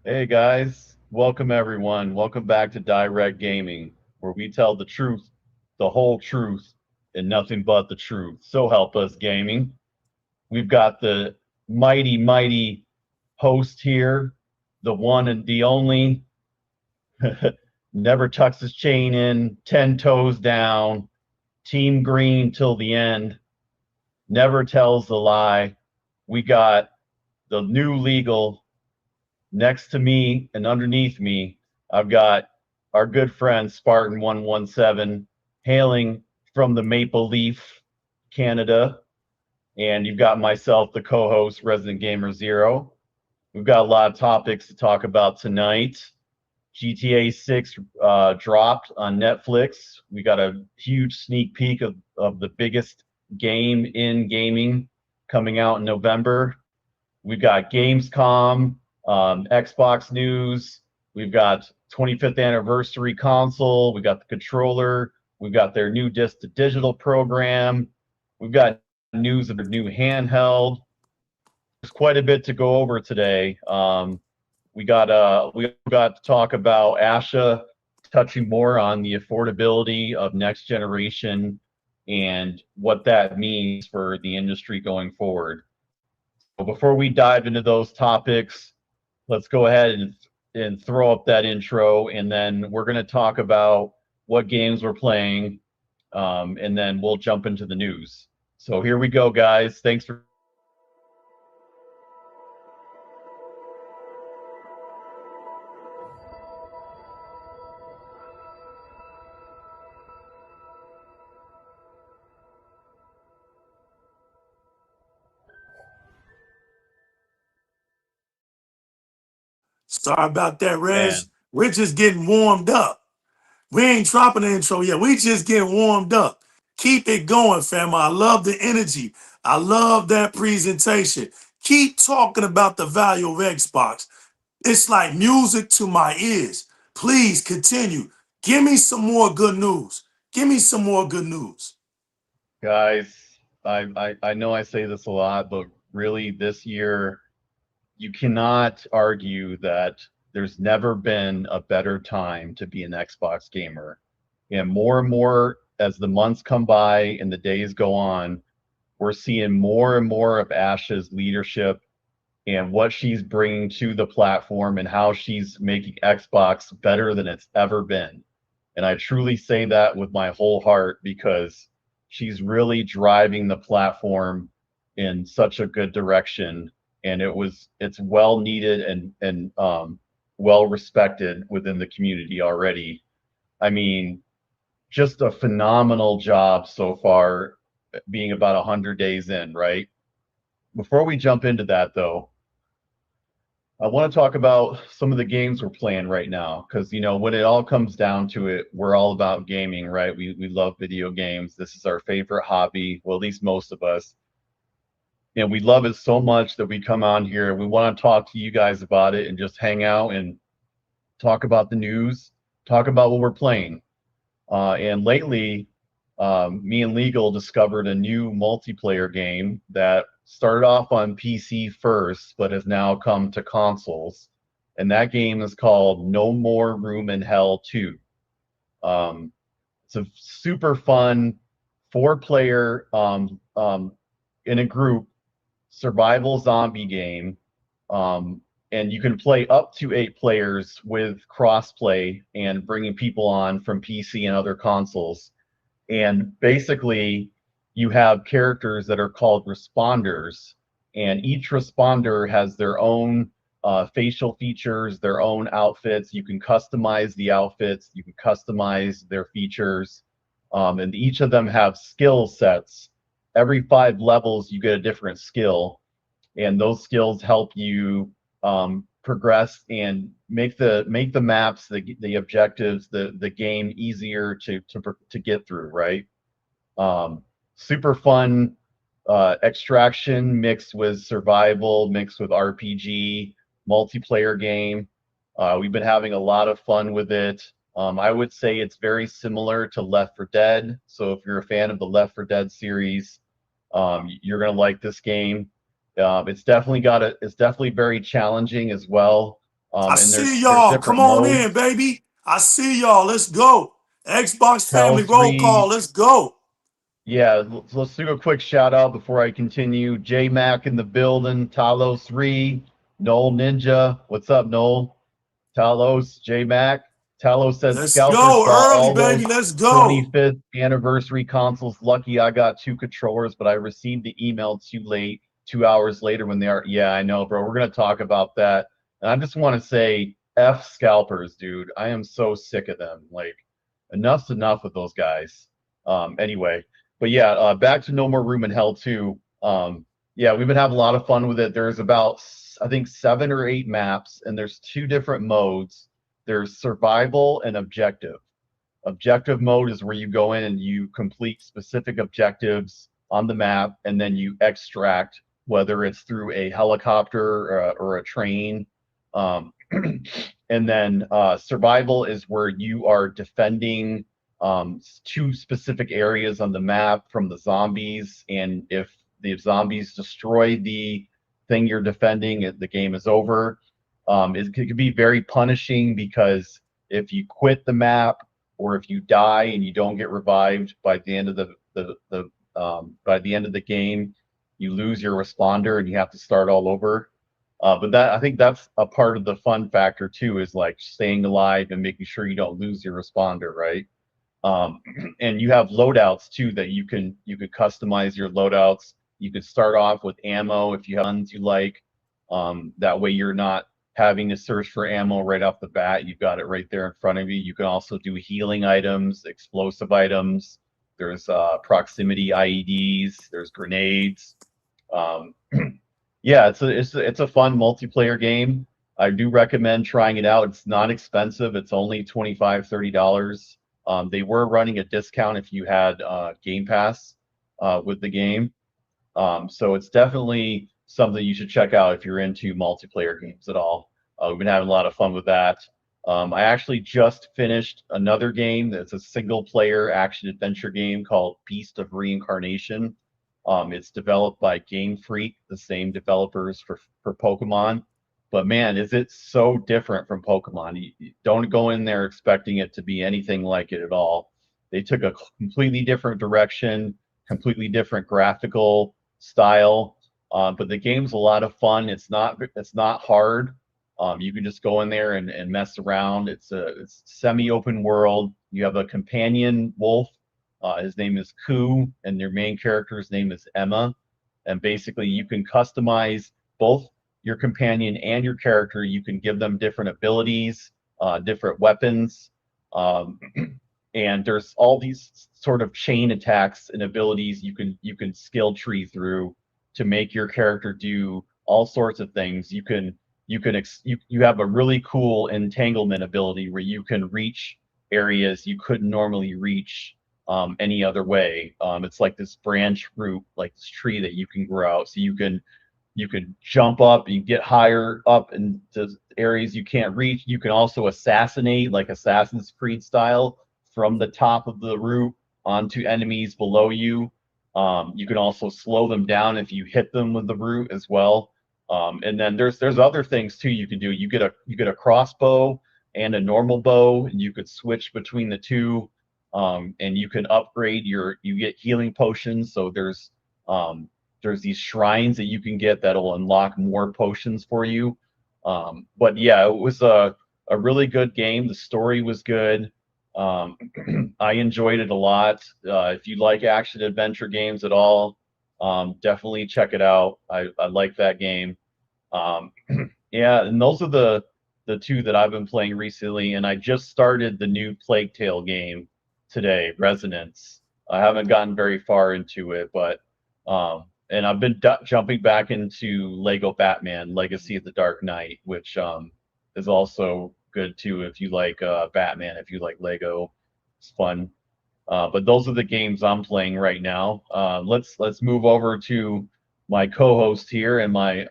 Hey guys, welcome everyone. Welcome back to Di-RRec Gaming, where we tell the truth, the whole truth, and nothing but the truth. So help us, gaming. We've got the mighty host here, the one and the only, never tucks his chain in, 10 toes down, team green till the end, never tells a lie. We got the new legal next to me and underneath me. I've got our good friend Spartan 117 hailing from the Maple Leaf, Canada. And you've got myself, the co host, Resident Gamer Zero. We've got a lot of topics to talk about tonight. GTA 6 dropped on Netflix. We got a huge sneak peek of the biggest game in gaming coming out in November. We've got Gamescom, Xbox news. We've got 25th anniversary console. We've got the controller. We've got their new disc to digital program. We've got news of their new handheld. There's quite a bit to go over today. We got to talk about ASHA touching more on the affordability of next generation and what that means for the industry going forward. So before we dive into those topics, let's go ahead and throw up that intro, and then we're going to talk about what games we're playing, and then we'll jump into the news. So here we go, guys. Thanks for. Sorry about that, Reg. Man, We're just getting warmed up. We ain't dropping the intro yet. We just getting warmed up. Keep it going, fam. I love the energy. I love that presentation. Keep talking about the value of Xbox. It's like music to my ears. Please continue. Give me some more good news. Give me some more good news. guys, I know I say this a lot, but really this year you cannot argue that there's never been a better time to be an Xbox gamer. And more as the months come by and the days go on, we're seeing more and more of Ash's leadership and what she's bringing to the platform and how she's making Xbox better than it's ever been. And I truly say that with my whole heart because she's really driving the platform in such a good direction. And it's well needed and well respected within the community already. I mean, just a phenomenal job so far, being about 100 days in, right? Before we jump into that, though, I want to talk about some of the games we're playing right now because when it all comes down to it, we're all about gaming, right? We love video games. This is our favorite hobby, well, at least most of us. And we love it so much that we come on here and we want to talk to you guys about it and just hang out and talk about the news, talk about what we're playing. And lately, me and Legal discovered a new multiplayer game that started off on PC first, but has now come to consoles. And that game is called No More Room in Hell 2. It's a super fun four-player in a group survival zombie game. And you can play up to 8 players with crossplay and bringing people on from PC and other consoles. And basically, you have characters that are called responders, and each responder has their own facial features, their own outfits. You can customize the outfits, you can customize their features, and each of them have skill sets. Every 5 levels, you get a different skill, and those skills help you progress and make the maps, the objectives, the game easier to get through, right? Super fun extraction mixed with survival, mixed with RPG, multiplayer game. We've been having a lot of fun with it. I would say it's very similar to Left 4 Dead. So if you're a fan of the Left 4 Dead series, you're gonna like this game. It's definitely very challenging as well. I And see there's y'all. Come different on modes. in, baby. I see y'all. Let's go. Xbox Tell family roll 3. call. Let's go. Yeah, let's do a quick shout out before I continue. J Mac in the building, Talos 3, Noel Ninja. What's up, Noel? Talos, J Mac. Talos says Let's scalpers go bought early, all those baby. Let's go. 25th anniversary consoles. Lucky I got 2 controllers, but I received the email too late, 2 hours later when they are. Yeah, I know, bro. We're gonna talk about that. And I just want to say, F scalpers, dude. I am so sick of them. Like, enough's enough with those guys. Anyway, but yeah, back to No More Room in Hell 2. Yeah, we've been having a lot of fun with it. There's about, I think, 7 or 8 maps, and there's 2 different modes. There's survival and objective. Objective mode is where you go in and you complete specific objectives on the map, and then you extract, whether it's through a helicopter or a train. And then survival is where you are defending 2 specific areas on the map from the zombies, and if the zombies destroy the thing you're defending, the game is over. It could be very punishing because if you quit the map or if you die and you don't get revived by the end of by the end of the game, you lose your responder and you have to start all over. But that, I think that's a part of the fun factor too, is like staying alive and making sure you don't lose your responder, right? And you have loadouts too that you could customize your loadouts. You could start off with ammo if you have guns you like. That way you're not having to search for ammo right off the bat. You've got it right there in front of you. You can also do healing items, explosive items. There's proximity IEDs. There's grenades. Yeah, it's a fun multiplayer game. I do recommend trying it out. It's not expensive. It's only $25-$30. They were running a discount if you had Game Pass with the game. So it's definitely something you should check out if you're into multiplayer games at all. We've been having a lot of fun with that. I actually just finished another game that's a single player action adventure game called Beast of Reincarnation. It's developed by Game Freak, the same developers for Pokemon. But man, is it so different from Pokemon. You don't go in there expecting it to be anything like it at all. They took a completely different direction, completely different graphical style. But the game's a lot of fun. It's not hard. You can just go in there and mess around. It's semi-open world. You have a companion wolf. His name is Ku, and your main character's name is Emma. And basically, you can customize both your companion and your character. You can give them different abilities, different weapons, and there's all these sort of chain attacks and abilities you can skill tree through to make your character do all sorts of things. You have a really cool entanglement ability where you can reach areas you couldn't normally reach any other way. It's like this branch root, like this tree that you can grow out. So you can jump up, you get higher up into areas you can't reach. You can also assassinate, like Assassin's Creed style, from the top of the root onto enemies below you. You can also slow them down if you hit them with the root as well. And then there's other things too you can do. You get a crossbow and a normal bow, and you could switch between the two. And you can upgrade you get healing potions. So there's these shrines that you can get that'll unlock more potions for you. But yeah, it was a really good game. The story was good. I enjoyed it a lot. If you like action adventure games at all, definitely check it out. I like that game. Yeah, and those are the 2 that I've been playing recently, and I just started the new Plague Tale game today, Resonance. I haven't gotten very far into it, but and I've been jumping back into Lego Batman Legacy of the Dark Knight, which is also good too if you like Batman, if you like Lego. It's fun. But those are the games I'm playing right now. Let's move over to my co-host here and my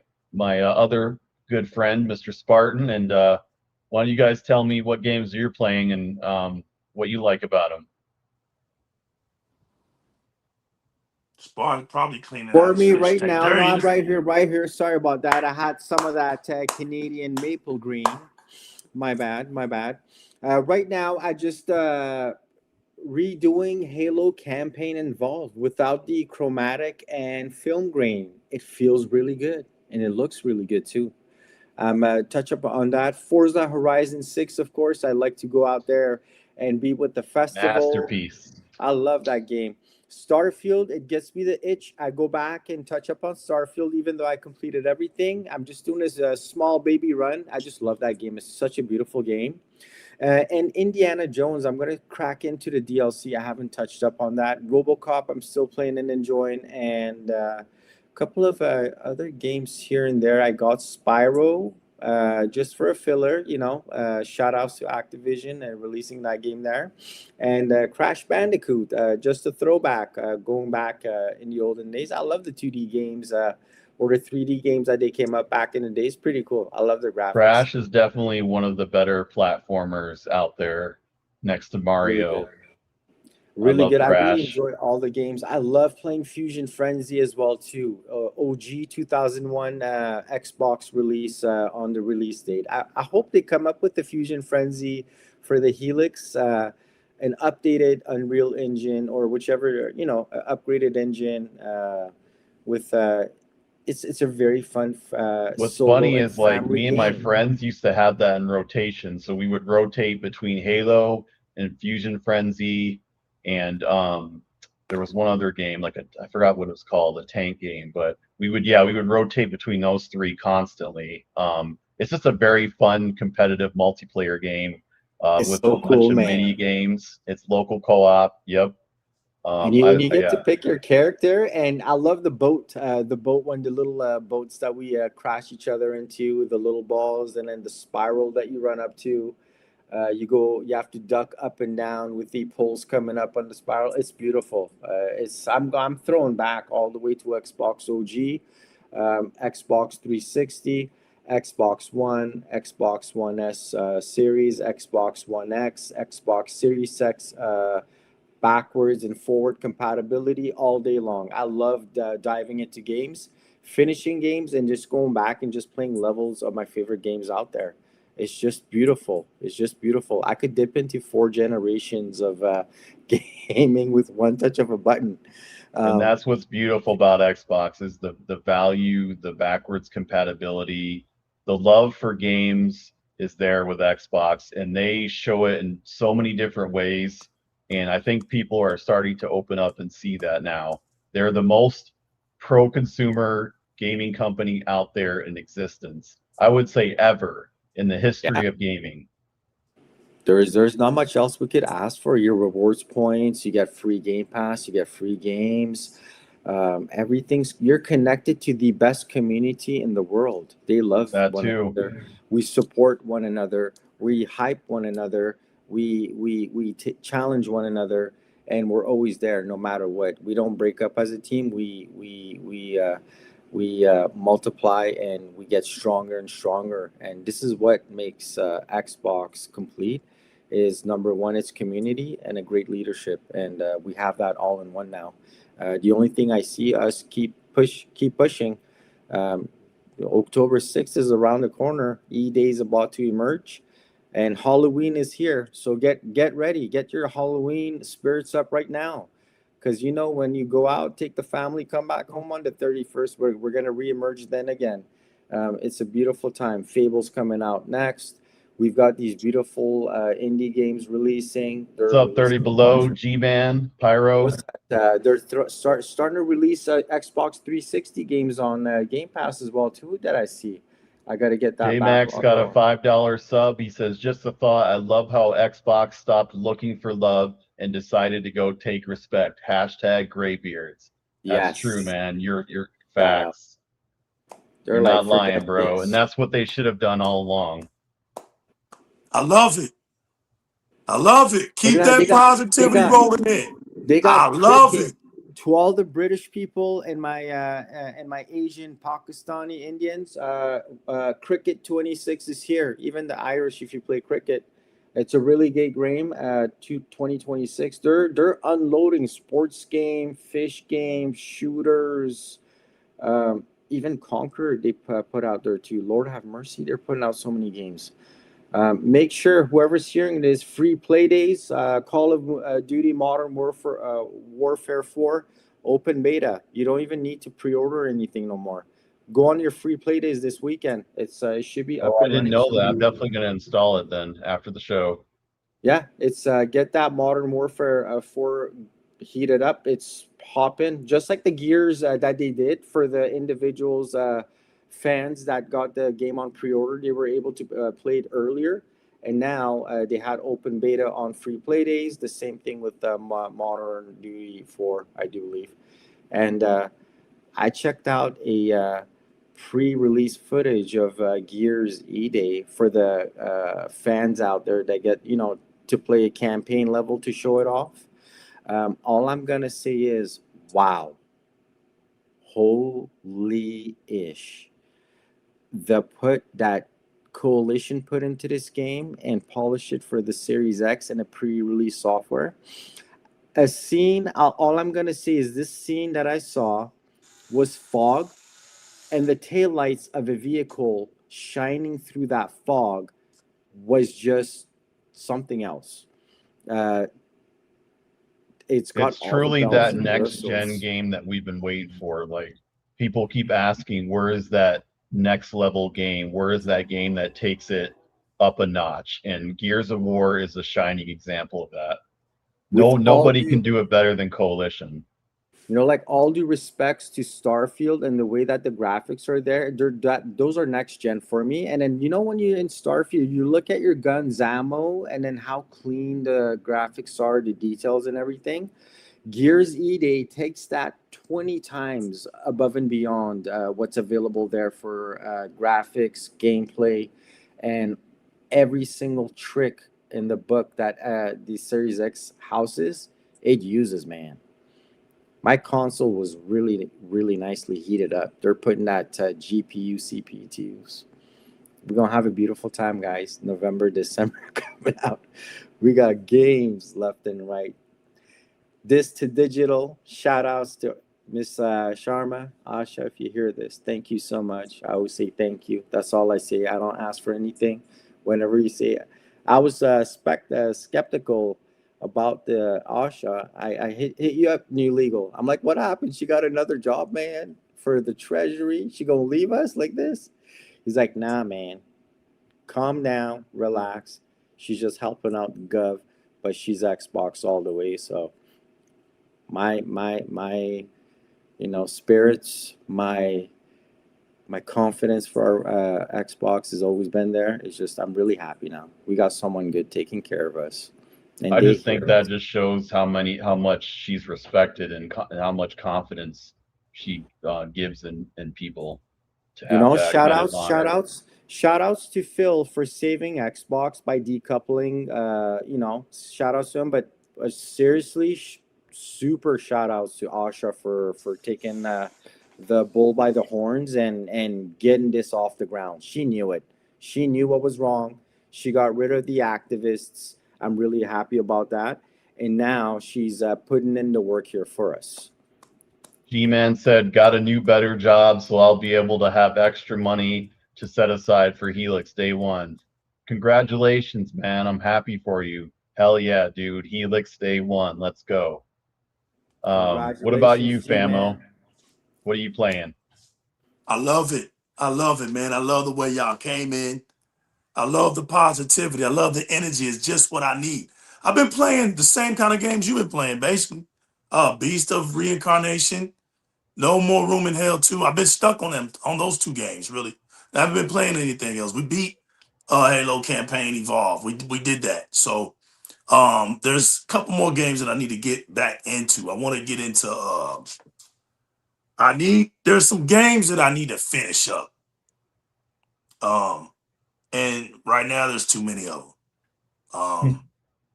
other good friend, Mr. Spartan, and why don't you guys tell me what games you're playing and what you like about them? Spartan probably cleaning For out me shit. right now, no, I'm Dirty. right here. Sorry about that. I had some of that Canadian maple green. My bad, my bad. Right now, I just redoing Halo campaign involved without the chromatic and film grain. It feels really good and it looks really good too. Touch up on that. Forza Horizon 6, of course. I like to go out there and be with the festival. Masterpiece. I love that game. Starfield, it gets me the itch. I go back and touch up on Starfield, even though I completed everything. I'm just doing this small baby run. I just love that game. It's such a beautiful game. And Indiana Jones, I'm gonna crack into the DLC. I haven't touched up on that. RoboCop, I'm still playing and enjoying, and a couple of other games here and there. I got Spyro, just for a filler, you know. Shout outs to Activision and releasing that game there, and Crash Bandicoot, just a throwback, going back in the olden days. I love the 2D games. Or the 3D games that they came up back in the days. Pretty cool. I love their graphics. Crash is definitely one of the better platformers out there next to Mario. Really good. I really Crash. enjoy all the games. I love playing Fusion Frenzy as well too. OG 2001 Xbox release on the release date. I hope they come up with the Fusion Frenzy for the Helix, an updated Unreal Engine or whichever, you know, upgraded engine with it's a very fun What's solo funny and is like family me and my game. friends used to have that in rotation. So we would rotate between Halo and Fusion Frenzy, and there was one other game, like I forgot what it was called, a tank game, but we would rotate between those three constantly. It's just a very fun competitive multiplayer game It's with so a bunch cool, of man. mini games. It's local co-op. Yep. And you get to Yeah. pick your character, and I love the boat one, the little boats that we crash each other into, the little balls, and then the spiral that you run up to. You have to duck up and down with the poles coming up on the spiral. It's beautiful. I'm throwing back all the way to Xbox OG, Xbox 360, Xbox One, Xbox One S series, Xbox One X, Xbox Series X. Backwards and forward compatibility all day long. I love diving into games, finishing games, and just going back and just playing levels of my favorite games out there. It's just beautiful. It's just beautiful. I could dip into 4 generations of gaming with one touch of a button. And that's what's beautiful about Xbox is the value, the backwards compatibility, the love for games is there with Xbox, and they show it in so many different ways. And I think people are starting to open up and see that now. They're the most pro-consumer gaming company out there in existence. I would say ever in the history of gaming. There's not much else we could ask for. Your rewards points, you get free Game Pass, you get free games. Everything's you're connected to the best community in the world. They love That one too. another. We support one another. We hype one another. We challenge one another, and we're always there no matter what. We don't break up as a team. We multiply and we get stronger and stronger. And this is what makes Xbox complete. Is number one, it's community and a great leadership, and we have that all in one now. The only thing I see us keep pushing. October 6th is around the corner. E-Day is about to emerge, and Halloween is here. So get ready, get your Halloween spirits up right now, because you know when you go out, take the family, come back home on the 31st. We're gonna reemerge then again. It's a beautiful time. Fable's coming out next. We've got these beautiful indie games releasing. What's up, 30 Below, G-Man, Pyro? They're starting to release Xbox 360 games on Game Pass as well too. That I see. I got to get that. J-Max got a $5 sub. He says, just a thought. I love how Xbox stopped looking for love and decided to go take respect. Hashtag graybeards. That's true, man. You're facts. You're like, not lying, bro. And that's what they should have done all along. I love it. I love it. Keep that positivity rolling in. I love it. To all the British people and my Asian Pakistani Indians, cricket 26 is here. Even the Irish, if you play cricket, it's a really great game. To 2026, they're unloading sports game, fish game, shooters, even Conquer they put out there too. Lord have mercy, they're putting out so many games. Make sure whoever's hearing this, free play days, Call of Duty Modern Warfare 4, open beta. You don't even need to pre-order anything no more. Go on your free play days this weekend. It should be up Oh, I and didn't running know soon. that. I'm definitely going to install it then after the show. Yeah, it's get that Modern Warfare 4 heated up. It's hopping, just like the Gears that they did for the individuals fans that got the game on pre-order. They were able to play it earlier, and now they had open beta on free play days. The same thing with Modern Duty 4, I do believe. And I checked out a pre-release footage of Gears E-Day for the fans out there that get, to play a campaign level to show it off. All I'm gonna say is, wow, holy ish. The put that Coalition put into this game and polish it for the Series X and a pre-release software. A scene, all I'm gonna say is this scene that I saw was fog, and the taillights of a vehicle shining through that fog was just something else. It's got It's all the truly bells that and next gen whistles. game that we've been waiting for. Like, people keep asking, where is that next level game? Where is that game that takes it up a notch? And Gears of War is a shining example of that. With all Nobody can due, do it better than Coalition. like all due respects to Starfield and the way that the graphics are there, those are next gen for me. And then when you're in Starfield, you look at your guns ammo and then how clean the graphics are, the details and everything. Gears E-Day takes that 20 times above and beyond what's available there for graphics, gameplay, and every single trick in the book that the Series X houses, it uses, man. My console was really, really nicely heated up. They're putting that GPU, CPU to use. We're going to have a beautiful time, guys. November, December coming out. We got games left and right. This to digital. Shout outs to Miss Sharma, Asha. If you hear this, thank you so much. I always say thank you. That's all I say. I don't ask for anything. Whenever you say it, I was skeptical about the Asha. I hit you up, New Legal. I'm like, what happened? She got another job, man, for the Treasury. She gonna leave us like this? He's like, nah, man. Calm down, relax. She's just helping out the gov, but she's Xbox all the way. So my spirits, my confidence for our Xbox has always been there. It's just I'm really happy now. We got someone good taking care of us, and I they just think hear that us. just shows how much she's respected and how much confidence she gives in people to have that Shout kind of outs, shout honor. outs, shout outs to Phil for saving Xbox by decoupling. Shout outs to him, but seriously, super shout outs to Asha for taking the bull by the horns and getting this off the ground. She knew it. She knew what was wrong. She got rid of the activists. I'm really happy about that. And now she's putting in the work here for us. G-Man said, got a new, better job, so I'll be able to have extra money to set aside for Helix day one. Congratulations, man. I'm happy for you. Hell yeah, dude. Helix day one. Let's go. What about you, Congratulations, Famo? G-Man. What are you playing? I love it. I love it, man. I love the way y'all came in. I love the positivity. I love the energy. It's just what I need. I've been playing the same kind of games you've been playing, basically. Beast of Reincarnation, No More Room in Hell 2. I've been stuck on those two games, really. I haven't been playing anything else. We beat Halo Campaign Evolve. We did that. So there's a couple more games that I need to get back into. I want to get into there's some games that I need to finish up. And right now there's too many of them.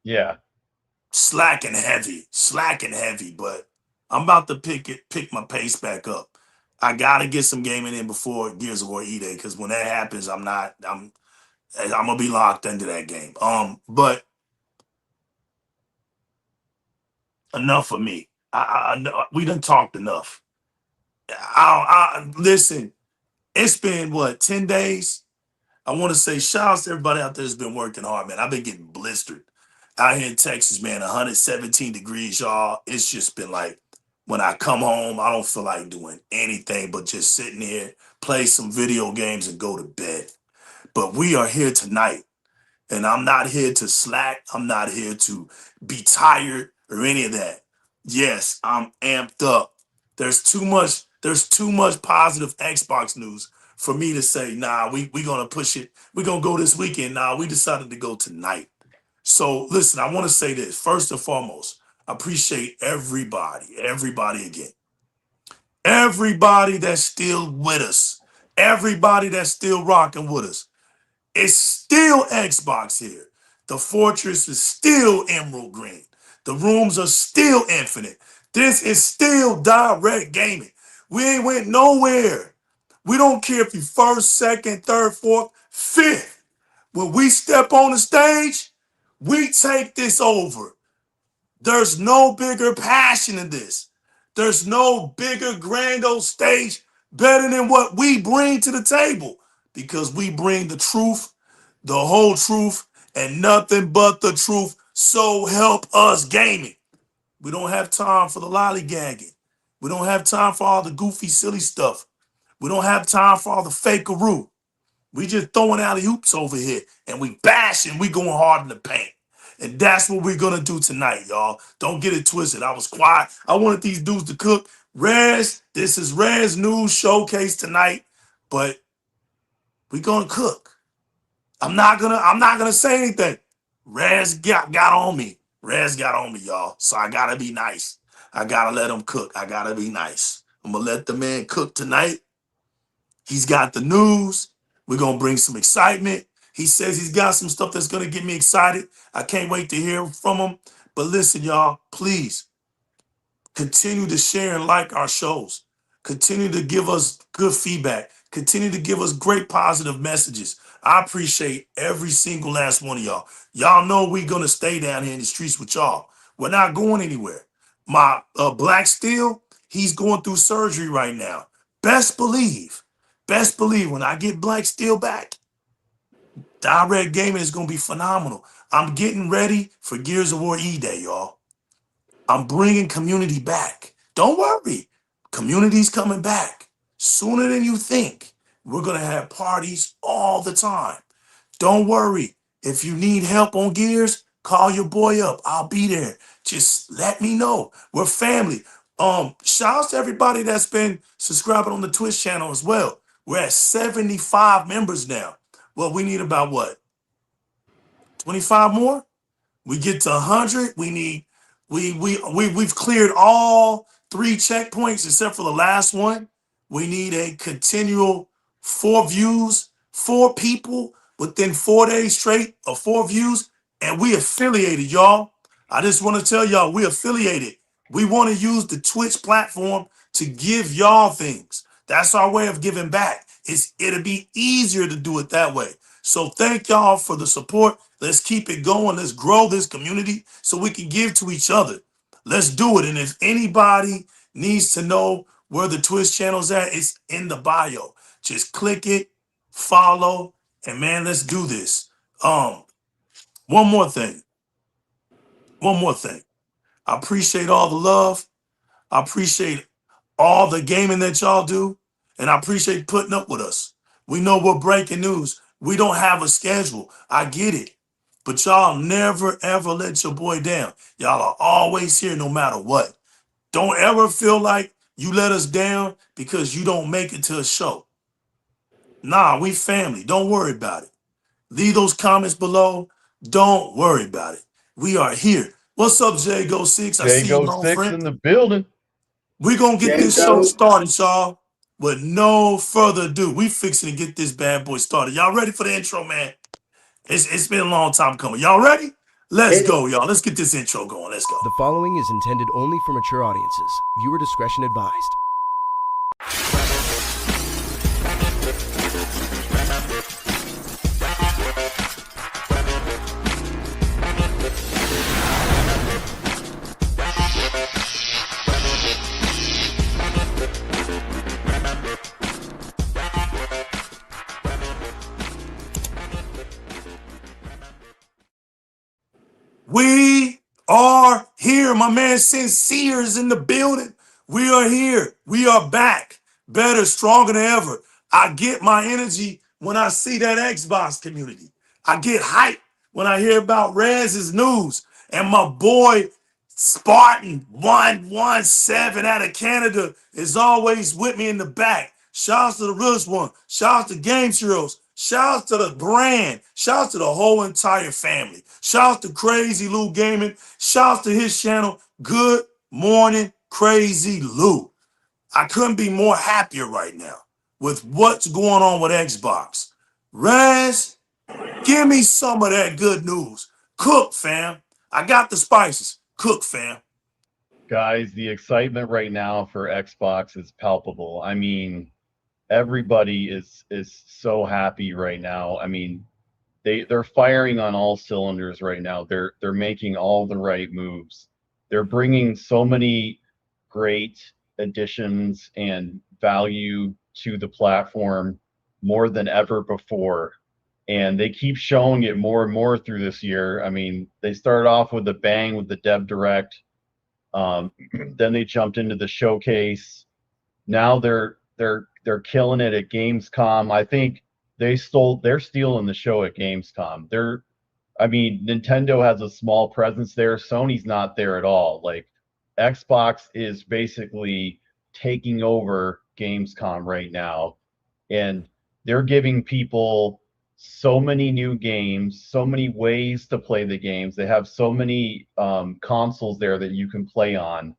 Yeah. Slack and heavy, but I'm about to pick my pace back up. I gotta get some gaming in before Gears of War E-Day, because when that happens, I'm gonna be locked into that game. But enough of me. We done talked enough. Listen. It's been what, 10 days? I want to say shout out to everybody out there that's been working hard, man. I've been getting blistered out here in Texas, man. 117 degrees, y'all. It's just been like, when I come home, I don't feel like doing anything but just sitting here, play some video games, and go to bed. But we are here tonight, and I'm not here to slack. I'm not here to be tired or any of that. Yes, I'm amped up. There's too much positive Xbox news for me to say, nah, we gonna push it. We're gonna go this weekend. Nah, we decided to go tonight. So listen, I want to say this. First and foremost, I appreciate everybody again. Everybody that's still with us. Everybody that's still rocking with us. It's still Xbox here. The fortress is still emerald green. The rooms are still infinite. This is still direct gaming. We ain't went nowhere. We don't care if you first, second, third, fourth, fifth. When we step on the stage, we take this over. There's no bigger passion than this. There's no bigger grand old stage better than what we bring to the table, because we bring the truth, the whole truth, and nothing but the truth. So help us gaming. We don't have time for the lollygagging. We don't have time for all the goofy, silly stuff. We don't have time for all the fakeroo. We just throwing alley hoops over here, and we bashing. We going hard in the paint. And that's what we're going to do tonight, y'all. Don't get it twisted. I was quiet. I wanted these dudes to cook. Rez, this is Rez News Showcase tonight, but we're going to cook. I'm not gonna say anything. Rez got on me. Rez got on me, y'all. So I got to be nice. I got to let him cook. I got to be nice. I'm going to let the man cook tonight. He's got the news. We're going to bring some excitement. He says he's got some stuff that's going to get me excited. I can't wait to hear from him. But listen, y'all, please continue to share and like our shows. Continue to give us good feedback. Continue to give us great positive messages. I appreciate every single last one of y'all. Y'all know we're going to stay down here in the streets with y'all. We're not going anywhere. My Black Steel, he's going through surgery right now. Best believe when I get Black Steel back, direct gaming is going to be phenomenal. I'm getting ready for Gears of War E-Day, y'all. I'm bringing community back. Don't worry. Community's coming back sooner than you think. We're going to have parties all the time. Don't worry. If you need help on Gears, call your boy up. I'll be there. Just let me know. We're family. Shout out to everybody that's been subscribing on the Twitch channel as well. We're at 75 members now. Well, we need about what? 25 more? We get to 100. We've cleared all 3 checkpoints except for the last one. We need a continual 4 views, 4 people within 4 days straight of 4 views, and we affiliated, y'all. I just want to tell y'all, we affiliated. We want to use the Twitch platform to give y'all things. That's our way of giving back. It'll be easier to do it that way. So thank y'all for the support. Let's keep it going. Let's grow this community so we can give to each other. Let's do it. And if anybody needs to know where the Twitch channel's at, it's in the bio. Just click it, follow, and man, let's do this. One more thing. I appreciate all the love. I appreciate all the gaming that y'all do, and I appreciate putting up with us. We know we're breaking news. We don't have a schedule. I get it. But y'all never, ever let your boy down. Y'all are always here no matter what. Don't ever feel like you let us down because you don't make it to a show. Nah, we family. Don't worry about it. Leave those comments below. Don't worry about it. We are here. What's up, JGO6? I see you, my friend. in the building. We're going to get this show started, y'all. With no further ado, we fixing to get this bad boy started. Y'all ready for the intro, man? It's been a long time coming. Y'all ready? Let's go, y'all. Let's get this intro going. Let's go. The following is intended only for mature audiences. Viewer discretion advised. We are here. My man Sincere's in the building. We are here. We are back. Better, stronger than ever. I get my energy when I see that Xbox community. I get hyped when I hear about Rez's news. And my boy Spartan 117 out of Canada is always with me in the back. Shouts to the realest one. Shouts to Game Heroes. Shouts to the brand. Shouts to the whole entire family. Shouts to Crazy Lou Gaming. Shouts to his channel. Good morning, Crazy Lou. I couldn't be more happier right now with what's going on with Xbox. Rez, give me some of that good news. Cook, fam. I got the spices. Cook, fam. Guys, the excitement right now for Xbox is palpable. I mean, everybody is so happy right now. I mean, they're firing on all cylinders right now. They're making all the right moves. They're bringing so many great additions and value to the platform more than ever before. And they keep showing it more and more through this year. I mean, they started off with a bang with the Dev Direct. Then they jumped into the showcase. Now they're killing it at Gamescom. I think they're stealing the show at Gamescom. I mean, Nintendo has a small presence there. Sony's not there at all. Like, Xbox is basically taking over Gamescom right now, and they're giving people so many new games, so many ways to play the games. They have so many consoles there that you can play on,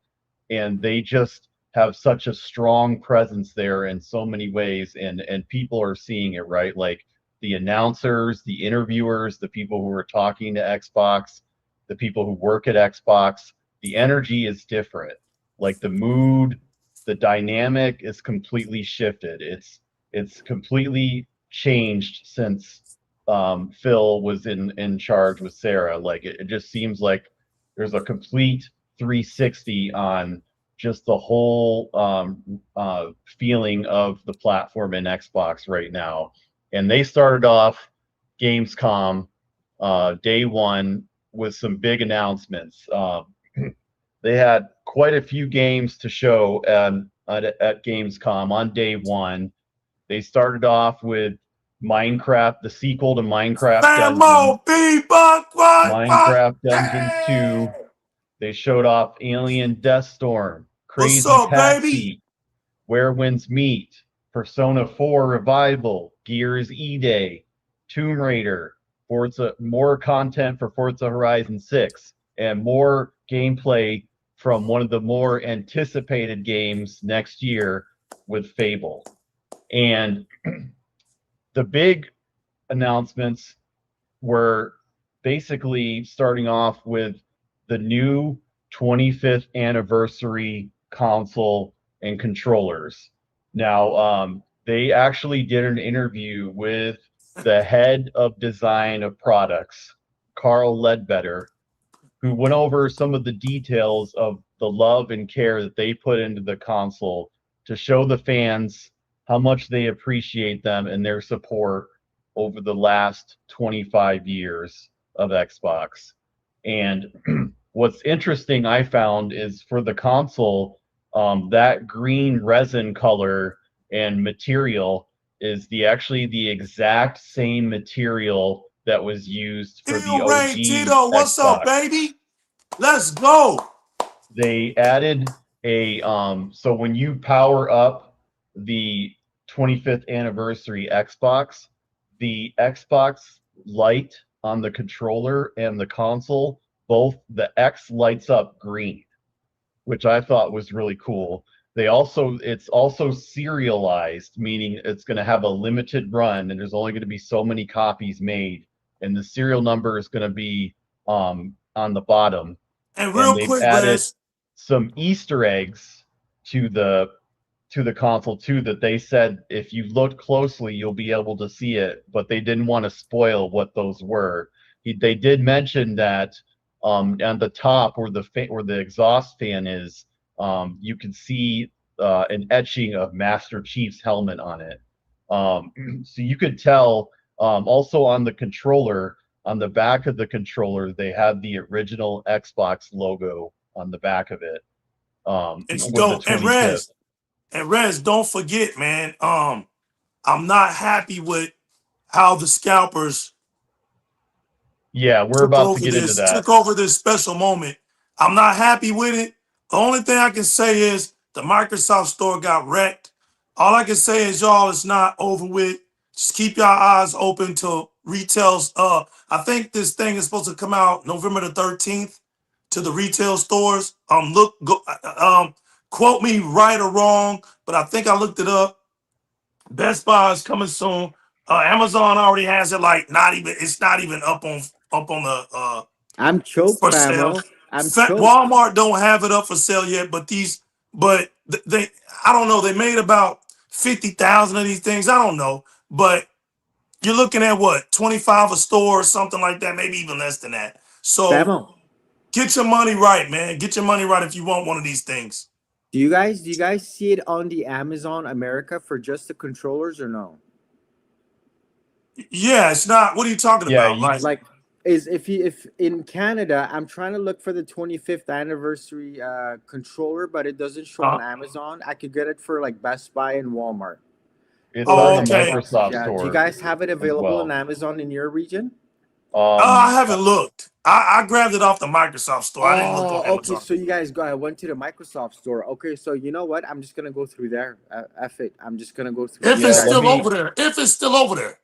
and they just have such a strong presence there in so many ways, and people are seeing it, right? Like the announcers, the interviewers, the people who are talking to Xbox, the people who work at Xbox, the energy is different. Like the mood, the dynamic is completely shifted. It's completely changed since Phil was in charge with Sarah. Like it just seems like there's a complete 360 on just the whole feeling of the platform in Xbox right now. And they started off Gamescom day one with some big announcements. They had quite a few games to show at Gamescom on day one. They started off with Minecraft, the sequel to Minecraft Dungeons 2. They showed off Alien Deathstorm, Crazy Taxi, Where Winds Meet, Persona 4 Revival, Gears E-Day, Tomb Raider, Forza, more content for Forza Horizon 6, and more gameplay from one of the more anticipated games next year with Fable. And the big announcements were basically starting off with the new 25th anniversary console and controllers. Now, they actually did an interview with the head of design of products, Carl Ledbetter, who went over some of the details of the love and care that they put into the console to show the fans how much they appreciate them and their support over the last 25 years of Xbox. And what's interesting, I found, is for the console, that green resin color and material is actually the exact same material that was used for the OG Tito, what's Xbox. up, baby? Let's go. They added a so when you power up the 25th anniversary Xbox, the Xbox light on the controller and the console, both the X lights up green, which I thought was really cool. It's also serialized, meaning it's going to have a limited run and there's only going to be so many copies made, and the serial number is going to be on the bottom. And real quick, added some Easter eggs to the console too, that they said if you look closely you'll be able to see it, but they didn't want to spoil what those were. They did mention that on the top where the exhaust fan is, you can see an etching of Master Chief's helmet on it. So you could tell. Also on the controller, on the back of the controller, they had the original Xbox logo on the back of it. And With don't the 25th. and Rez, don't forget, man. I'm not happy with how the scalpers Yeah, we're about to get into that. took over this special moment. I'm not happy with it. The only thing I can say is the Microsoft store got wrecked. All I can say is, y'all, it's not over with. Just keep your eyes open to retails. I think this thing is supposed to come out November the 13th to the retail stores. Quote me right or wrong, but I think I looked it up. Best Buy is coming soon. Amazon already has it. Like, it's not even up on the I'm choked, for sale. famo. I'm choked. Walmart don't have it up for sale yet, but they I don't know. They made about 50,000 of these things. I don't know, but you're looking at what, 25 a store or something like that, maybe even less than that. So Famo, get your money right, man. Get your money right if you want one of these things. do you guys see it on the Amazon America for just the controllers or no? Yeah, it's not. What are you talking Yeah, about? Like is if in Canada, I'm trying to look for the 25th anniversary controller, but it doesn't show on Amazon. I could get it for like Best Buy and Walmart. It's Oh, on the okay. Microsoft Yeah. store. Do you guys have it available well. on Amazon in your region? I haven't looked. I grabbed it off the Microsoft store. I didn't look on Okay, Amazon. so you guys go. I went to the Microsoft store. Okay, so you know what? I'm just gonna go through there. F it. I'm just gonna go through. If Yeah, it's let still me- over there. If it's still over there.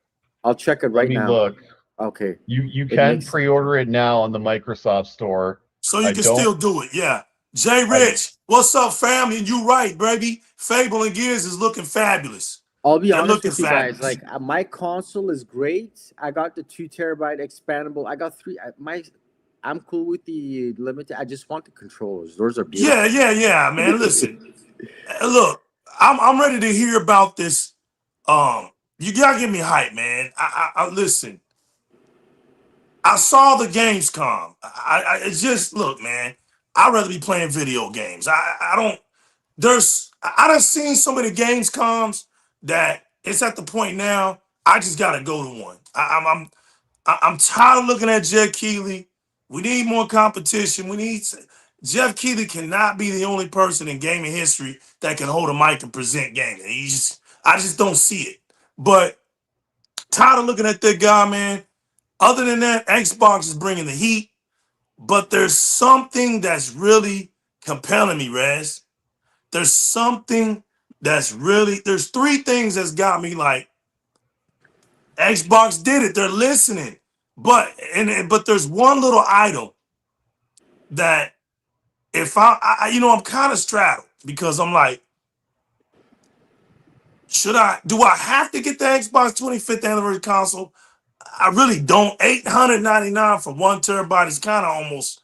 I'll check it Let right me now. look. Okay. You It can makes- pre-order it now on the Microsoft store. So you I can don't- still do it, yeah. Jay Rich, what's up, fam? And you right, baby. Fable and Gears is looking fabulous. I'll be They're honest looking with you guys. fabulous. Like my console is great. I got the 2 TB expandable. I got 3. I'm cool with the limited. I just want the controllers. Those are beautiful. Yeah, man. Listen, look, I'm ready to hear about this. You gotta give me hype, man. I listen. I saw the Gamescom. It's just, look, man. I'd rather be playing video games. I done seen so many Gamescoms that it's at the point now. I just gotta go to one. I'm tired of looking at Jeff Keighley. We need more competition. Jeff Keighley cannot be the only person in gaming history that can hold a mic and present gaming. I just don't see it. But tired of looking at that guy, man. Other than that, Xbox is bringing the heat. But there's something that's really compelling me, Rez. There's something there's 3 things that's got me like, Xbox did it. They're listening. But there's one little item that if I'm kind of straddled because I'm like, do I have to get the Xbox 25th anniversary console? I really don't. $899 for 1 TB is kind of almost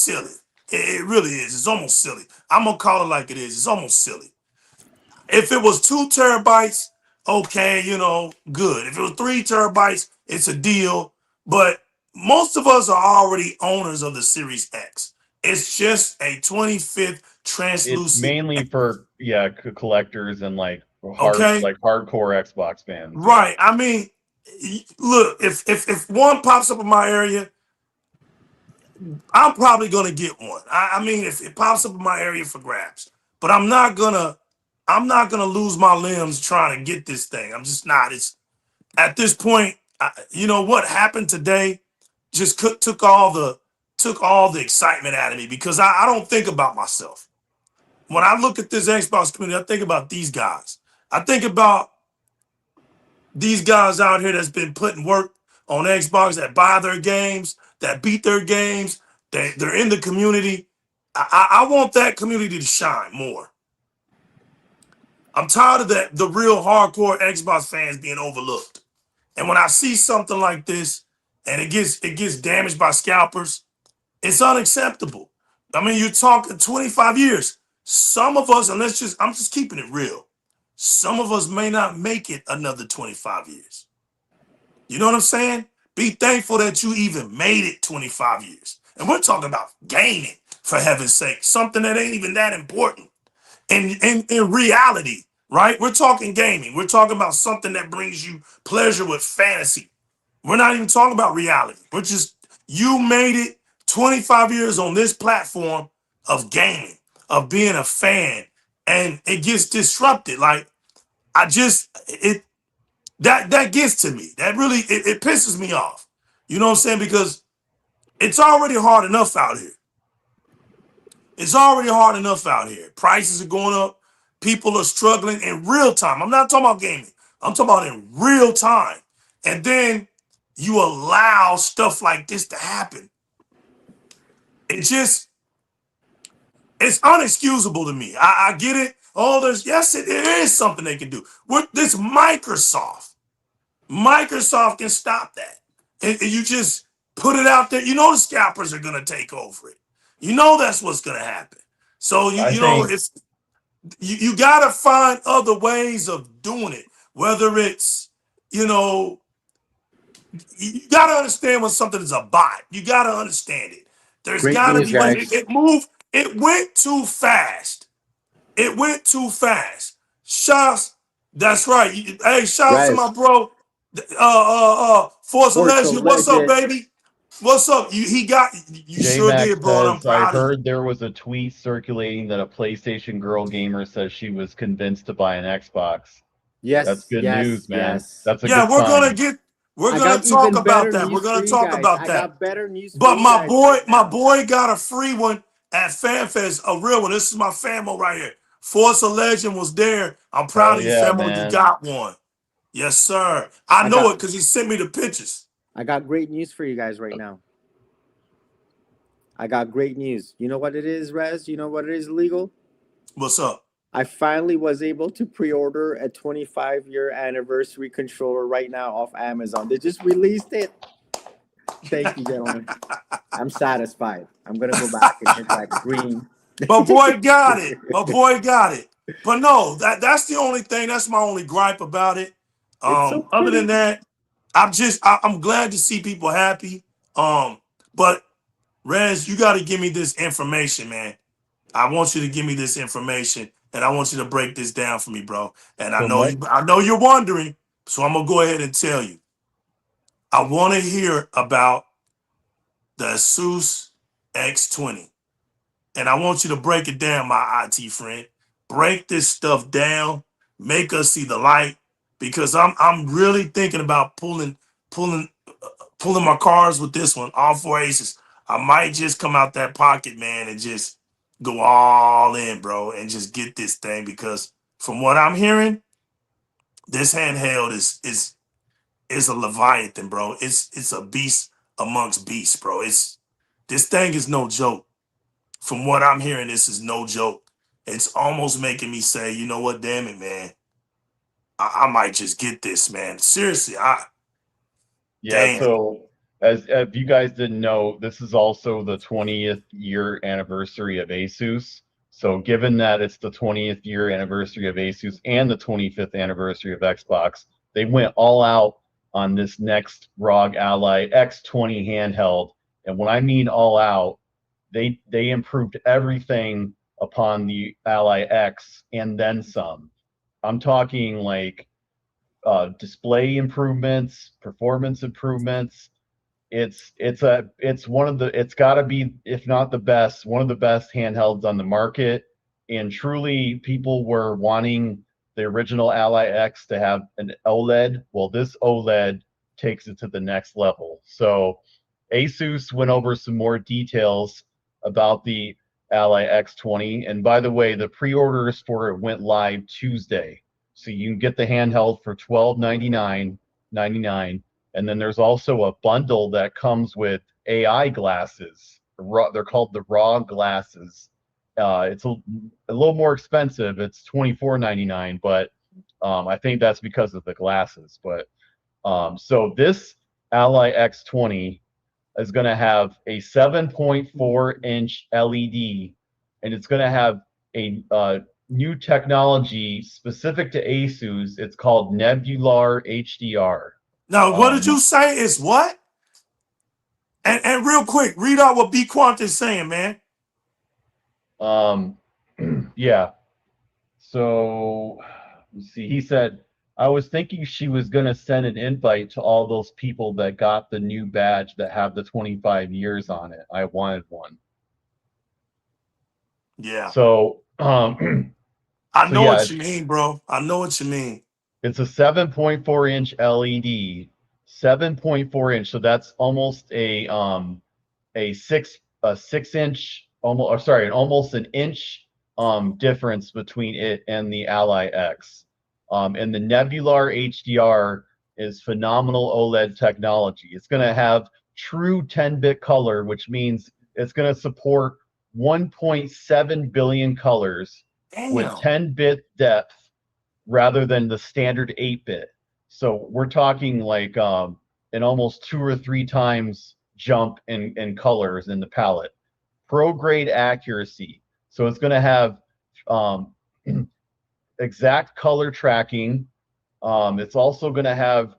silly. It really is. It's almost silly. I'm gonna call it like it is. It's almost silly. If it was 2 TB, okay, good. If it was 3 TB, it's a deal. But most of us are already owners of the Series X. It's just a 25th translucent. It's mainly for collectors and like Okay. hardcore Xbox fans. Right. I mean, look, if one pops up in my area, I'm probably gonna get one. I mean, if it pops up in my area for grabs, but I'm not gonna lose my limbs trying to get this thing. I'm just not. It's at this point. What happened today just took all the excitement out of me because I don't think about myself. When I look at this Xbox community, I think about these guys. I think about these guys out here that's been putting work on Xbox, that buy their games, that beat their games, they're in the community. I want that community to shine more. I'm tired of the real hardcore Xbox fans being overlooked. And when I see something like this and it gets damaged by scalpers, it's unacceptable. I mean, you're talking 25 years. Some of us, and I'm just keeping it real. Some of us may not make it another 25 years. You know what I'm saying? Be thankful that you even made it 25 years. And we're talking about gaming, for heaven's sake, something that ain't even that important. In reality, right? We're talking gaming. We're talking about something that brings you pleasure with fantasy. We're not even talking about reality. We're just, you made it 25 years on this platform of gaming, of being a fan, and it gets disrupted. Like, that gets to me. That really, it pisses me off. You know what I'm saying? Because it's already hard enough out here. It's already hard enough out here. Prices are going up. People are struggling in real time. I'm not talking about gaming. I'm talking about in real time. And then you allow stuff like this to happen. It's unexcusable to me. I get it. Oh, there is something they can do. This Microsoft. Microsoft can stop that. And you just put it out there. You know the scalpers are gonna take over it. You know that's what's gonna happen. So you gotta find other ways of doing it. Whether it's, you gotta understand when something is a bot. You gotta understand it. There's Great gotta news, be ways. guys. It moved. It went too fast. It went too fast. Shouts. That's right. Hey, shouts to Rez, my bro. Forza Forza Legend. What's up, Legend. baby? What's up? You sure J-Mac did, bro, and I'm says, I proud of you. heard there was a tweet circulating that a PlayStation girl gamer says she was convinced to buy an Xbox. Yes, That's good news, man. yes. That's a Yeah, good sign. we're I gonna got talk even about better that. We're news gonna for you talk guys. about I that. got better news for But you guys right my now. boy got a free one at FanFest, a real one. This is my famo right here. Forza Legend was there. I'm proud Hell of you, yeah, famo. You man. got one. Yes, sir. I know it because he sent me the pictures. I got great news for you guys right now. I got great news. You know what it is, Rez? You know what it is, legal? What's up? I finally was able to pre-order a 25-year anniversary controller right now off Amazon. They just released it. Thank you, gentlemen. I'm satisfied. I'm gonna go back and hit that green. My boy got it. My boy got it. But no, that's the only thing. That's my only gripe about it. It's so Other pretty. than that, I'm glad to see people happy. But Rez, you got to give me this information, man. I want you to give me this information, and I want you to break this down for me, bro. And So I know you're wondering, so I'm gonna go ahead and tell you. I want to hear about the ASUS X20. And I want you to break it down, my IT friend. Break this stuff down. Make us see the light. Because I'm really thinking about pulling my cards with this one, all four aces. I might just come out that pocket, man, and just go all in, bro, and just get this thing. Because from what I'm hearing, this handheld is a leviathan, bro. It's a beast amongst beasts, bro. This thing is no joke. From what I'm hearing, this is no joke. It's almost making me say, you know what, damn it, man. I might just get this, man. Seriously, yeah, damn. so as if you guys didn't know, this is also the 20th year anniversary of ASUS. So given that it's the 20th year anniversary of ASUS and the 25th anniversary of Xbox, they went all out on this next ROG Ally X20 handheld. And when I mean all out, they improved everything upon the Ally X and then some. I'm talking like display improvements, performance improvements. It's got to be, if not the best, one of the best handhelds on the market. And truly, people were wanting the original Ally X to have an OLED. Well, this OLED takes it to the next level. So ASUS went over some more details about the Ally X20. And by the way, the pre-orders for it went live Tuesday. So you can get the handheld for $12.99. And then there's also a bundle that comes with AI glasses. They're called the raw glasses. It's a little more expensive. It's $24.99, but I think that's because of the glasses. But so this Ally X20 is going to have a 7.4-inch LED, and it's going to have a new technology specific to ASUS. It's called Nebular HDR. Now, what did you say? It's what? And real quick, read out what B Quant is saying, man. Yeah. So let's see. He said, I was thinking she was going to send an invite to all those people that got the new badge that have the 25 years on it. I wanted one. Yeah. So, I so know yeah, what you mean, bro. I know what you mean. it's a 7.4-inch LED, 7.4 inch. So that's almost a 6-inch, almost, or sorry, almost an inch difference between it and the Ally X. And the Nebular HDR is phenomenal OLED technology. It's going to have true 10-bit color, which means it's going to support 1.7 billion colors with Damn. 10-bit depth rather than the standard 8-bit. So we're talking like an almost 2 or 3 times jump in colors in the palette. Pro grade accuracy. So it's going to have exact color tracking. It's also going to have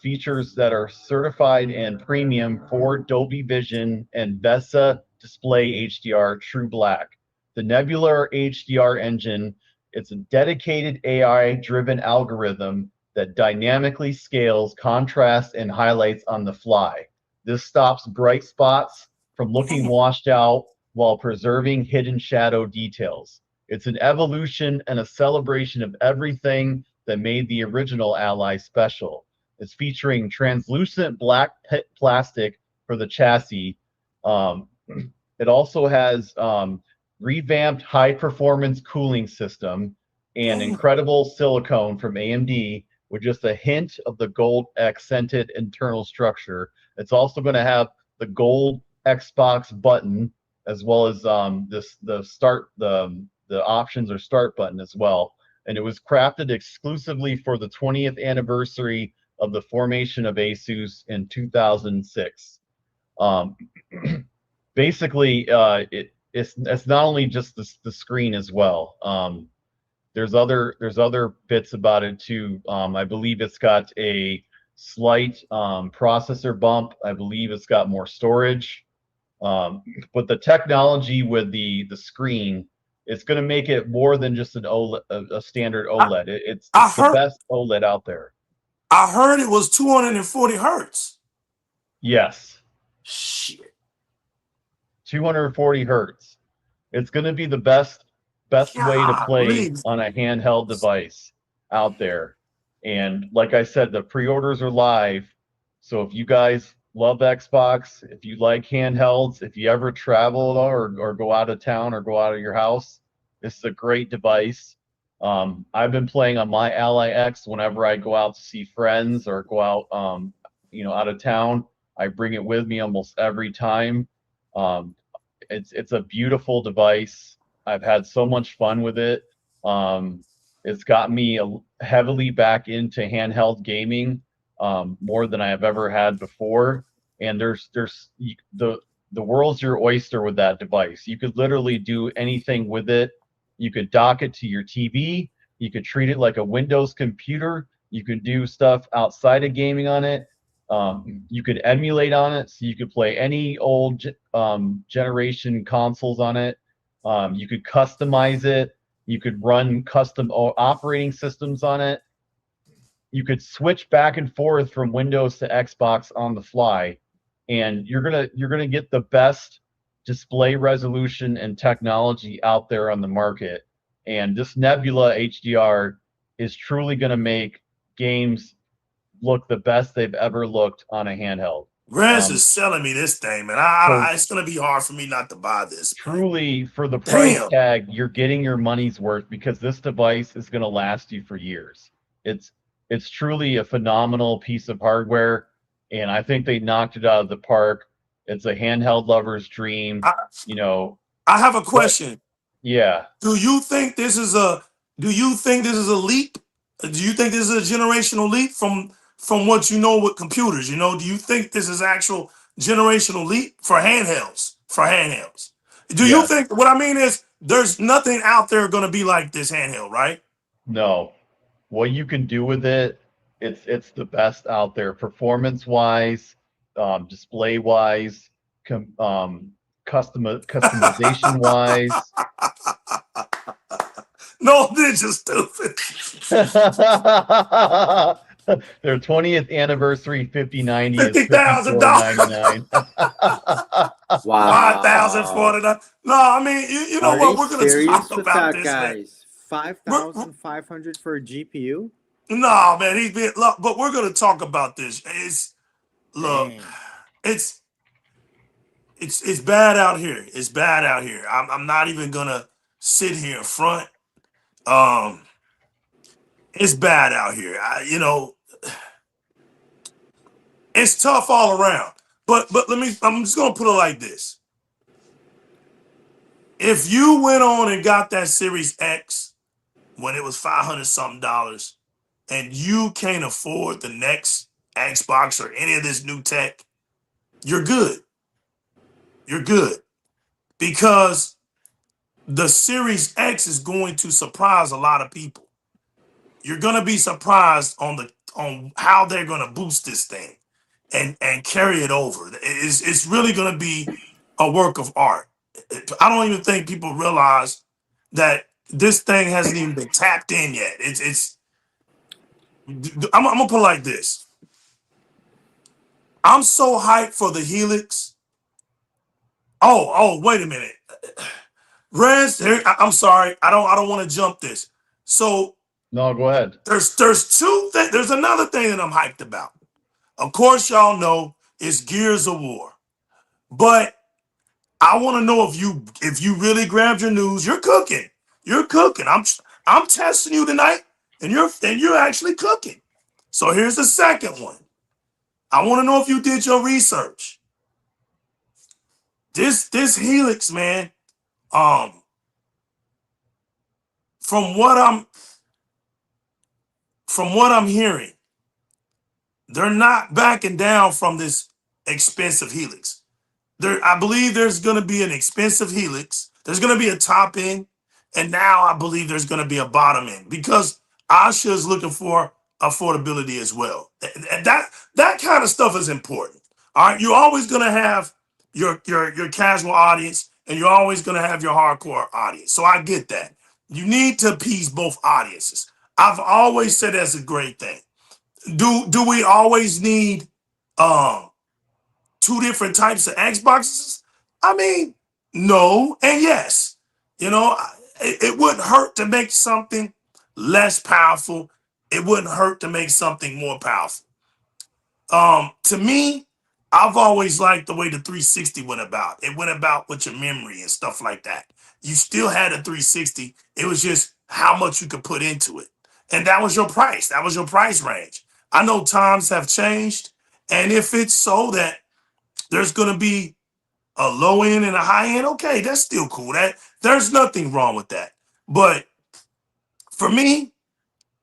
features that are certified and premium for Dolby Vision and VESA Display HDR True Black. The Nebular HDR engine, it's a dedicated AI-driven algorithm that dynamically scales contrast and highlights on the fly. This stops bright spots from looking washed out while preserving hidden shadow details. It's an evolution and a celebration of everything that made the original Ally special. It's featuring translucent black plastic for the chassis. It also has revamped high-performance cooling system and incredible silicone from AMD with just a hint of the gold accented internal structure. It's also going to have the gold Xbox button as well as the options or start button as well. And it was crafted exclusively for the 20th anniversary of the formation of ASUS in 2006. Basically, it's not only just the screen as well. There's other bits about it too. I believe it's got a slight processor bump. I believe it's got more storage. But the technology with the screen, it's going to make it more than just an OLED, a standard OLED. It's the best OLED out there. I heard it was 240 hertz. Yes. Shit. 240 hertz. It's going to be the best way to play on a handheld device out there. And like I said, the pre-orders are live. So if you guys love Xbox, if you like handhelds, if you ever travel or go out of town or go out of your house, this is a great device. I've been playing on my Ally X whenever I go out to see friends or go out, out of town. I bring it with me almost every time. It's a beautiful device. I've had so much fun with it. It's got me heavily back into handheld gaming, more than I have ever had before. And there's the world's your oyster with that device. You could literally do anything with it. You could dock it to your TV. You could treat it like a Windows computer. You could do stuff outside of gaming on it. You could emulate on it, so you could play any old generation consoles on it. You could customize it. You could run custom operating systems on it. You could switch back and forth from Windows to Xbox on the fly, and you're gonna get the best display resolution and technology out there on the market. And this Nebula HDR is truly gonna make games look the best they've ever looked on a handheld. Rez is selling me this thing, man. It's gonna be hard for me not to buy this. Truly, for the price tag, you're getting your money's worth because this device is going to last you for years. It's truly a phenomenal piece of hardware, and I think they knocked it out of the park. It's a handheld lover's dream. I have a question. Yeah. Do you think this is a leap? Do you think this is a generational leap from what you know with computers? Do you think this is actual generational leap for handhelds? Do you think, what I mean is there's nothing out there going to be like this handheld, right? No. What you can do with it, it's the best out there, performance wise, display wise, customization wise. No ninja, stupid. Their 20th anniversary 5090 is $50,000. $54.99. Wow. $5,049. No, I mean, you know Are what? they We're gonna talk serious with about that, this, man. guys? 5,500 for a GPU? No, man, he's been. Look, but we're gonna talk about this. Look, Dang. it's bad out here. It's bad out here. I'm not even gonna sit here in front. It's bad out here. You know, it's tough all around. But I'm just gonna put it like this. If you went on and got that Series X when it was $500 something, and you can't afford the next Xbox or any of this new tech, you're good. You're good. Because the Series X is going to surprise a lot of people. You're gonna be surprised on how they're gonna boost this thing and carry it over. It's really gonna be a work of art. I don't even think people realize that this thing hasn't even been tapped in yet. I'm gonna put it like this. I'm so hyped for the Helix. Oh, wait a minute. Rez, I'm sorry. I don't want to jump this. So No, go ahead. there's two things. There's another thing that I'm hyped about. Of course, y'all know it's Gears of War. But I want to know if you really grabbed your news. You're cooking. You're cooking. I'm testing you tonight, and you're actually cooking. So here's the second one. I want to know if you did your research. This Helix, man. From what I'm hearing, they're not backing down from this expensive Helix. I believe there's going to be an expensive Helix. There's going to be a top end, and now I believe there's going to be a bottom end because ASUS is looking for affordability as well. And that kind of stuff is important. All right, you're always going to have your casual audience, and you're always going to have your hardcore audience. So I get that. You need to appease both audiences. I've always said that's a great thing. Do we always need two different types of Xboxes? I mean, no and yes. You know, it wouldn't hurt to make something less powerful. It wouldn't hurt to make something more powerful. To me, I've always liked the way the 360 went about. It went about with your memory and stuff like that. You still had a 360. It was just how much you could put into it. And that was your price. That was your price range. I know times have changed. And if it's so that there's going to be a low end and a high end, okay, that's still cool. There's nothing wrong with that. But for me,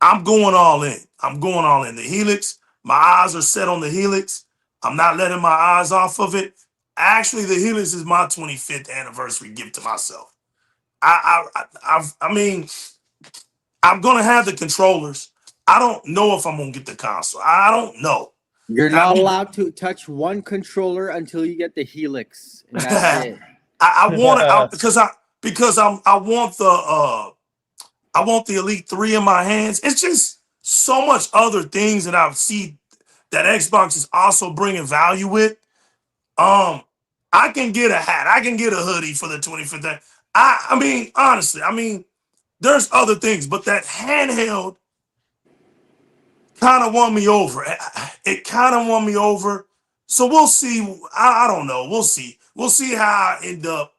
I'm going all in. I'm going all in. The Helix, my eyes are set on the Helix. I'm not letting my eyes off of it. Actually, the Helix is my 25th anniversary gift to myself. I mean, I'm gonna have the controllers. I don't know if I'm gonna get the console. I don't know. You're not allowed to touch one controller until you get the Helix. And that's it. I want it because I want the Elite 3 in my hands. It's just so much other things that I see that Xbox is also bringing value with. I can get a hat. I can get a hoodie for the 25th. I mean, honestly, there's other things, but that handheld kind of won me over. It kind of won me over. So we'll see. I don't know. We'll see. We'll see how I end up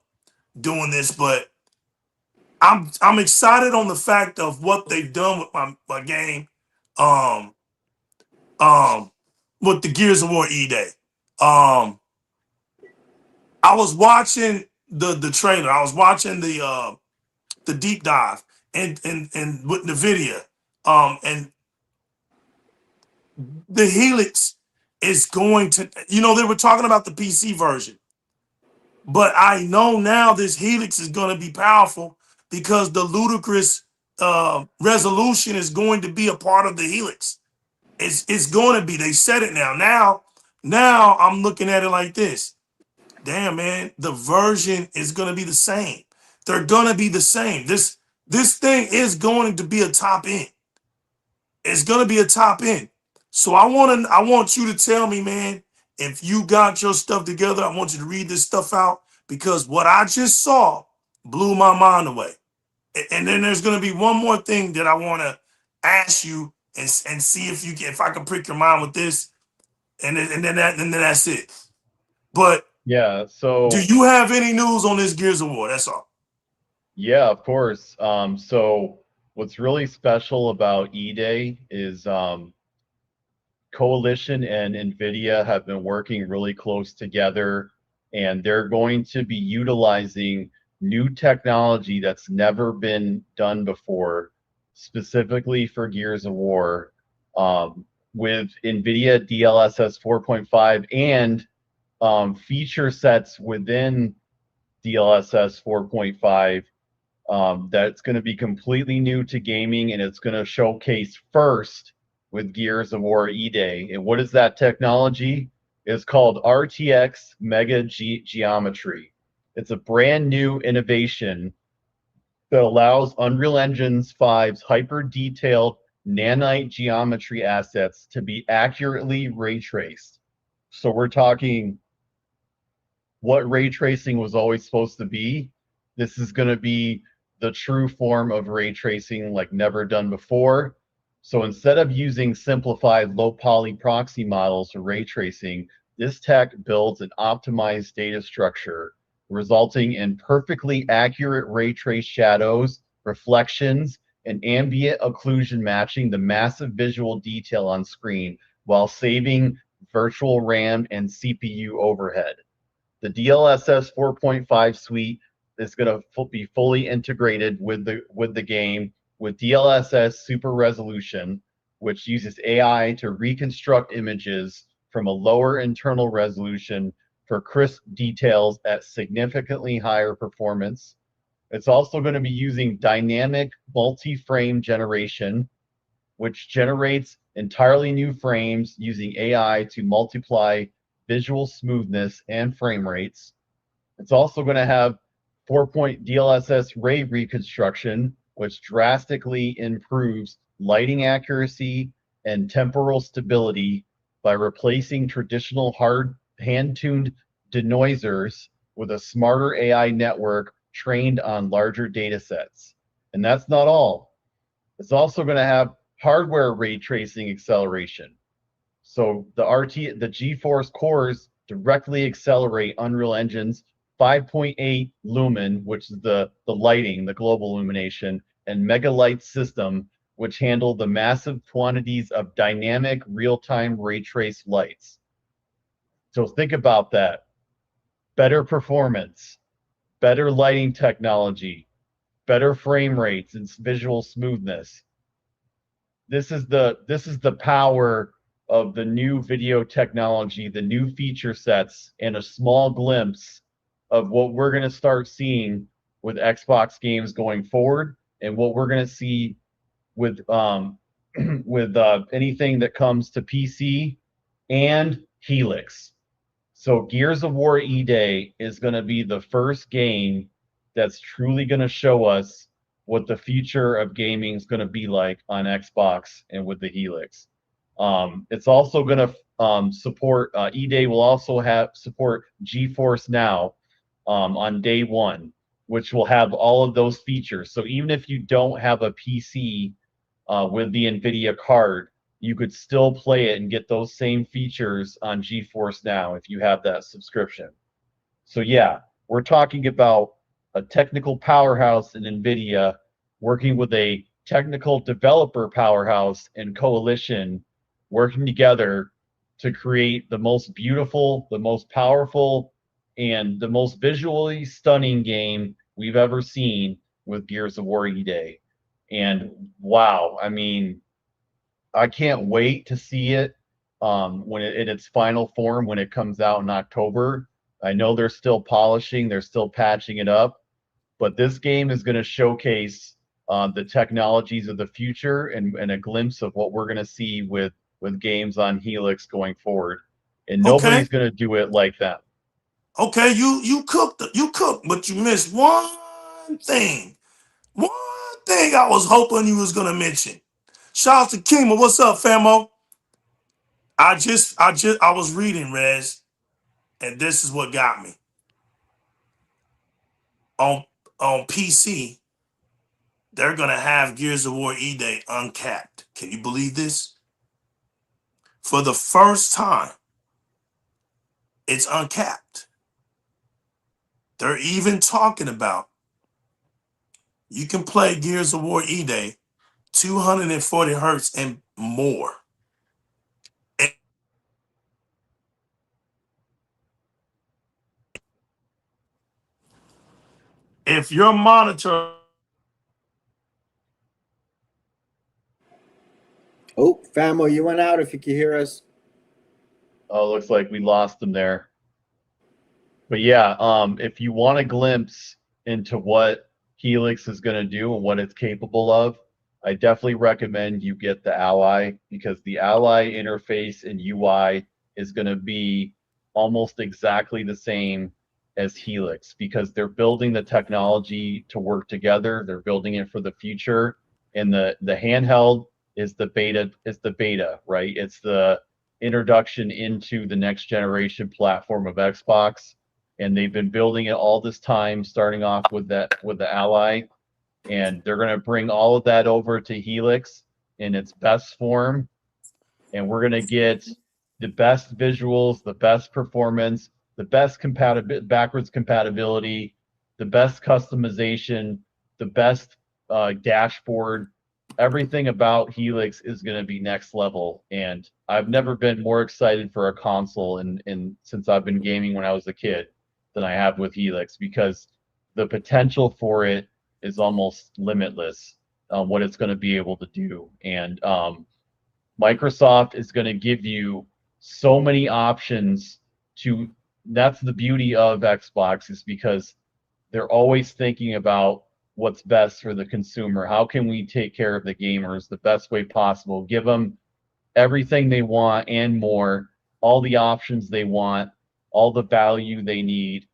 doing this, but I'm excited on the fact of what they've done with my game. With the Gears of War E-Day. I was watching the trailer. I was watching the deep dive and with NVIDIA. And the Helix is going to, they were talking about the PC version. But I know now this Helix is going to be powerful because the ludicrous resolution is going to be a part of the Helix. It's going to be. They said it now. Now I'm looking at it like this. Damn, man, the version is going to be the same. They're going to be the same. this thing is going to be a top end. It's going to be a top end. So I want you to tell me, man, if you got your stuff together, I want you to read this stuff out, because what I just saw blew my mind away. And then there's going to be one more thing that I want to ask you and see if I can prick your mind with this, and then that's it. But Yeah, so do you have any news on this Gears of War? That's all. yeah, of course. So what's really special about E-Day is Coalition and NVIDIA have been working really close together, and they're going to be utilizing new technology that's never been done before, specifically for Gears of War, with NVIDIA DLSS 4.5 and feature sets within DLSS 4.5 that's going to be completely new to gaming, and it's going to showcase first with Gears of War E-Day. And what is that technology? It's called RTX Mega Geometry. It's a brand new innovation that allows Unreal Engine 5's hyper-detailed nanite geometry assets to be accurately ray traced. So we're talking what ray tracing was always supposed to be. This is going to be the true form of ray tracing like never done before. So instead of using simplified low poly proxy models for ray tracing, this tech builds an optimized data structure, resulting in perfectly accurate ray trace shadows, reflections, and ambient occlusion matching the massive visual detail on screen while saving virtual RAM and CPU overhead. The DLSS 4.5 suite is going to be fully integrated with the game with DLSS Super Resolution, which uses AI to reconstruct images from a lower internal resolution for crisp details at significantly higher performance. It's also going to be using dynamic multi-frame generation, which generates entirely new frames using AI to multiply visual smoothness and frame rates. It's also going to have 4-point DLSS ray reconstruction, which drastically improves lighting accuracy and temporal stability by replacing traditional hard hand-tuned denoisers with a smarter AI network trained on larger data sets. And that's not all. It's also going to have hardware ray tracing acceleration. So the GeForce cores directly accelerate Unreal Engine's 5.8 lumen, which is the lighting, the global illumination, and Megalight system, which handle the massive quantities of dynamic real-time ray trace lights. So think about that. Better performance, better lighting technology, better frame rates and visual smoothness. This is the power of the new video technology, the new feature sets, and a small glimpse of what we're going to start seeing with Xbox games going forward, and what we're going to see with anything that comes to PC and Helix. So Gears of War E-Day is going to be the first game that's truly going to show us what the future of gaming is going to be like on Xbox and with the Helix. It's also going to support E-Day will also support GeForce Now on day one, which will have all of those features. So even if you don't have a PC with the NVIDIA card, you could still play it and get those same features on GeForce Now if you have that subscription. So yeah, we're talking about a technical powerhouse in NVIDIA working with a technical developer powerhouse and Coalition working together to create the most beautiful, the most powerful, and the most visually stunning game we've ever seen with Gears of War E-Day. And wow, I mean, I can't wait to see it when in its final form when it comes out in October. I know they're still polishing, they're still patching it up, but this game is going to showcase the technologies of the future and a glimpse of what we're going to see with games on Helix going forward. And nobody's going to do it like that. Okay, you cooked, but you missed one thing. One thing I was hoping you was gonna mention. Shout out to Kima. What's up, famo? I was reading, Rez, and this is what got me. On PC, they're gonna have Gears of War E-Day uncapped. Can you believe this? For the first time, it's uncapped. They're even talking about you can play Gears of War E-Day 240 hertz and more. If your monitor... Oh, Famo, you went out if you can hear us. Oh, looks like we lost them there. But yeah, if you want a glimpse into what Helix is going to do and what it's capable of, I definitely recommend you get the Ally, because the Ally interface and UI is going to be almost exactly the same as Helix, because they're building the technology to work together. They're building it for the future, and the handheld is the beta, right? It's the introduction into the next generation platform of Xbox, and they've been building it all this time, starting off with the Ally, and they're going to bring all of that over to Helix in its best form, and we're going to get the best visuals, the best performance, the best backwards compatibility, the best customization, the best dashboard. Everything about Helix is going to be next level, and I've never been more excited for a console since I've been gaming when I was a kid than I have with Helix, because the potential for it is almost limitless on what it's going to be able to do. And Microsoft is going to give you so many options to. That's the beauty of Xbox, is because they're always thinking about what's best for the consumer. How can we take care of the gamers the best way possible? Give them everything they want and more, all the options they want, all the value they need,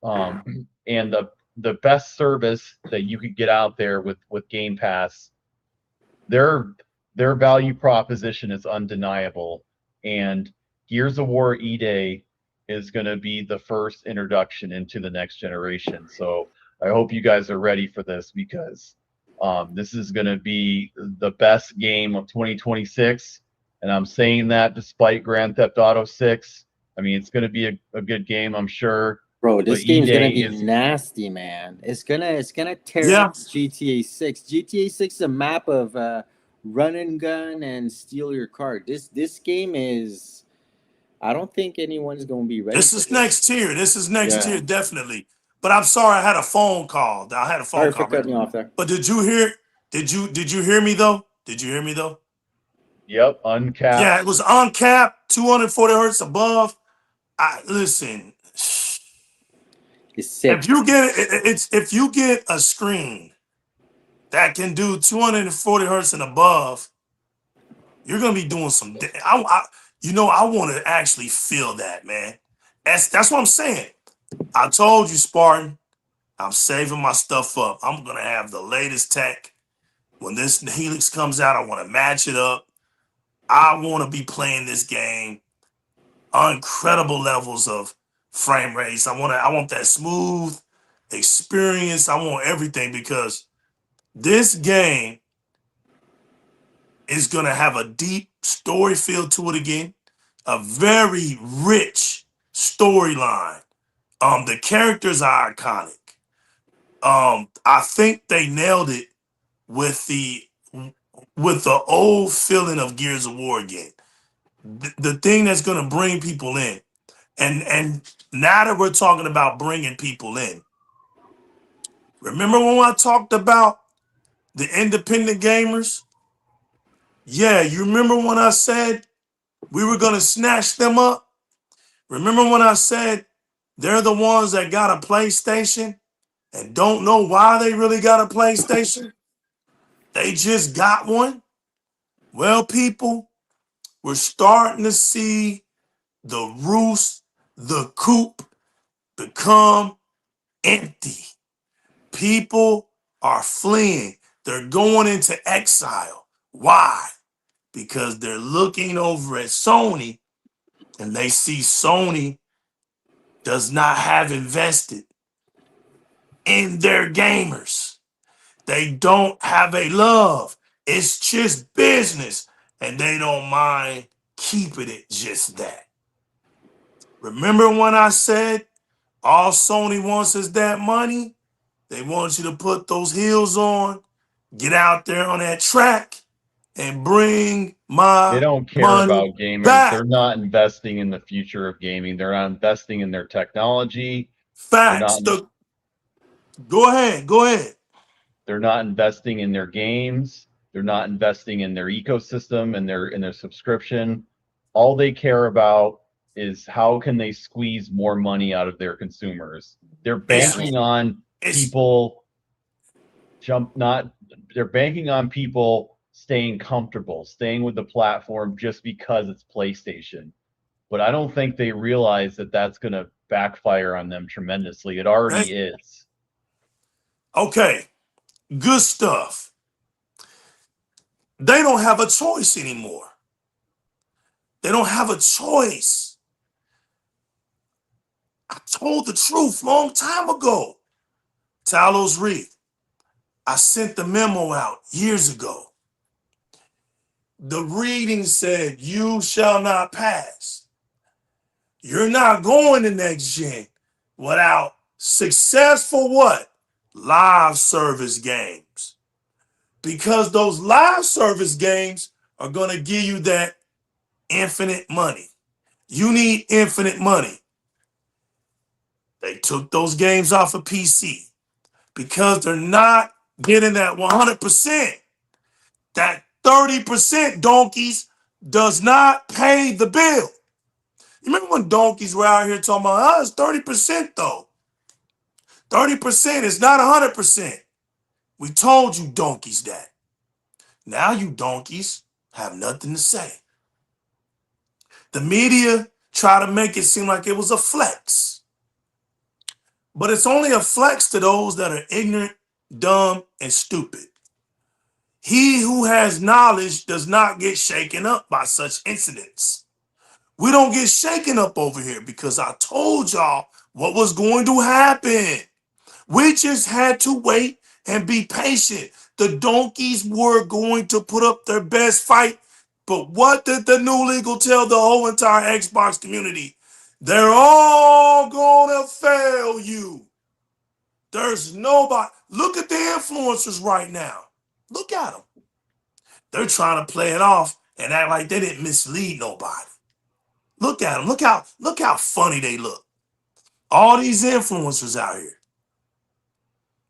and the best service that you could get out there with Game Pass. Their value proposition is undeniable, and Gears of War E-Day is going to be the first introduction into the next generation. So I hope you guys are ready for this, because this is going to be the best game of 2026. And I'm saying that despite Grand Theft Auto 6. I mean, it's going to be a good game, I'm sure. Bro, this But game's gonna E-Day be nasty, man. It's gonna tear Yeah. up GTA 6. GTA 6 is a map of run and gun and steal your car. This game is, I don't think anyone's gonna be ready. This is next tier. This is next Yeah. tier, definitely. But I'm sorry, I had a phone call. I had a phone Sorry call. for cutting you off there. But did you hear? Did you hear me though? Did you hear me though? Yep, uncapped. Yeah, it was uncapped, 240 hertz above. Listen. It's sick. If you get a screen that can do 240 hertz and above, you're gonna be doing some. I want to actually feel that, man. That's what I'm saying. I told you, Spartan. I'm saving my stuff up. I'm gonna have the latest tech. When this Helix comes out, I want to match it up. I want to be playing this game incredible levels of frame rates. I want that smooth experience. I want everything, because this game is gonna have a deep story feel to it again, a very rich storyline. The characters are iconic. I think they nailed it with the old feeling of Gears of War again. The thing that's gonna bring people in. And now that we're talking about bringing people in, remember when I talked about the independent gamers? Yeah, you remember when I said we were going to snatch them up? Remember when I said they're the ones that got a PlayStation and don't know why they really got a PlayStation? They just got one? Well, people, we're starting to see the roost, the coop become empty. People are fleeing. They're going into exile. Why? Because they're looking over at Sony and they see Sony does not have invested in their gamers. They don't have a love. It's just business. And they don't mind keeping it just that. Remember when I said all Sony wants is that money? They want you to put those heels on, get out there on that track, and bring They my don't care money about gamers. back. They're not investing in the future of gaming. They're not investing in their technology. Facts. Go ahead. They're not investing in their games. They're not investing in their ecosystem and their subscription. All they care about is how can they squeeze more money out of their consumers. They're banking on people they're banking on people staying comfortable, staying with the platform just because it's PlayStation. But I don't think they realize that that's going to backfire on them tremendously. It already is. Okay, good stuff. They don't have a choice anymore. They don't have a choice. I told the truth long time ago. Talos Reed, I sent the memo out years ago. The reading said, you shall not pass. You're not going to next gen without successful what? Live service games. Because those live service games are going to give you that infinite money. You need infinite money. They took those games off of PC because they're not getting that 100%. That 30% donkeys does not pay the bill. You remember when donkeys were out here talking about, it's 30% though. 30% is not 100%. We told you donkeys that. Now you donkeys have nothing to say. The media try to make it seem like it was a flex. But it's only a flex to those that are ignorant, dumb, and stupid. He who has knowledge does not get shaken up by such incidents. We don't get shaken up over here because I told y'all what was going to happen. We just had to wait and be patient. The donkeys were going to put up their best fight. But what did the new legal tell the whole entire Xbox community? They're all gonna fail you. There's nobody. Look at the influencers right now. Look at them. They're trying to play it off and act like they didn't mislead nobody. Look at them. Look how funny they look. All these influencers out here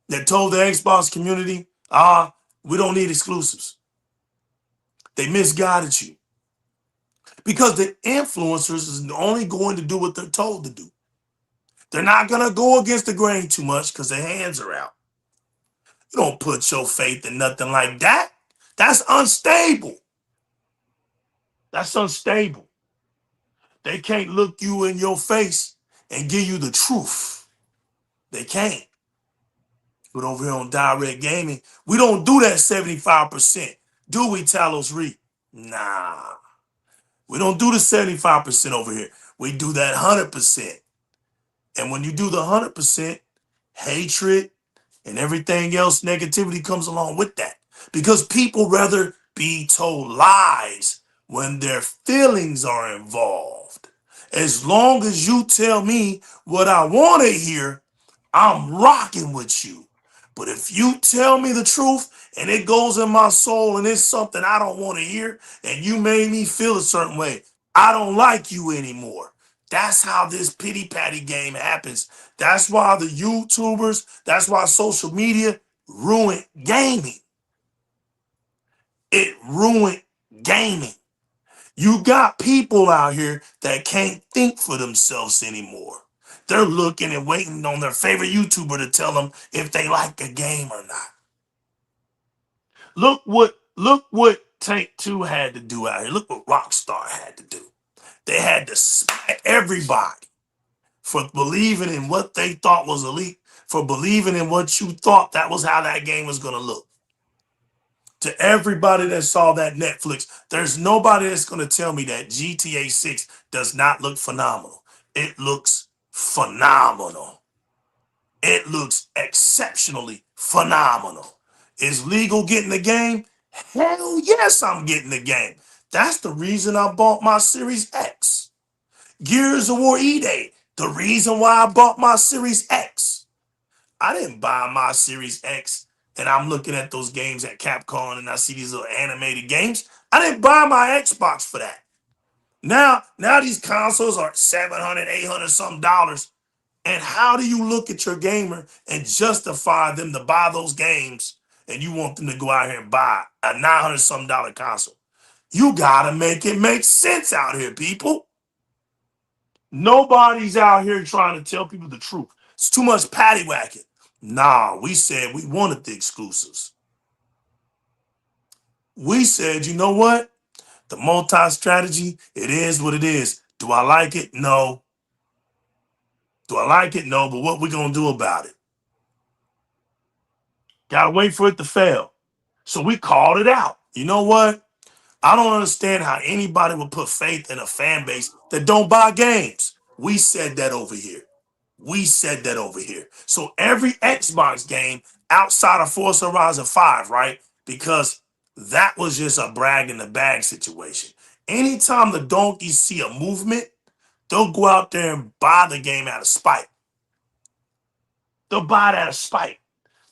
that told the Xbox community, we don't need exclusives. They misguided you. Because the influencers is only going to do what they're told to do. They're not going to go against the grain too much because their hands are out. You don't put your faith in nothing like that. That's unstable. That's unstable. They can't look you in your face and give you the truth. They can't. But over here on Di-RRec Gaming, we don't do that 75%. Do we, Talos Reed? Nah. We don't do the 75% over here. We do that 100%. And when you do the 100%, hatred and everything else, negativity comes along with that. Because people rather be told lies when their feelings are involved. As long as you tell me what I want to hear, I'm rocking with you. But if you tell me the truth and it goes in my soul and it's something I don't want to hear and you made me feel a certain way, I don't like you anymore. That's how this pity-patty game happens. That's why the YouTubers, that's why social media ruined gaming. It ruined gaming. You got people out here that can't think for themselves anymore. They're looking and waiting on their favorite YouTuber to tell them if they like a game or not. Look what Take-Two had to do out here. Look what Rockstar had to do. They had to smack everybody for believing in what they thought was elite, for believing in what you thought that was how that game was going to look. To everybody that saw that Netflix, there's nobody that's going to tell me that GTA 6 does not look phenomenal. It looks phenomenal. It looks exceptionally phenomenal. Is Legal getting the game? Hell yes, I'm getting the game. That's the reason I bought my Series X. Gears of War E-Day, the reason why I bought my Series X. I didn't buy my Series X and I'm looking at those games at Capcom and I see these little animated games. I didn't buy my Xbox for that. Now these consoles are $700, $800 something dollars. And how do you look at your gamer and justify them to buy those games and you want them to go out here and buy a $900 something dollar console? You gotta make it make sense out here, people. Nobody's out here trying to tell people the truth. It's too much paddywhacking. Nah, we said we wanted the exclusives. We said, you know what? The multi-strategy, it is what it is. Do I like it? No. Do I like it? No, but what we gonna do about it? Gotta wait for it to fail. So we called it out. You know what? I don't understand how anybody would put faith in a fan base that don't buy games. We said that over here. We said that over here. So every Xbox game outside of Forza Horizon 5, right? Because that was just a brag in the bag situation. Anytime the donkeys see a movement, they'll go out there and buy the game out of spite. They'll buy it out of spite.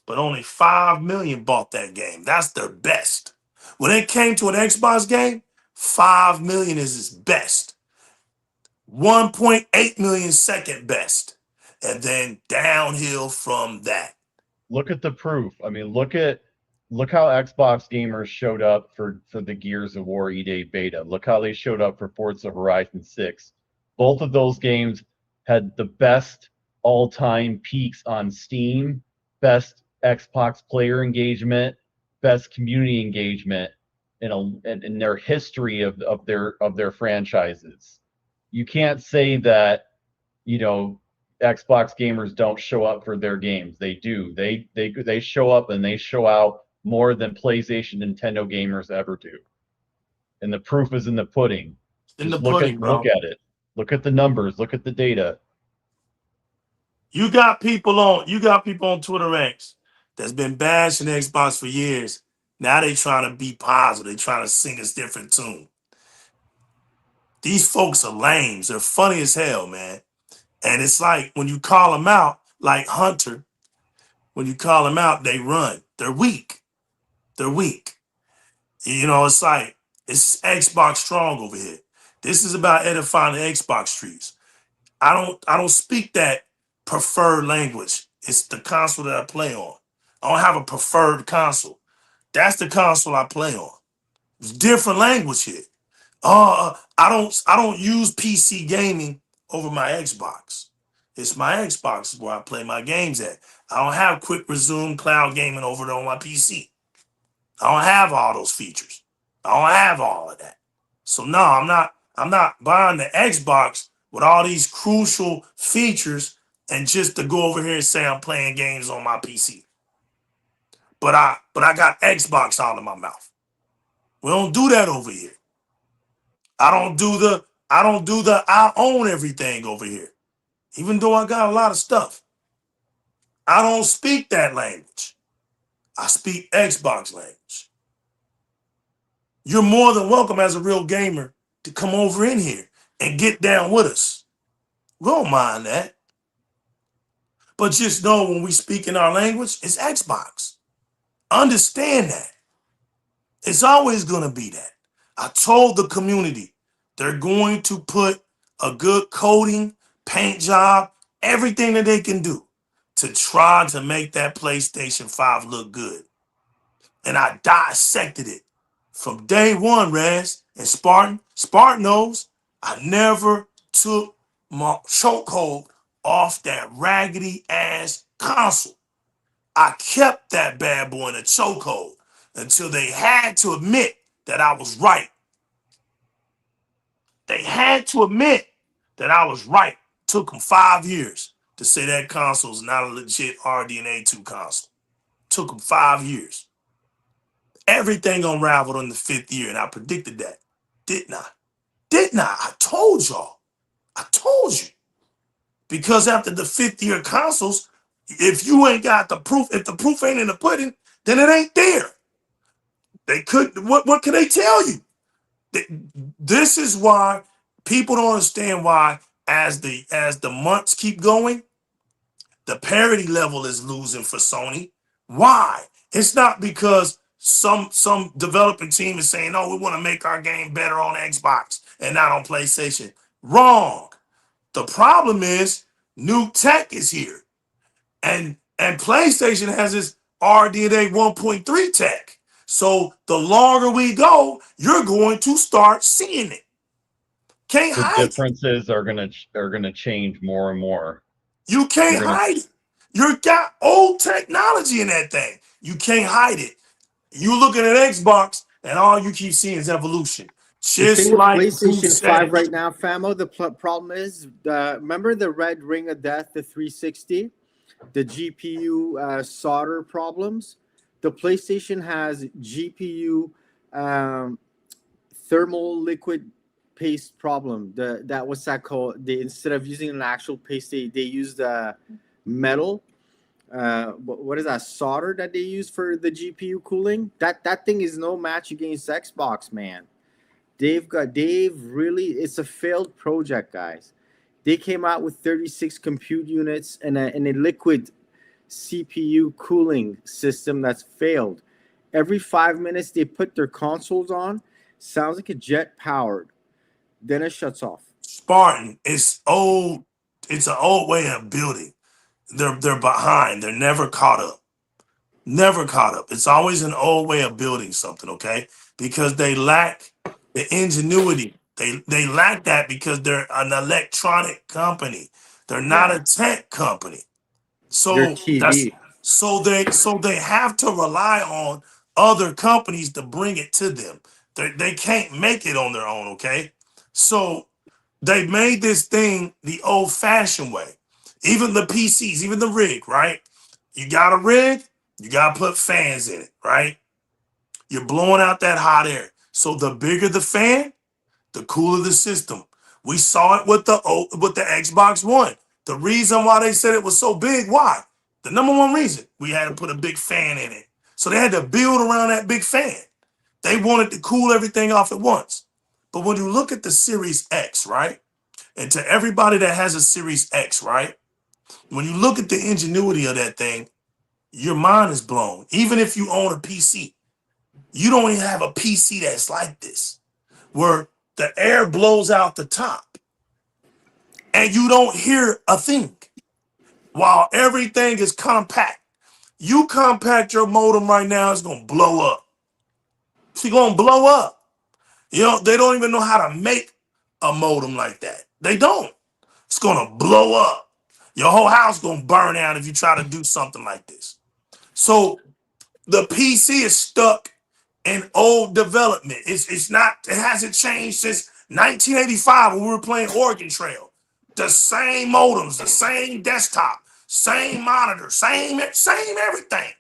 But only 5 million bought that game. That's their best. When it came to an Xbox game, 5 million is its best. 1.8 million second best. And then downhill from that. Look at the proof. I mean, look how Xbox gamers showed up for the Gears of War E-Day beta. Look how they showed up for Forza Horizon 6. Both of those games had the best all-time peaks on Steam, best Xbox player engagement, best community engagement in their history of their franchises. You can't say that, Xbox gamers don't show up for their games. They do. They show up and they show out more than PlayStation, Nintendo gamers ever do. And the proof is in the pudding. Look at it. Look at the numbers. Look at the data. You got people on Twitter X that's been bashing Xbox for years. Now they trying to be positive. They trying to sing a different tune. These folks are lames. They're funny as hell, man. And it's like when you call them out, like Hunter, when you call them out, they run. They're weak. They're weak. It's like, it's Xbox strong over here. This is about edifying the Xbox streets. I don't speak that preferred language. It's the console that I play on. I don't have a preferred console. That's the console I play on. It's different language here. I don't use PC gaming over my Xbox. It's my Xbox where I play my games at. I don't have quick resume cloud gaming over there on my PC. I don't have all those features. I don't have all of that. So no, I'm not buying the Xbox with all these crucial features and just to go over here and say I'm playing games on my PC. But I got Xbox all in my mouth. We don't do that over here. I don't do the I own everything over here. Even though I got a lot of stuff. I don't speak that language. I speak Xbox language. You're more than welcome as a real gamer to come over in here and get down with us. We don't mind that. But just know when we speak in our language, it's Xbox. Understand that. It's always going to be that. I told the community they're going to put a good coating, paint job, everything that they can do to try to make that PlayStation 5 look good. And I dissected it from day one, Rez and Spartan. Spartan knows I never took my chokehold off that raggedy ass console. I kept that bad boy in a chokehold until they had to admit that I was right. They had to admit that I was right. Took them 5 years to say that console's not a legit RDNA 2 console. Took them 5 years. Everything unraveled in the 5th year, and I predicted that. Didn't I? Didn't I? I told y'all. I told you. Because after the 5th year consoles, if you ain't got the proof, if the proof ain't in the pudding, then it ain't there. They could, what can they tell you? This is why people don't understand why as the months keep going, the parity level is losing for Sony. Why? It's not because some developing team is saying, "Oh, we want to make our game better on Xbox and not on PlayStation." Wrong. The problem is new tech is here, and PlayStation has this RDNA 1.3 tech. So the longer we go, you're going to start seeing it. Can't The hide it. differences are gonna change more and more. You can't hide it. You got old technology in that thing. You can't hide it. You looking at Xbox, and all you keep seeing is evolution. The Just thing with like PlayStation 5 right now, Famo, the problem is, remember the red ring of death, the 360, the GPU solder problems? The PlayStation has GPU thermal liquid paste problem. That what's that called? They, instead of using an actual paste, they used metal. What is that, solder that they use for the GPU cooling? That thing is no match against Xbox, man. They've really, it's a failed project, guys. They came out with 36 compute units and a liquid CPU cooling system that's failed. Every 5 minutes they put their consoles on, sounds like a jet powered. Then it shuts off. Spartan, it's old. It's an old way of building. They're behind. They're never caught up. Never caught up. It's always an old way of building something, okay? Because they lack the ingenuity. They lack that because they're an electronic company. They're not a tech company. Their So TV. they have to rely on other companies to bring it to them. They can't make it on their own, okay? So they made this thing the old-fashioned way. Even the PCs, even the rig, right? You got a rig, you got to put fans in it, right? You're blowing out that hot air. So the bigger the fan, the cooler the system. We saw it with the Xbox One. The reason why they said it was so big, why? The number one reason, we had to put a big fan in it. So they had to build around that big fan. They wanted to cool everything off at once. But when you look at the Series X, right? And to everybody that has a Series X, right? When you look at the ingenuity of that thing, your mind is blown. Even if you own a PC, you don't even have a PC that's like this, where the air blows out the top and you don't hear a thing while everything is compact. You compact your modem right now, it's going to blow up. It's going to blow up. You know, they don't even know how to make a modem like that. They don't. It's going to blow up. Your whole house going to burn out if you try to do something like this. So the PC is stuck in old development. It's not, it hasn't changed since 1985 when we were playing Oregon Trail. The same modems, the same desktop, same monitor, same everything.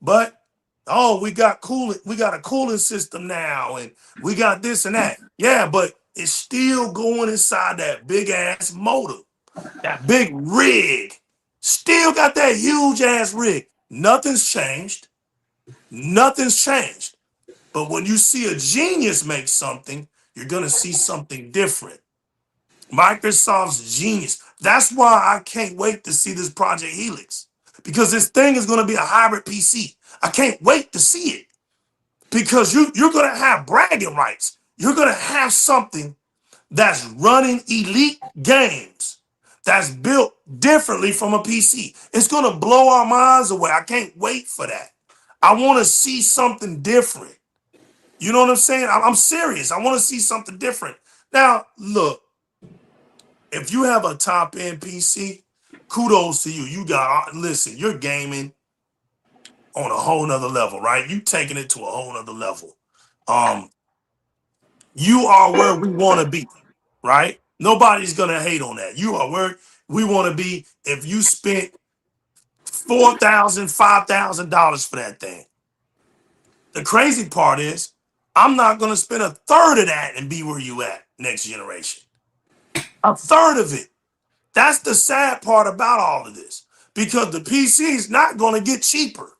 But we got a cooling system now, and we got this and that. Yeah, but it's still going inside that big ass modem, that big rig. Still got that huge ass rig. Nothing's changed. Nothing's changed. But when you see a genius make something, you're going to see something different. Microsoft's genius. That's why I can't wait to see this Project Helix, because this thing is going to be a hybrid PC. I can't wait to see it, because you're going to have bragging rights. You're going to have something that's running elite games that's built differently from a PC. It's going to blow our minds away. I can't wait for that. I want to see something different. You know what I'm saying? I'm serious. I want to see something different. Now, look, if you have a top-end PC, kudos to you. Listen, you're gaming on a whole nother level, right? You taking it to a whole nother level. You are where we want to be, right? Nobody's going to hate on that. You are where we want to be. If you spent $4,000, $5,000 for that thing, The crazy part is I'm not going to spend a third of that and be where you at next generation. A third of it. That's the sad part about all of this, because the PC is not going to get cheaper.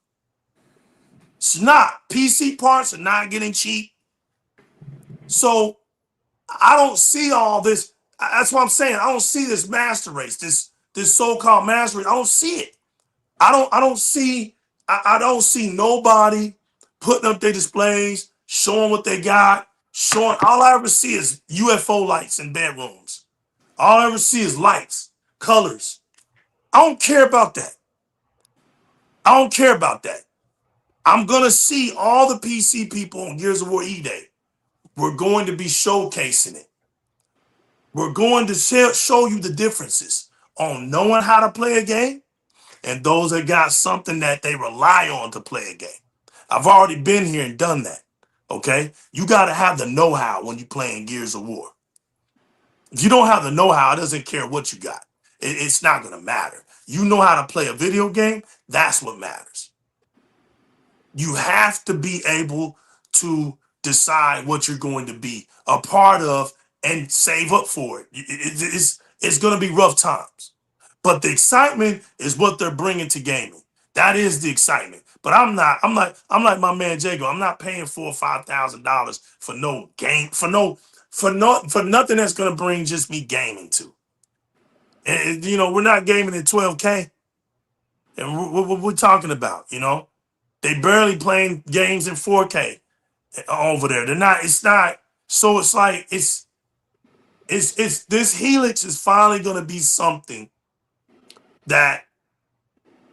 It's not. PC parts are not getting cheap. So I don't see all this. That's what I'm saying. I don't see this master race, this so-called master race. I don't see it. I don't see nobody putting up their displays, showing what they got, showing. All I ever see is UFO lights in bedrooms. All I ever see is lights, colors. I don't care about that. I don't care about that. I'm gonna see all the PC people on Gears of War E-Day. We're going to be showcasing it. We're going to show you the differences on knowing how to play a game and those that got something that they rely on to play a game. I've already been here and done that. Okay, you got to have the know-how when you're playing Gears of War. If you don't have the know-how, it doesn't care what you got. It's not going to matter. You know how to play a video game. That's what matters. You have to be able to decide what you're going to be a part of and save up for it. It's going to be rough times, but the excitement is what they're bringing to gaming. That is the excitement. But I'm like my man Jago. I'm not paying $4,000 or $5,000 for no game, for nothing that's going to bring just me gaming to. And you know, we're not gaming at 12K, and what we're talking about, you know, they barely playing games in 4K over there. They're not. It's not. So it's like it's this Helix is finally going to be something that,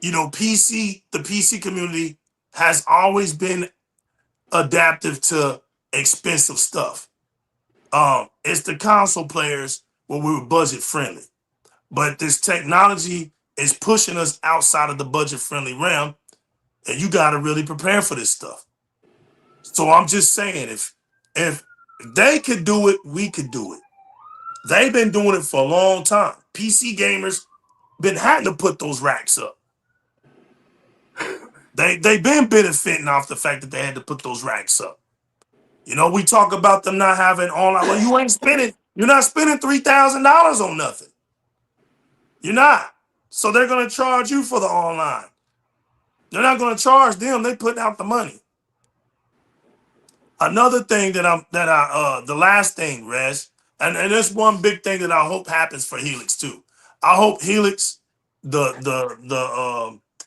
you know, the PC community has always been adaptive to expensive stuff. It's the console players where we were budget friendly, but this technology is pushing us outside of the budget friendly realm, and you got to really prepare for this stuff. So I'm just saying, if they could do it, we could do it. They've been doing it for a long time. PC gamers been having to put those racks up. They've been benefiting off the fact that they had to put those racks up. You know, we talk about them not having online. Well, you're not spending $3,000 on nothing. You're not. So they're going to charge you for the online. They're not going to charge them. They putting out the money. Another thing the last thing, Rez, and there's one big thing that I hope happens for Helix too. I hope Helix, the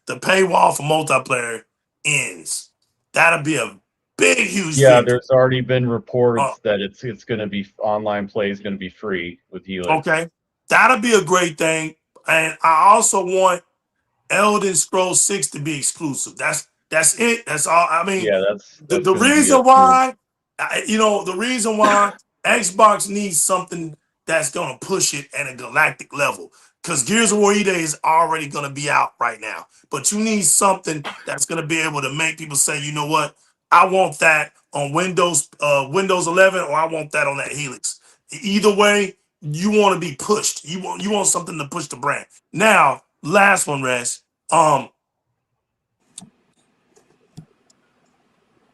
paywall for multiplayer ends. That'll be a big, huge Yeah, thing. there's already been reports that it's going to be online play is going to be free with Helix. Okay, that'll be a great thing. And I also want Elden Scrolls 6 to be exclusive. That's it. That's all. I mean, yeah, that's the reason why, the reason why Xbox needs something that's going to push it at a galactic level, because Gears of War E-Day is already going to be out right now. But you need something that's going to be able to make people say, you know what, I want that on Windows 11, or I want that on that Helix. Either way, you want to be pushed. You want something to push the brand. Now, last one, Rez.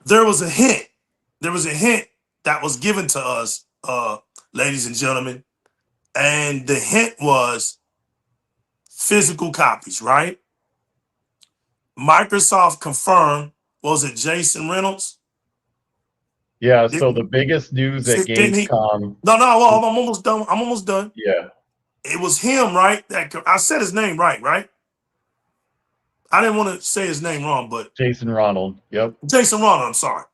There was a hint. There was a hint that was given to us, ladies and gentlemen, and the hint was physical copies, right? Microsoft confirmed. Was it Jason Reynolds? Yeah. So the biggest news at Gamescom. No. Well, I'm almost done. Yeah. It was him, right? I said his name right? I didn't want to say his name wrong, but Jason Ronald. Yep. Jason Ronald. I'm sorry.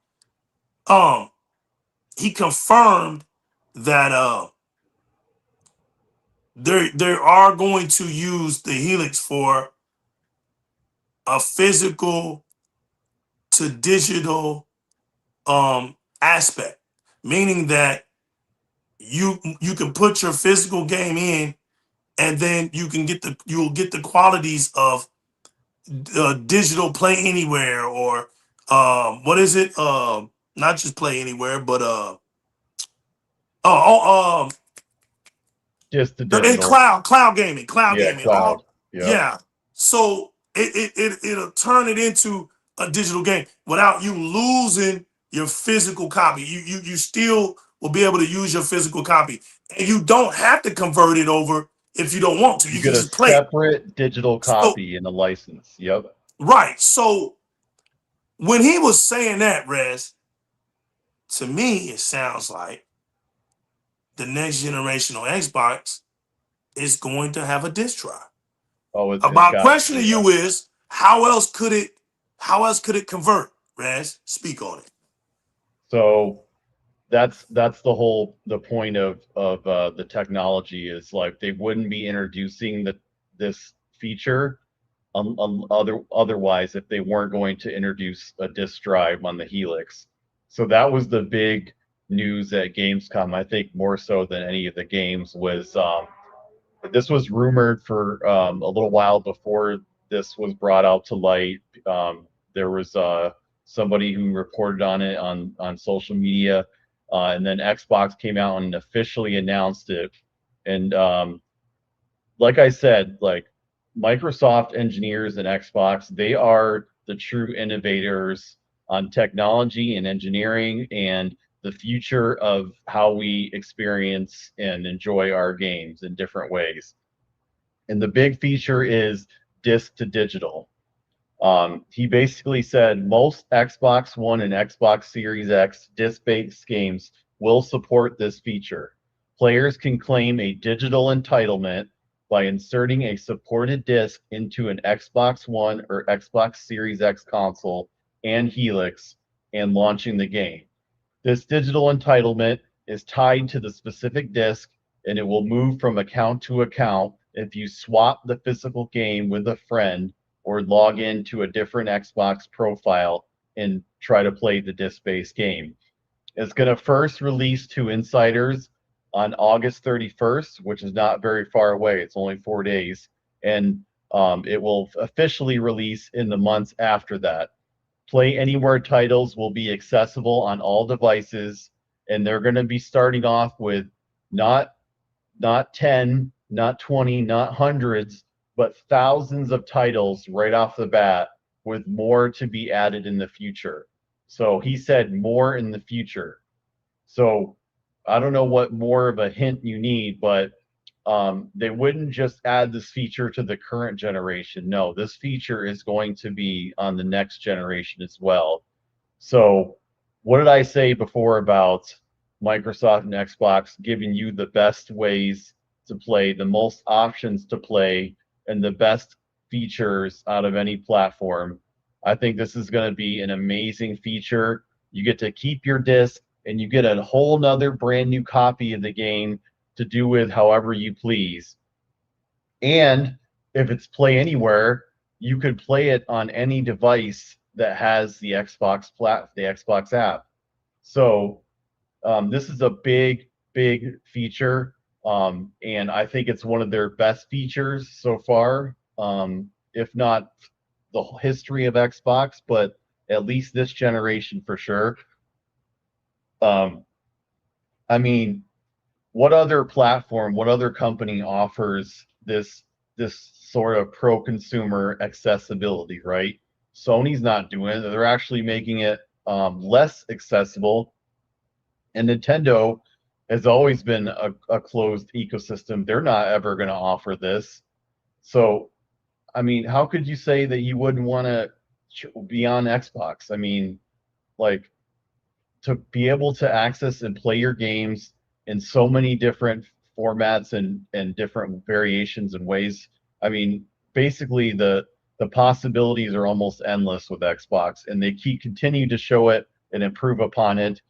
He confirmed that they are going to use the Helix for a physical to digital aspect, meaning that you can put your physical game in, and then you'll get the qualities of digital play anywhere, or what is it? Not just play anywhere, but just the digital. Cloud gaming. Cloud. Yeah. So it'll turn it into a digital game without you losing your physical copy. You still will be able to use your physical copy, and you don't have to convert it over if you don't want to. You You can get a just play it. separate digital So copy and a license. Yep. right. So when he was saying that, Rez, to me it sounds like the next generation on Xbox is going to have a disk drive. Oh, it's My got question to you is, how else could it convert? Rez, speak on it. So that's the point of the technology is like they wouldn't be introducing this feature otherwise if they weren't going to introduce a disk drive on the Helix. So that was the big news at Gamescom. I think more so than any of the games was this was rumored for a little while before this was brought out to light. There was somebody who reported on it on social media, and then Xbox came out and officially announced it. And like I said, like Microsoft engineers and Xbox, they are the true innovators on technology and engineering and the future of how we experience and enjoy our games in different ways. And the big feature is disc to digital. He basically said most Xbox One and Xbox Series X disc-based games will support this feature. Players can claim a digital entitlement by inserting a supported disc into an Xbox One or Xbox Series X console and Helix and launching the game. This digital entitlement is tied to the specific disc, and it will move from account to account if you swap the physical game with a friend or log into a different Xbox profile and try to play the disc-based game. It's going to first release to insiders on August 31st, which is not very far away. It's only 4 days. And it will officially release in the months after that. Play Anywhere titles will be accessible on all devices, and they're going to be starting off with not 10, not 20, not hundreds, but thousands of titles right off the bat, with more to be added in the future. So he said more in the future. So I don't know what more of a hint you need, but they wouldn't just add this feature to the current generation. No, this feature is going to be on the next generation as well. So what did I say before about Microsoft and Xbox giving you the best ways to play, the most options to play, and the best features out of any platform? I think this is going to be an amazing feature. You get to keep your disc, and you get a whole nother brand new copy of the game to do with however you please. And if it's Play Anywhere, you could play it on any device that has the Xbox app. So this is a big feature, and I think it's one of their best features so far, if not the history of Xbox, but at least this generation for sure. I mean, what other platform, what other company offers this sort of pro-consumer accessibility, right? Sony's not doing it. They're actually making it less accessible. And Nintendo has always been a closed ecosystem. They're not ever going to offer this. So, I mean, how could you say that you wouldn't want to be on Xbox? I mean, like, to be able to access and play your games in so many different formats and different variations and ways. I mean, basically the possibilities are almost endless with Xbox, and they continue to show it and improve upon it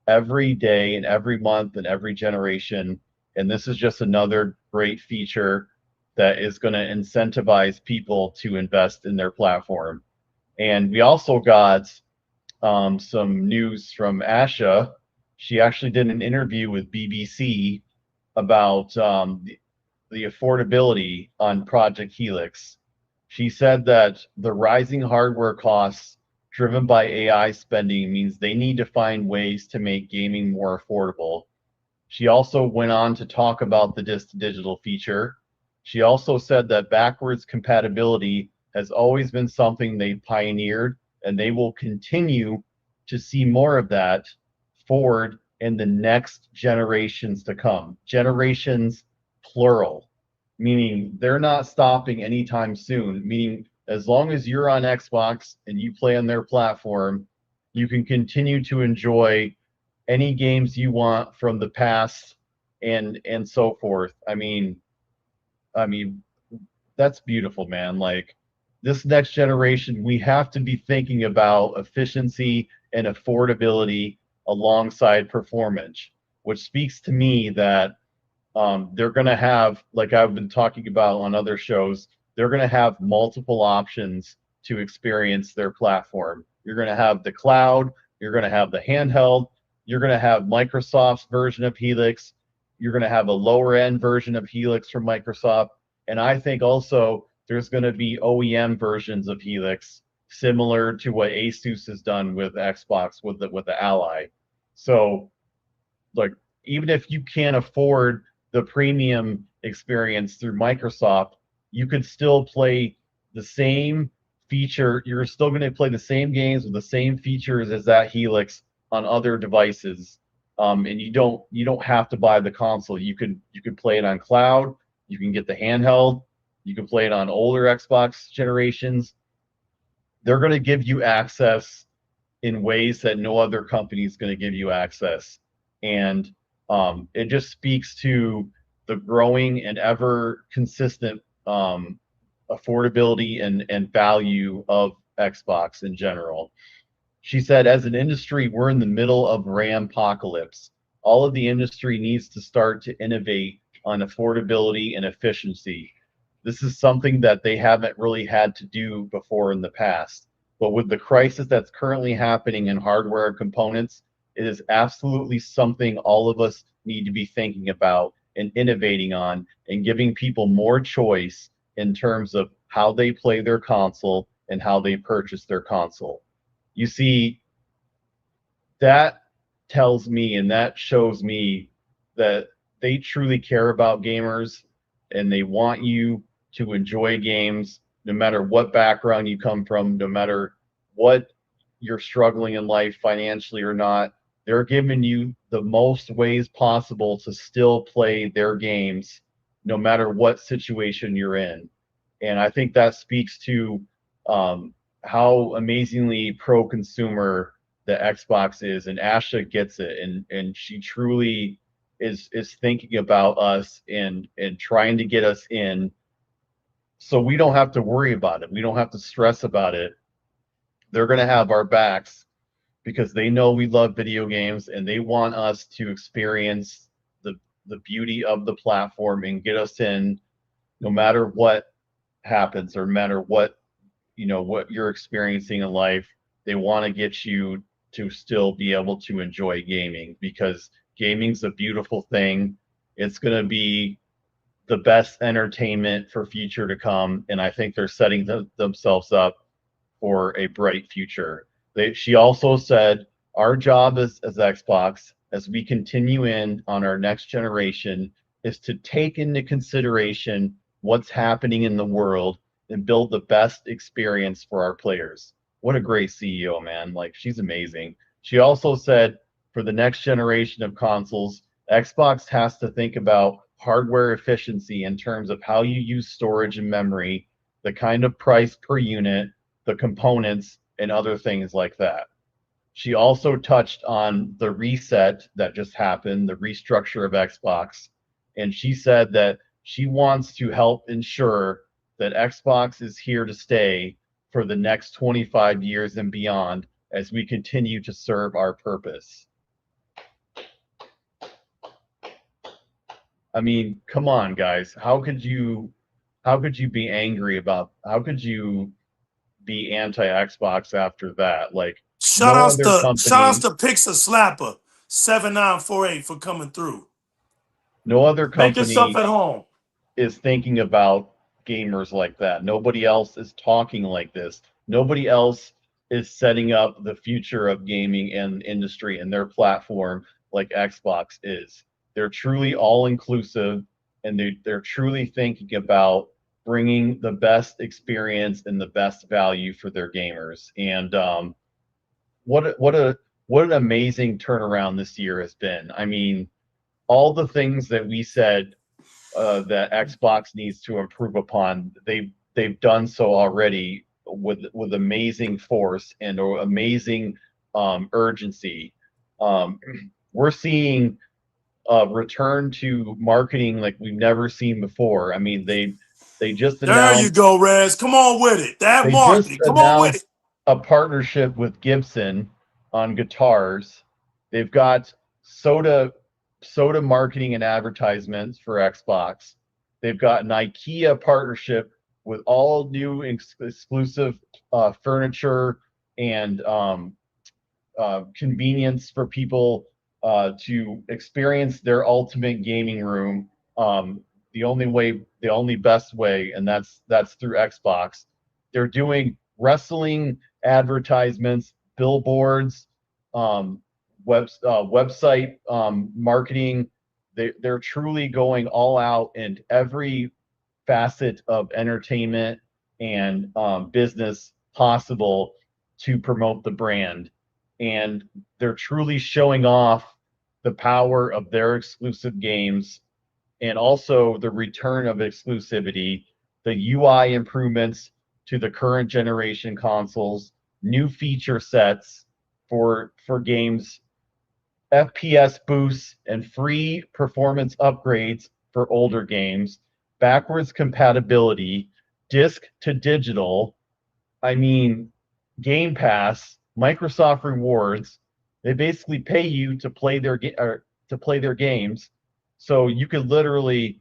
every day and every month and every generation. And this is just another great feature that is going to incentivize people to invest in their platform. And we also got some news from Asha. She actually did an interview with BBC about the affordability on Project Helix. She said that the rising hardware costs driven by AI spending means they need to find ways to make gaming more affordable. She also went on to talk about the disc-to-digital feature. She also said that backwards compatibility has always been something they pioneered, and they will continue to see more of that forward in the next generations to come. Generations, plural, meaning they're not stopping anytime soon, meaning as long as you're on Xbox and you play on their platform, you can continue to enjoy any games you want from the past and so forth. I mean, that's beautiful, man. Like, this next generation, we have to be thinking about efficiency and affordability alongside performance, which speaks to me that they're going to have, like I've been talking about on other shows, they're going to have multiple options to experience their platform. You're going to have the cloud, you're going to have the handheld, you're going to have Microsoft's version of Helix, you're going to have a lower end version of Helix from Microsoft, and I think also there's going to be OEM versions of Helix, similar to what ASUS has done with Xbox with the Ally. So, like, even if you can't afford the premium experience through Microsoft, you could still play the same feature. You're still going to play the same games with the same features as that Helix on other devices, and you don't have to buy the console. You could play it on cloud. You can get the handheld. You can play it on older Xbox generations. They're going to give you access in ways that no other company is going to give you access. And it just speaks to the growing and ever consistent affordability and value of Xbox in general. She said, as an industry, we're in the middle of RAM apocalypse. All of the industry needs to start to innovate on affordability and efficiency. This is something that they haven't really had to do before in the past. But with the crisis that's currently happening in hardware and components, it is absolutely something all of us need to be thinking about and innovating on, and giving people more choice in terms of how they play their console and how they purchase their console. You see, that tells me and that shows me that they truly care about gamers, and they want you to enjoy games no matter what background you come from, no matter what you're struggling in life financially or not. They're giving you the most ways possible to still play their games no matter what situation you're in. And I think that speaks to how amazingly pro-consumer the Xbox is, and Asha gets it, and she truly is thinking about us and trying to get us in, so we don't have to worry about it. We don't have to stress about it. They're going to have our backs because they know we love video games, and they want us to experience the beauty of the platform and get us in no matter what happens, or no matter what what you're experiencing in life. They want to get you to still be able to enjoy gaming, because gaming's a beautiful thing. It's going to be the best entertainment for future to come, and I think they're setting themselves up for a bright future. She also said, our job as Xbox, as we continue in on our next generation, is to take into consideration what's happening in the world and build the best experience for our players. What a great CEO, man. Like, she's amazing. She also said, for the next generation of consoles, Xbox has to think about hardware efficiency in terms of how you use storage and memory, the kind of price per unit, the components, and other things like that. She also touched on the reset that just happened, the restructure of Xbox, and she said that she wants to help ensure that Xbox is here to stay for the next 25 years and beyond as we continue to serve our purpose. I mean, come on, guys. How could you be angry about, how could you be anti-Xbox after that? Like, shout outs to Pixar Slapper 7948 for coming through. No other Make yourself company at home. is thinking about gamers like that. Nobody else is talking like this. Nobody else is setting up the future of gaming and industry and their platform like Xbox is. They're truly all inclusive, and they're truly thinking about bringing the best experience and the best value for their gamers. And what an amazing turnaround this year has been. I mean, all the things that we said that Xbox needs to improve upon, they've done so already with amazing force and amazing urgency. We're seeing a return to marketing like we've never seen before. I mean, they just announced. There you go, Raz. Come on with it. That They marketing. just Come on with it. announced a partnership with Gibson on guitars. They've got soda marketing and advertisements for Xbox. They've got an IKEA partnership with all new exclusive furniture and convenience for people to experience their ultimate gaming room. The only best way, and that's through Xbox. They're doing wrestling advertisements, billboards, website marketing. They're truly going all out in every facet of entertainment and business possible to promote the brand. And they're truly showing off the power of their exclusive games and also the return of exclusivity, the UI improvements to the current generation consoles, new feature sets for games, FPS boosts and free performance upgrades for older games, backwards compatibility, disc to digital. I mean, Game Pass, Microsoft Rewards. They basically pay you to play their games, so you could literally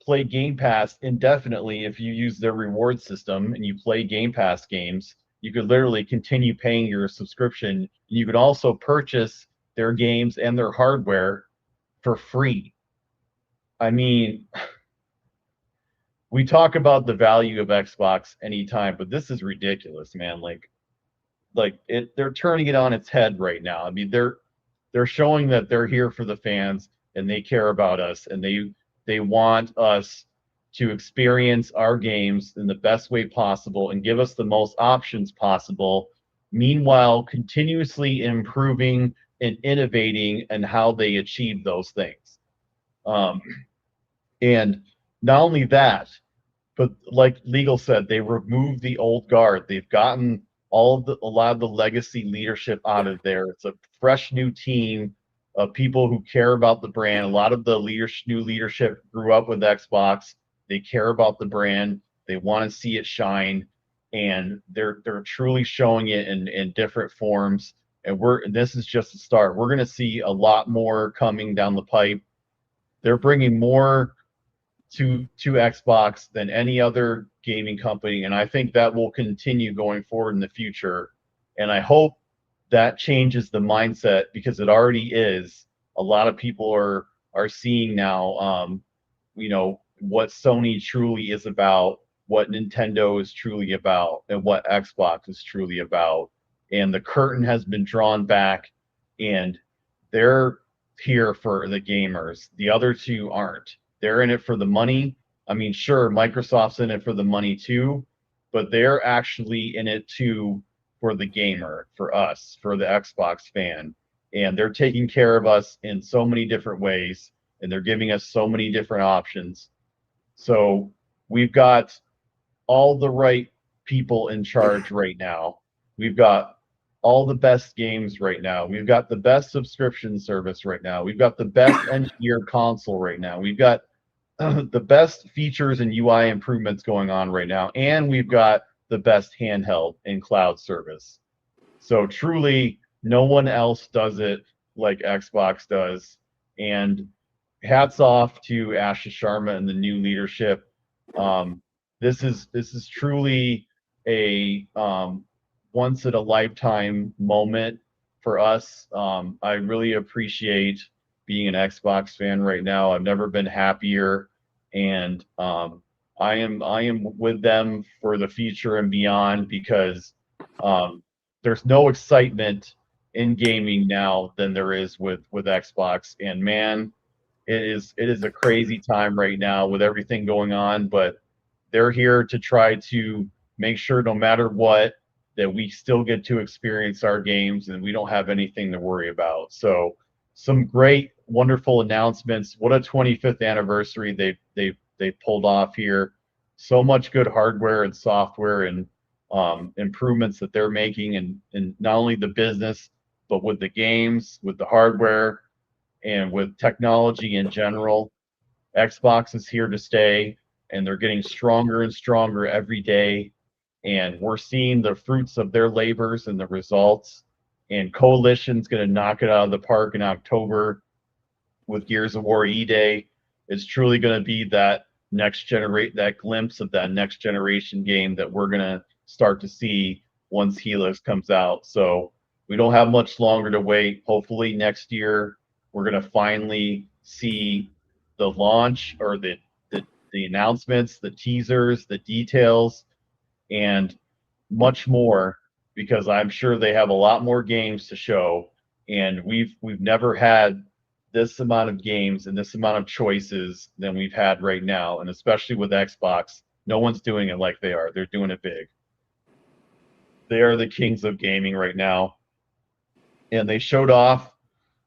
play Game Pass indefinitely if you use their reward system and you play Game Pass games. You could literally continue paying your subscription. You could also purchase their games and their hardware for free. I mean, we talk about the value of Xbox anytime, but this is ridiculous, man. They're turning it on its head right now. I mean, they're showing that they're here for the fans and they care about us and they want us to experience our games in the best way possible and give us the most options possible. Meanwhile, continuously improving and innovating and how they achieve those things. And not only that, but like Legal said, they removed the old guard. They've gotten a lot of the legacy leadership out of there. It's a fresh new team of people who care about the brand. A lot of the new leadership grew up with Xbox. They care about the brand. They want to see it shine, and they're truly showing it in different forms. And this is just the start. We're going to see a lot more coming down the pipe. They're bringing more to Xbox than any other gaming company, and I think that will continue going forward in the future. And I hope that changes the mindset, because it already is. A lot of people are seeing now, what Sony truly is about, what Nintendo is truly about, and what Xbox is truly about. And the curtain has been drawn back, and they're here for the gamers. The other two aren't. They're in it for the money. I mean, sure, Microsoft's in it for the money too, but they're actually in it too for the gamer, for us, for the Xbox fan. And they're taking care of us in so many different ways, and they're giving us so many different options. So we've got all the right people in charge right now. We've got all the best games right now. We've got the best subscription service right now. We've got the best engineered console right now. We've got the best features and UI improvements going on right now. And we've got the best handheld and cloud service. So truly, no one else does it like Xbox does. And hats off to Ashish Sharma and the new leadership. This is truly a once in a lifetime moment for us. I really appreciate being an Xbox fan right now. I've never been happier, and I am with them for the future and beyond, because there's no excitement in gaming now than there is with Xbox. And man, it is a crazy time right now with everything going on, but they're here to try to make sure no matter what, that we still get to experience our games and we don't have anything to worry about. So some great, wonderful announcements. What a 25th anniversary they pulled off here. So much good hardware and software and improvements that they're making in not only the business, but with the games, with the hardware, and with technology in general. Xbox is here to stay, and they're getting stronger and stronger every day. And we're seeing the fruits of their labors and the results. And Coalition's going to knock it out of the park in October with Gears of War E-Day. It's truly going to be that that glimpse of that next generation game that we're going to start to see once Helix comes out. So we don't have much longer to wait. Hopefully next year we're going to finally see the launch or the announcements, the teasers, the details, and much more, because I'm sure they have a lot more games to show, and we've never had this amount of games and this amount of choices than we've had right now, and especially with Xbox, no one's doing it like they are. They're doing it big. They are the kings of gaming right now, and they showed off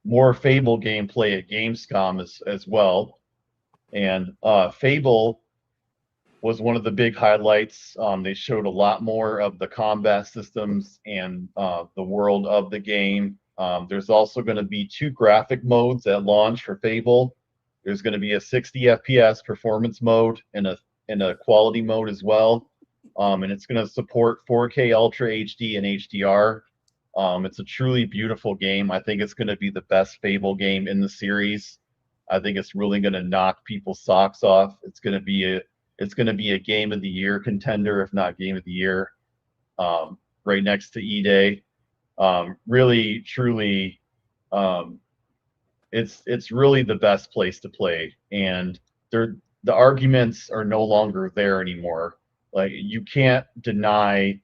more Fable gameplay at Gamescom as well, and Fable was one of the big highlights. They showed a lot more of the combat systems and the world of the game. There's also going to be 2 graphic modes at launch for Fable. There's going to be a 60 FPS performance mode and a quality mode as well. And it's going to support 4K Ultra HD and HDR. It's a truly beautiful game. I think it's going to be the best Fable game in the series. I think it's really going to knock people's socks off. It's going to be a game of the year contender, if not game of the year, right next to E-Day. Really, truly, it's really the best place to play, and the arguments are no longer there anymore. Like, you can't deny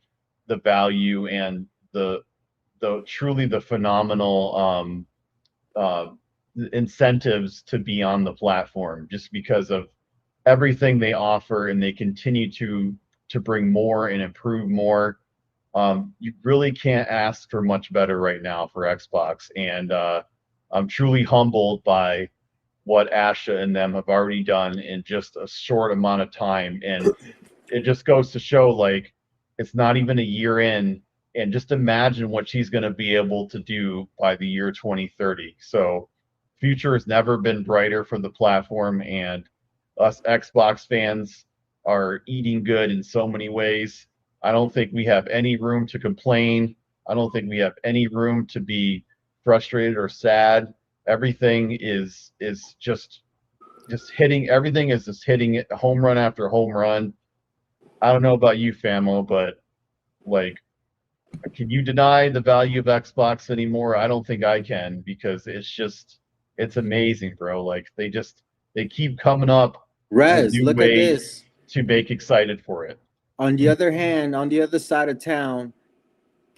the value and the truly the phenomenal incentives to be on the platform, just because of everything they offer, and they continue to bring more and improve more. You really can't ask for much better right now for Xbox, and I'm truly humbled by what Asha and them have already done in just a short amount of time. And it just goes to show, like, it's not even a year in, and just imagine what she's going to be able to do by the year 2030. So future has never been brighter for the platform, and us Xbox fans are eating good in so many ways. I don't think we have any room to complain. I don't think we have any room to be frustrated or sad. Everything is just hitting. Everything is just hitting it, home run after home run. I don't know about you, Famo, but, like, can you deny the value of Xbox anymore? I don't think I can, because it's amazing, bro. Like, they keep coming up with Rez, new look at ways this. to make excited for it. On the other hand, on the other side of town,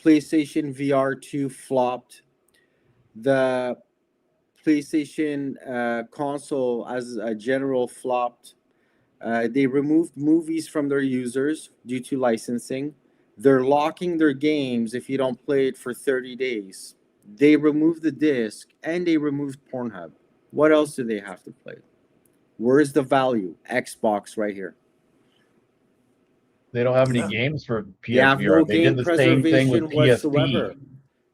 PlayStation VR 2 flopped. The PlayStation console as a general flopped. They removed movies from their users due to licensing. They're locking their games if you don't play it for 30 days. They removed the disc, and they removed Pornhub. What else do they have to play? Where is the value? Xbox right here. They don't have any Yeah. games for They have PSVR. no They game did the same thing with preservation whatsoever. PSP.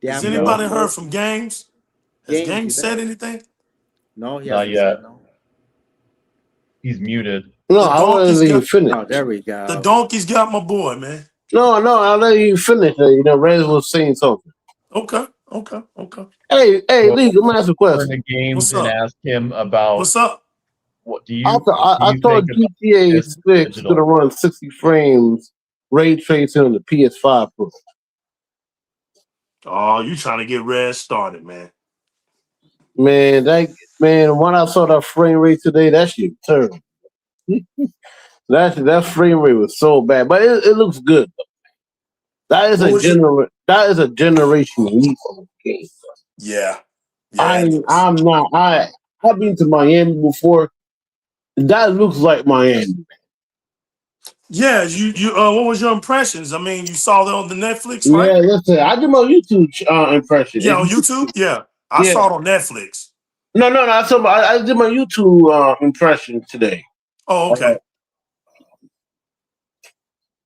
They Has have anybody no heard from Games? Has Games, Games you said there? anything? No, he Not hasn't yet. said no. He's muted. No, The I donkeys wasn't even got finished. Oh, there we the go. donkeys got my boy, man. No, I'll let you finish. You know, Rez was saying something. Okay. Hey, Well, Lee, let me ask you a turn question. to Games What's and up? ask him about What's up? what do I you thought think about GTA this 6 is digital? going to run 60 frames ray tracing on the PS5 Pro. Oh, you trying to get Red started, man. Man, when I saw that frame rate today, that shit terrible. That frame rate was so bad, but it looks good. That is What was your a generation leap of the game. Yeah. Yeah, it is. I've been to Miami before. That looks like Miami. Yeah, you what was your impressions? I mean, you saw that on the Netflix, Yeah, right? listen, I did my YouTube impression. Yeah, on YouTube. Yeah, I Yeah, saw it on Netflix. no. I did my YouTube impression today. Oh, Uh, okay.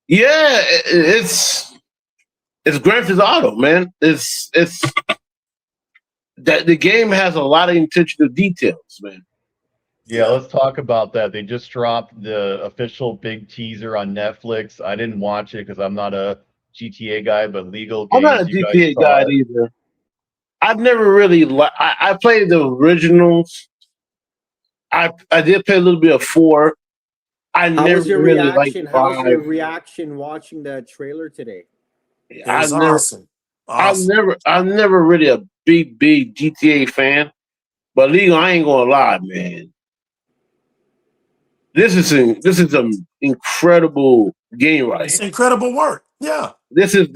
yeah, it's Grand Theft Auto, man. It's that the game has a lot of attention to details, man. Yeah, let's talk about that. They just dropped the official big teaser on Netflix. I didn't watch it because I'm not a GTA guy, but Legal I'm not a Games, you guys GTA saw guy it. either. I've never really I played the originals. I did play a little bit of 4. I How never was your really liked reaction? How was 5. your reaction watching the trailer today? It I've was never awesome. Awesome. I'm never really a big GTA fan. But Legal, I ain't gonna lie, man. This is an incredible game right It's here. incredible work. Yeah. This is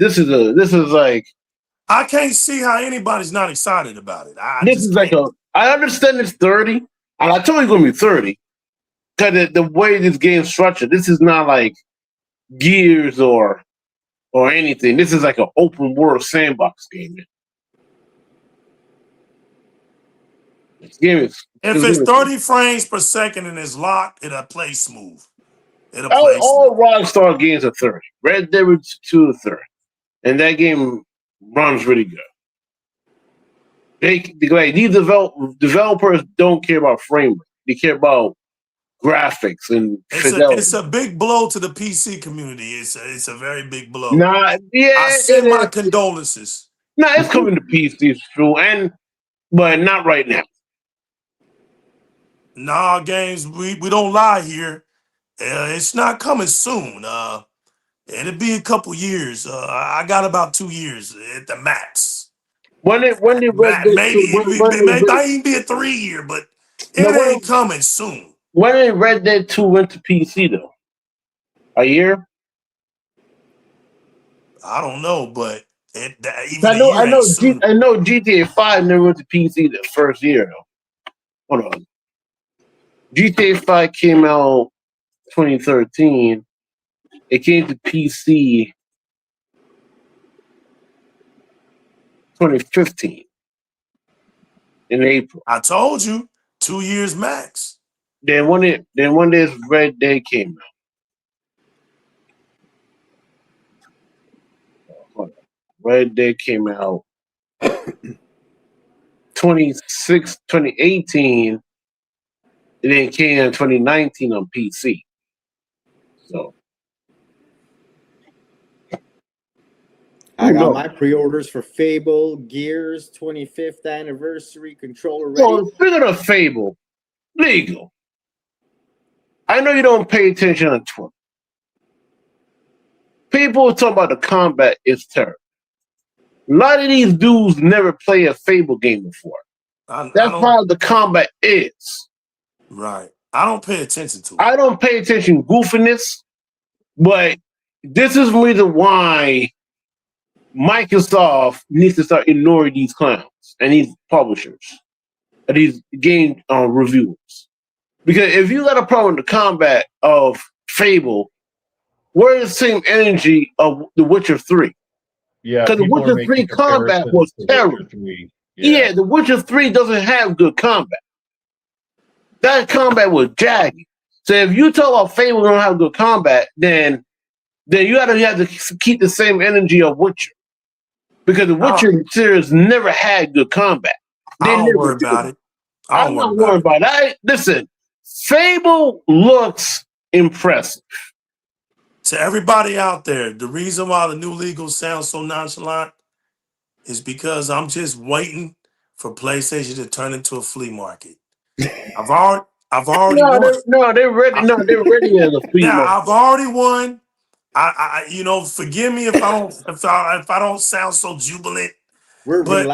like I can't see how anybody's not excited about it. I this just is like can't. I understand it's 30, and I told you it's gonna be 30 because the way this game's structured, this is not like Gears or anything. This is like an open world sandbox game. This game is If this it's game is 30 frames per second and it's locked, it'll play smooth. It'll play all smooth. Rockstar games are 30. Red Dead 2 is 30, and that game runs really good. These developers don't care about frame rate. They care about graphics and fidelity. It's a big blow to the PC community. It's a very big blow. Nah, yeah, I send my condolences. Nah, it's coming to PCs, true, but not right now. Nah, games, we don't lie here. It's not coming soon. It'll be a couple years. I got about 2 years at the max. When did Red Dead Maybe 2? it might even be a 3 year, but it ain't coming soon. When did Red Dead 2 went to PC though? A year? I don't know, but even I a year ain't soon. I know GTA 5 never went to PC the first year though. Hold on. GTA 5 came out 2013. It came to PC 2015 in April. I told you, 2 years max. Then when this Red Dead came out. Red Dead came out 2018. It then came in 2019 on PC. So I got my pre-orders for Fable, Gears 25th anniversary controller ready. So speaking of Fable, Legal. I know you don't pay attention on Twitter. People talk about the combat is terrible. A lot of these dudes never play a Fable game before. That's how the combat is. Right. I don't pay attention to it. I don't pay attention goofiness, but this is the reason why Microsoft needs to start ignoring these clowns and these publishers and these game reviewers. Because if you got a problem with the combat of Fable, where is the same energy of The Witcher 3? Yeah, because The Witcher 3 combat was terrible. Yeah, The Witcher 3 doesn't have good combat. That combat was jagged. So if you talk about Fable don't have good combat, then you have to keep the same energy of Witcher. Because the Witcher series never had good combat. I don't worry about it. I'm not worried about it. Listen, Fable looks impressive. To everybody out there, the reason why the new legal sounds so nonchalant is because I'm just waiting for PlayStation to turn into a flea market. I've already won. They're ready. No, they're ready as a flea market. I've already won. I forgive me if I don't sound so jubilant. But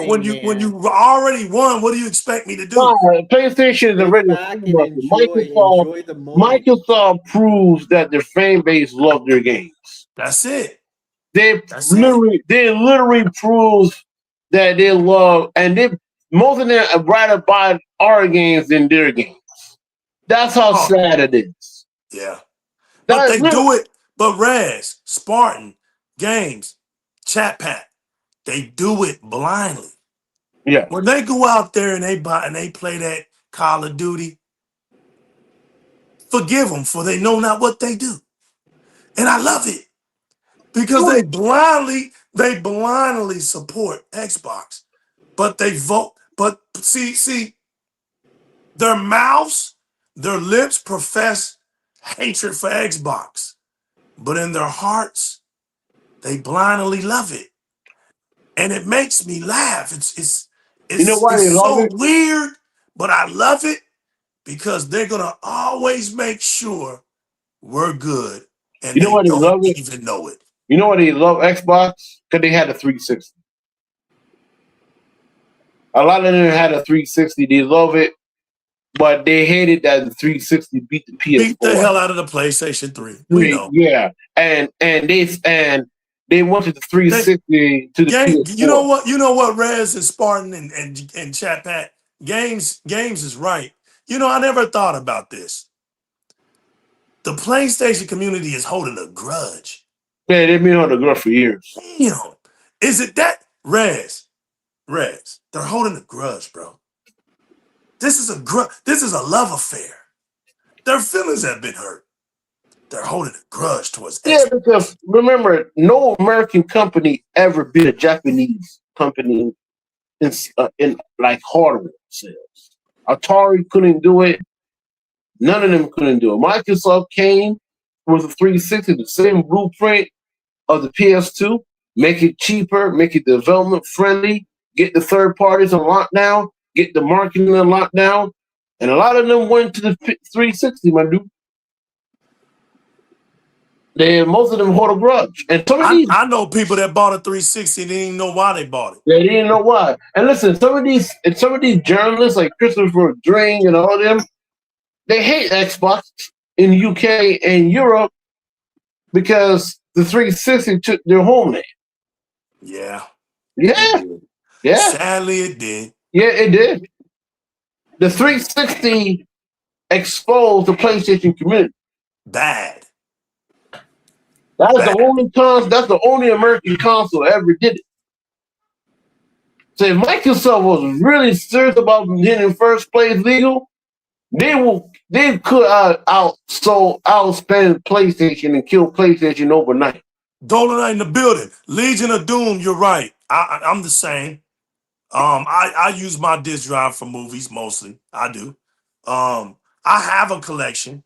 when you already won, what do you expect me to do? PlayStation is already Microsoft proves that their fan base love their games. That's it. They literally prove that they love, and most of them rather buy our games than their games. That's how sad it is. Yeah. But they do it. But Raz, Spartan, Games, Chat Pack, they do it blindly. Yeah. When they go out there and they buy and they play that Call of Duty, forgive them, for they know not what they do. And I love it because they blindly support Xbox, but they vote. But see, their mouths, their lips profess hatred for Xbox, but in their hearts, they blindly love it, and it makes me laugh. It's you know why they love so it? weird, but I love it because they're gonna always make sure we're good, and You know they why they love don't it? even know it. You know why they love Xbox? Because they had a 360. A lot of them had a 360. They love it, but they hated that the 360 beat the PS4. Beat the hell out of the PlayStation 3. We know. Yeah, and they wanted the 360 to the PS4. You know what, Rez and Spartan and Chat Pat, Games is right. You know, I never thought about this. The PlayStation community is holding a grudge. Yeah, they've been holding a grudge for years. Damn. Is it that? Rez, they're holding a grudge, bro. This is a love affair. Their feelings have been hurt. They're holding a grudge towards Xbox. Yeah, because remember, no American company ever beat a Japanese company in like hardware sales. Atari couldn't do it. None of them couldn't do it. Microsoft came with a 360, the same blueprint of the PS2, make it cheaper, make it development friendly, get the third parties on lockdown, get the marketing on lockdown, and a lot of them went to the 360, my dude. Most of them hold a grudge. And some of these, I know people that bought a 360 and didn't even know why they bought it. They didn't know why. And listen, some of these journalists like Christopher Dring and all of them, they hate Xbox in UK and Europe because the 360 took their home name. Yeah. Yeah. Yeah. Sadly, it did. Yeah, it did. The 360 exposed the PlayStation community. Bad. That's the only American console that ever did it. So if Microsoft was really serious about getting first place legal, they could outspend PlayStation and kill PlayStation overnight. Dolan in the building. Legion of Doom, you're right. I'm the same. I use my disc drive for movies mostly. I do. I have a collection.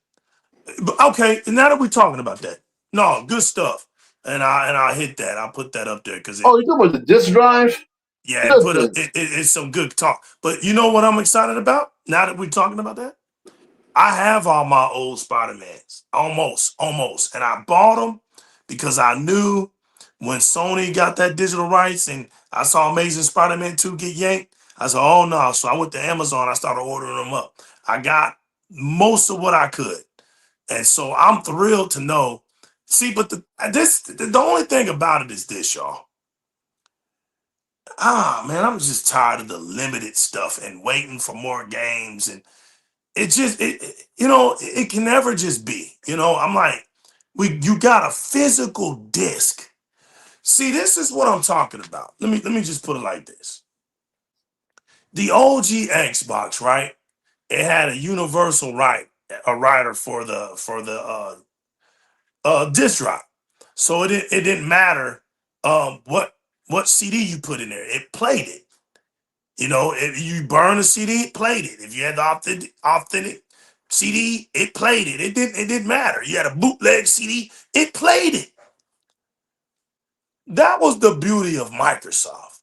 But okay, now that we're talking about that, no, good stuff. And I hit that. I put that up there because you talking about the disc drive? Yeah, it's some good talk. But you know what I'm excited about? Now that we're talking about that, I have all my old Spider-Mans, almost, and I bought them because I knew when Sony got that digital rights and I saw Amazing Spider-Man 2 get yanked, I said, oh no. So I went to Amazon, I started ordering them up. I got most of what I could. And so I'm thrilled to know. See, but the only thing about it is this, y'all. Man, I'm just tired of the limited stuff and waiting for more games. And it can never just be, I'm like, you got a physical disc. See, this is what I'm talking about. Let me just put it like this. The OG Xbox, right? It had a universal writer for the disc drive. So it didn't matter what CD you put in there. It played it. If you burn a CD, it played it. If you had the authentic CD, it played it. It didn't matter. You had a bootleg CD, it played it. That was the beauty of Microsoft.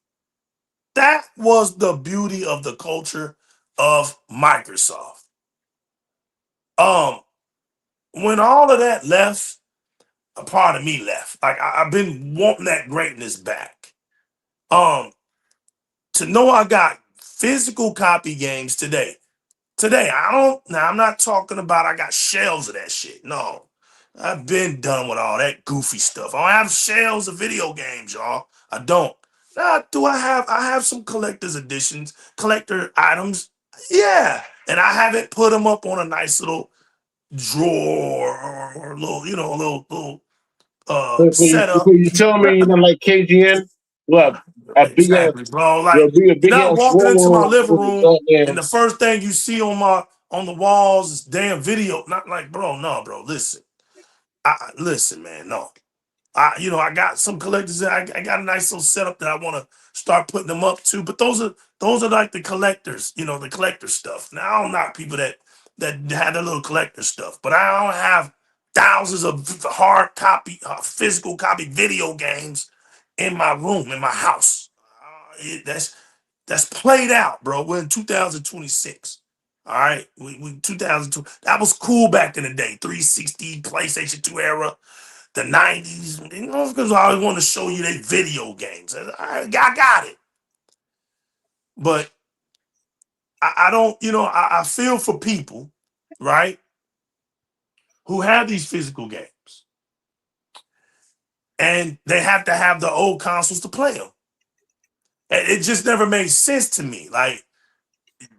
That was the beauty of the culture of Microsoft. When all of that left, a part of me left. Like I've been wanting that greatness back. To know I got physical copy games today. I'm not talking about I got shelves of that shit. No, I've been done with all that goofy stuff. I don't have shelves of video games, y'all. I don't. Now, I have some collector's editions, collector items. Yeah. And I haven't put them up on a nice little drawer or a little, you know, a little So setup. you tell me you don't like KGN? What a big ass, Exactly, bro. you'll Like be a you're big not ass walking into my wall living with room a and goddamn. the first thing you see on the walls is damn video. Not like, bro, no, bro. Listen, listen, man, no. I got some collectors. I got a nice little setup that I want to start putting them up to. But those are like the collectors, the collector stuff. Now I don't knock people that have their little collector stuff, but I don't have thousands of hard copy, physical copy video games in my room, in my house. That's played out, bro. We're in 2026. All right, we 2002. That was cool back in the day. 360, PlayStation 2 era, the 90s. Because I always want to show you they video games. I got it. But I don't, I feel for people, right, who have these physical games. And they have to have the old consoles to play them. And it just never made sense to me. Like,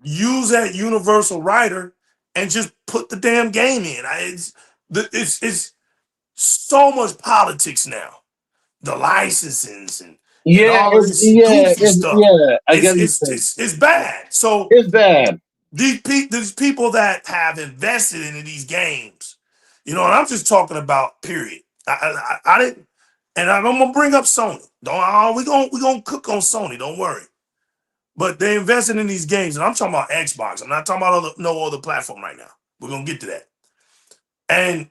use that universal writer and just put the damn game in. It's so much politics now. The licensings and all of this goofy stuff. I get you. It's bad. So it's bad. These people that have invested in these games, and I'm just talking about period. I didn't, and I'm gonna bring up Sony. We gonna cook on Sony. Don't worry. But they invested in these games, and I'm talking about Xbox. I'm not talking about no other platform right now. We're gonna get to that. And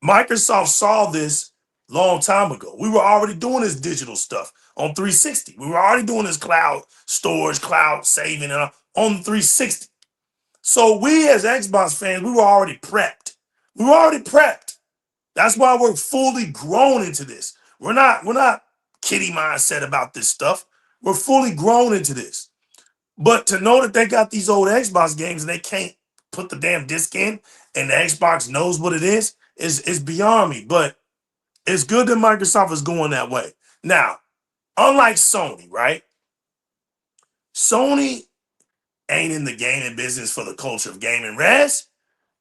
Microsoft saw this long time ago. We were already doing this digital stuff on 360. We were already doing this cloud storage, cloud saving on 360. So we as Xbox fans, we were already prepped. That's why we're fully grown into this. We're not kiddie mindset about this stuff. We're fully grown into this. But to know that they got these old Xbox games and they can't put the damn disc in and the Xbox knows what it is beyond me. But it's good that Microsoft is going that way. Now, unlike Sony, right? Sony ain't in the gaming business for the culture of gaming. Res,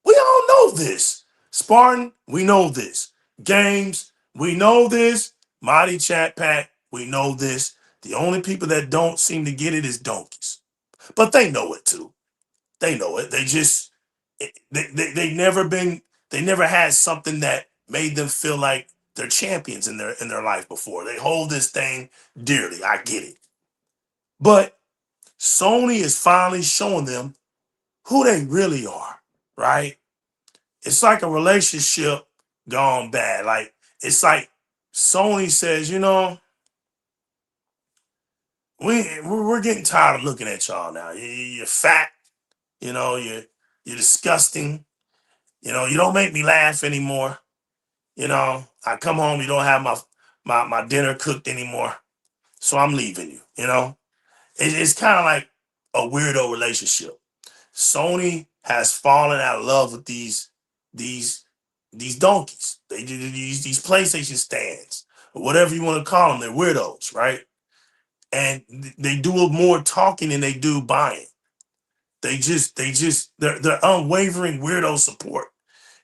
we all know this. Spartan, we know this. Games, we know this. Mighty Chat Pack, we know this. The only people that don't seem to get it is donkeys. But they know it too. They know it. They never had something that made them feel like they're champions in their life before. They hold this thing dearly. I get it. But Sony is finally showing them who they really are, right? It's like a relationship gone bad. Like, it's like Sony says, we're getting tired of looking at y'all now. You're fat, you're disgusting. You don't make me laugh anymore. I come home, you don't have my dinner cooked anymore. So I'm leaving you, It's kind of like a weirdo relationship. Sony has fallen out of love with these donkeys. They do these PlayStation stands, or whatever you want to call them. They're weirdos, right? And they do more talking than they do buying. Their unwavering weirdo support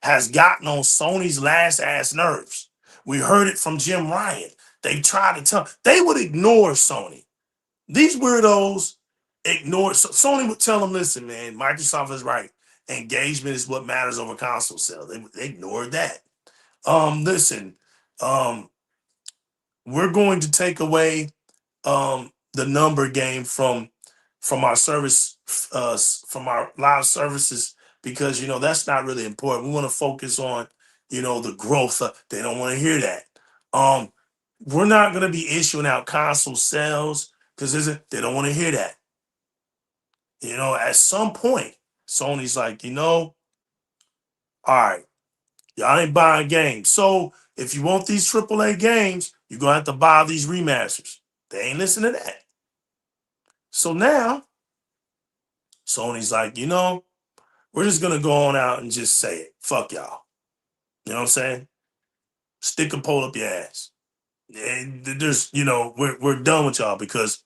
has gotten on Sony's last ass nerves. We heard it from Jim Ryan. They tried to tell, they would ignore Sony. These weirdos ignore, Sony would tell them, listen, man, Microsoft is right. Engagement is what matters over console sales. They ignored that. Listen, we're going to take away the number game from our service, from our live services, because that's not really important. We want to focus on the growth. They don't want to hear that. We're not going to be issuing out console sales because they don't want to hear that. At some point, Sony's like, all right, y'all ain't buying games. So if you want these AAA games, you're going to have to buy these remasters. They ain't listening to that. So now, Sony's like, we're just going to go on out and just say it. Fuck y'all. You know what I'm saying? Stick a pole up your ass. And there's, we're done with y'all because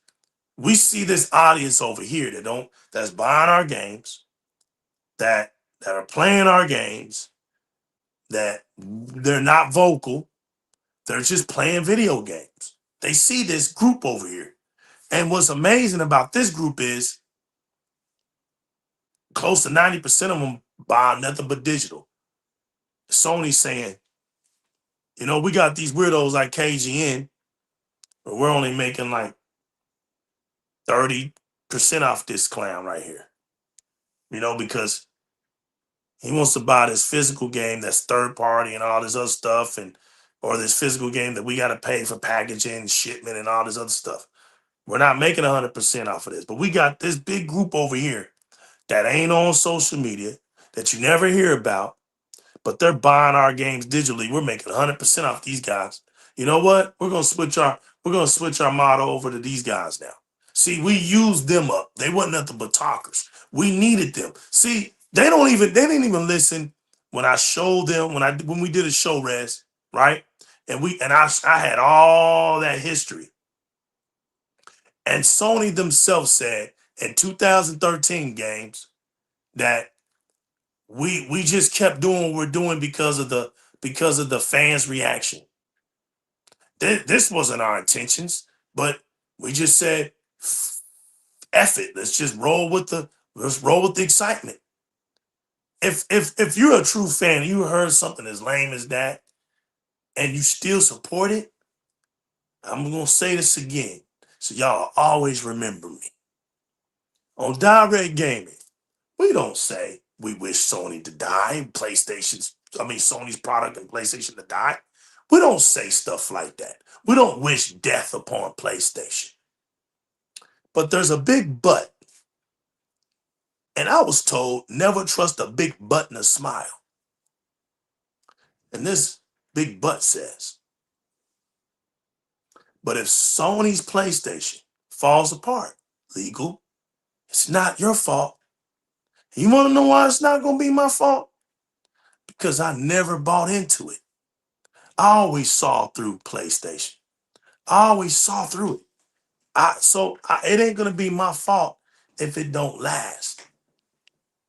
we see this audience over here that's buying our games, that that are playing our games, that they're not vocal. They're just playing video games. They see this group over here. And what's amazing about this group is close to 90% of them buy nothing but digital. Sony's saying, you know, we got these weirdos like KGN, but we're only making like 30% off this clown right here. You know, because he wants to buy this physical game that's third party and all this other stuff, and or this physical game that we got to pay for packaging, shipment, and all this other stuff. We're not making 100% off of this, but we got this big group over here that ain't on social media, that you never hear about, but they're buying our games digitally. We're making 100% off these guys. You know what? We're gonna switch our motto over to these guys now. See, we used them up. They wasn't nothing but talkers. We needed them. See, they didn't even listen when I showed them when we did a show res, right? And I had all that history. And Sony themselves said in 2013 games that we just kept doing what we're doing because of the fans' reaction. This wasn't our intentions, but we just said, F it. Let's roll with the excitement. If you're a true fan and you heard something as lame as that and you still support it, I'm gonna say this again, so y'all always remember me. On DIRREC Gaming, we don't say we wish Sony to die, Sony's product and PlayStation to die. We don't say stuff like that. We don't wish death upon PlayStation. But there's a big but. And I was told never trust a big but and a smile. And this big but says, but if Sony's PlayStation falls apart, legal, it's not your fault. You want to know why it's not going to be my fault? Because I never bought into it. I always saw through PlayStation. I always saw through it. It ain't going to be my fault if it don't last.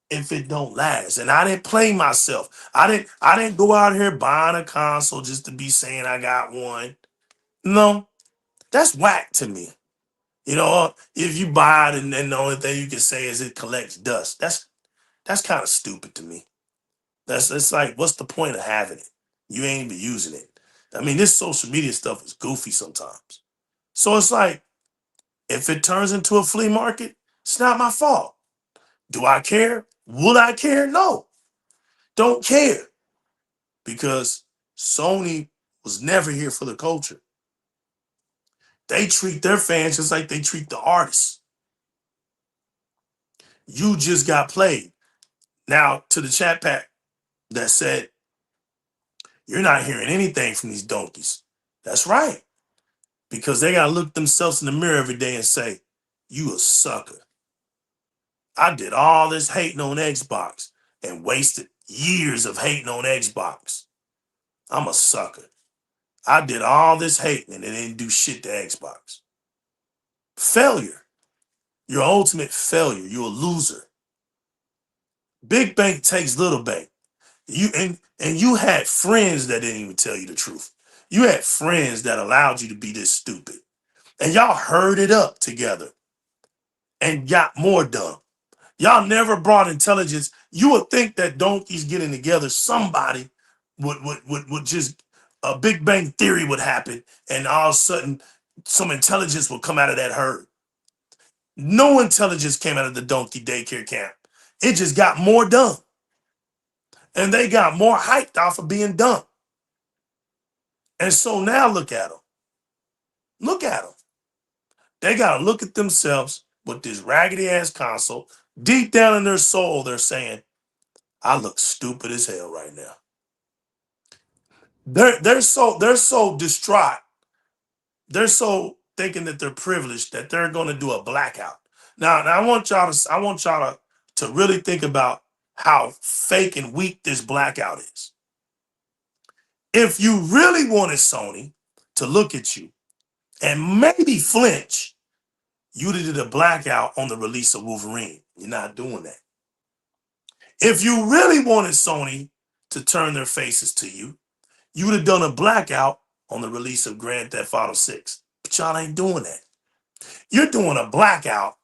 If it don't last. And I didn't play myself. I didn't go out here buying a console just to be saying I got one. No, that's whack to me. You know, if you buy it and the only thing you can say is it collects dust, that's kind of stupid to me. It's like, what's the point of having it? You ain't even using it. I mean, this social media stuff is goofy sometimes. So it's like, if it turns into a flea market, it's not my fault. Do I care? Will I care? No. Don't care. Because Sony was never here for the culture. They treat their fans just like they treat the artists. You just got played. Now, to the chat pack that said, you're not hearing anything from these donkeys. That's right. Because they got to look themselves in the mirror every day and say, you a sucker. I did all this hating on Xbox and wasted years of hating on Xbox. I'm a sucker. I did all this hating and it didn't do shit to Xbox. Failure. You're ultimate failure. You're a loser. Big bank takes little bank. You had friends that didn't even tell you the truth. You had friends that allowed you to be this stupid. And y'all herded up together and got more done. Y'all never brought intelligence. You would think that donkeys getting together, somebody would just, a Big Bang Theory would happen, and all of a sudden some intelligence would come out of that herd. No intelligence came out of the donkey daycare camp. It just got more done. And they got more hyped off of being done. And so now look at them. Look at them. They got to look at themselves with this raggedy ass console. Deep down in their soul, they're saying, I look stupid as hell right now. They're so distraught. They're so thinking that they're privileged that they're going to do a blackout. Now I want y'all to really think about how fake and weak this blackout is. If you really wanted Sony to look at you and maybe flinch, you'd have did a blackout on the release of Wolverine. You're not doing that. If you really wanted Sony to turn their faces to you, you would have done a blackout on the release of Grand Theft Auto 6. But y'all ain't doing that. You're doing a blackout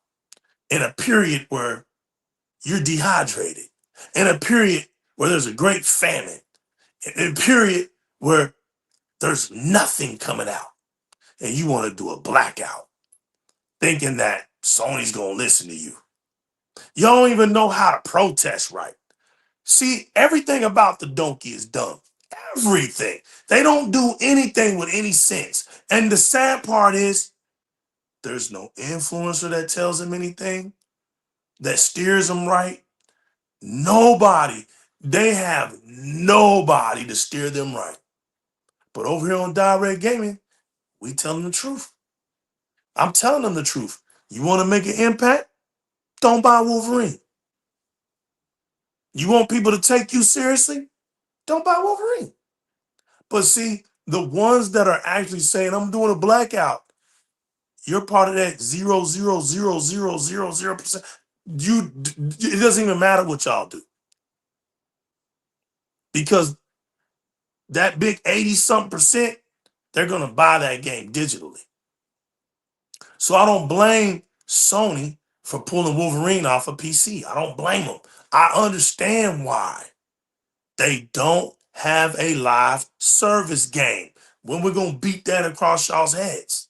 in a period where you're dehydrated, in a period where there's a great famine, in a period where there's nothing coming out, and you want to do a blackout, thinking that Sony's gonna listen to you. You don't even know how to protest right. See, everything about the donkey is dumb. Everything. They don't do anything with any sense. And the sad part is, there's no influencer that tells them anything, that steers them right. Nobody. They have nobody to steer them right. But over here on DIRREC Gaming, we tell them the truth. I'm telling them the truth. You want to make an impact? Don't buy Wolverine. You want people to take you seriously? Don't buy Wolverine. But see, the ones that are actually saying, I'm doing a blackout, you're part of that 0.00000%. It doesn't even matter what y'all do. Because that big 80-something%, they're going to buy that game digitally. So I don't blame Sony for pulling Wolverine off of PC. I don't blame them. I understand why. They don't have a live service game. When we're going to beat that across y'all's heads?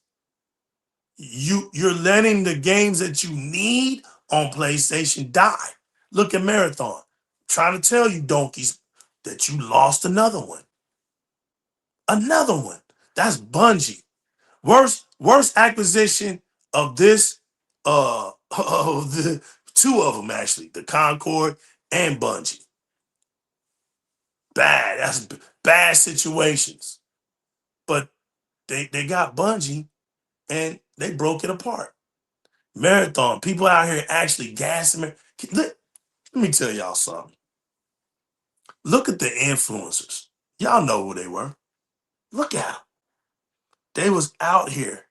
You're letting the games that you need on PlayStation die. Look at Marathon. I'm trying to tell you, donkeys, that you lost another one. Another one. That's Bungie. Worst acquisition of this, of the two of them actually, the Concord and Bungie. Bad. That's bad situations. But they got Bungie and they broke it apart. Marathon, people out here actually gassing me. Let me tell y'all something. Look at the influencers. Y'all know who they were. Look at them. They was out here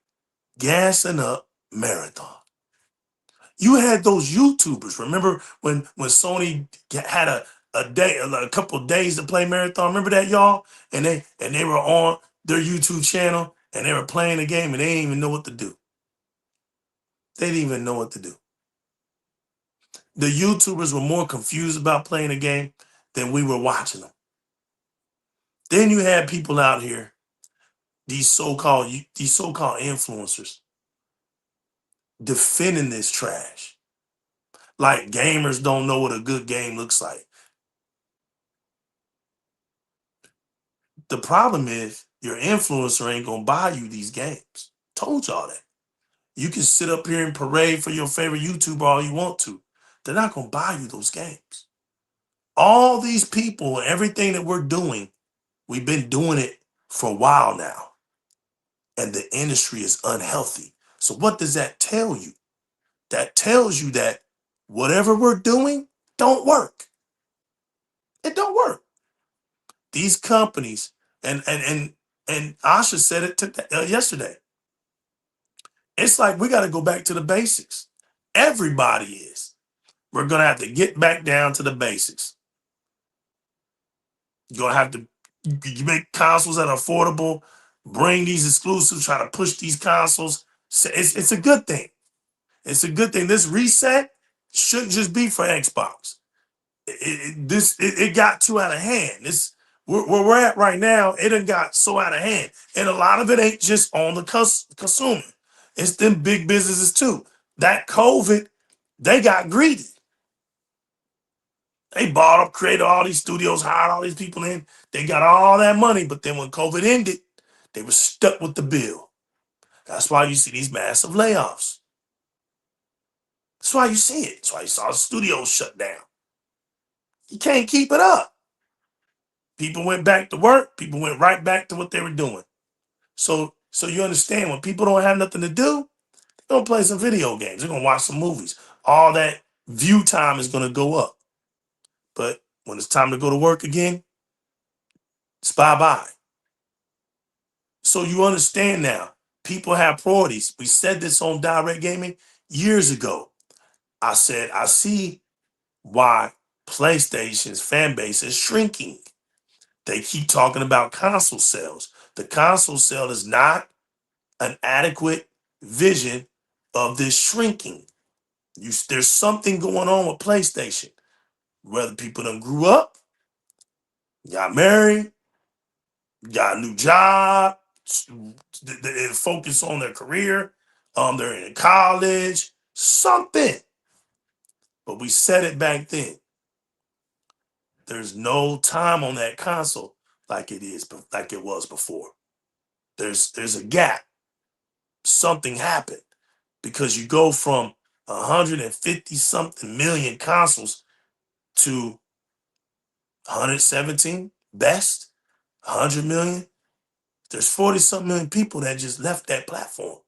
gassing up Marathon. You had those YouTubers. Remember when Sony had a couple of days to play Marathon? Remember that, y'all? And they were on their YouTube channel and they were playing the game and they didn't even know what to do. They didn't even know what to do. The YouTubers were more confused about playing the game than we were watching them. Then you had people out here, these so-called influencers, defending this trash. Like gamers don't know what a good game looks like. The problem is your influencer ain't gonna buy you these games. Told y'all that. You can sit up here and parade for your favorite YouTuber all you want to. They're not gonna buy you those games. All these people and everything that we're doing, we've been doing it for a while now. And the industry is unhealthy. So what does that tell you? That tells you that whatever we're doing don't work. It don't work. These companies, and Asha said it yesterday. It's like we got to go back to the basics. Everybody is. We're going to have to get back down to the basics. You're going to have to make consoles that are affordable, bring these exclusives, try to push these consoles. It's a good thing. It's a good thing. This reset shouldn't just be for Xbox. It got too out of hand. Where we're at right now, it done got so out of hand. And a lot of it ain't just on the consumer. It's them big businesses too. That COVID, they got greedy. They bought up, created all these studios, hired all these people in. They got all that money, but then when COVID ended, they were stuck with the bill. That's why you see these massive layoffs. That's why you see it. That's why you saw the studios shut down. You can't keep it up. People went back to work. People went right back to what they were doing. So you understand, when people don't have nothing to do, they're going to play some video games. They're going to watch some movies. All that view time is going to go up. But when it's time to go to work again, it's bye-bye. So you understand now, people have priorities. We said this on DIRREC Gaming years ago. I said, I see why PlayStation's fan base is shrinking. They keep talking about console sales. The console sale is not an adequate vision of this shrinking. There's something going on with PlayStation. Whether people done grew up, got married, got a new job, they focus on their career, they're in college, something. But we said it back then. There's no time on that console like it was before. There's a gap. Something happened because you go from 150 something million consoles to 117 best, 100 million. There's 40 something million people that just left that platform.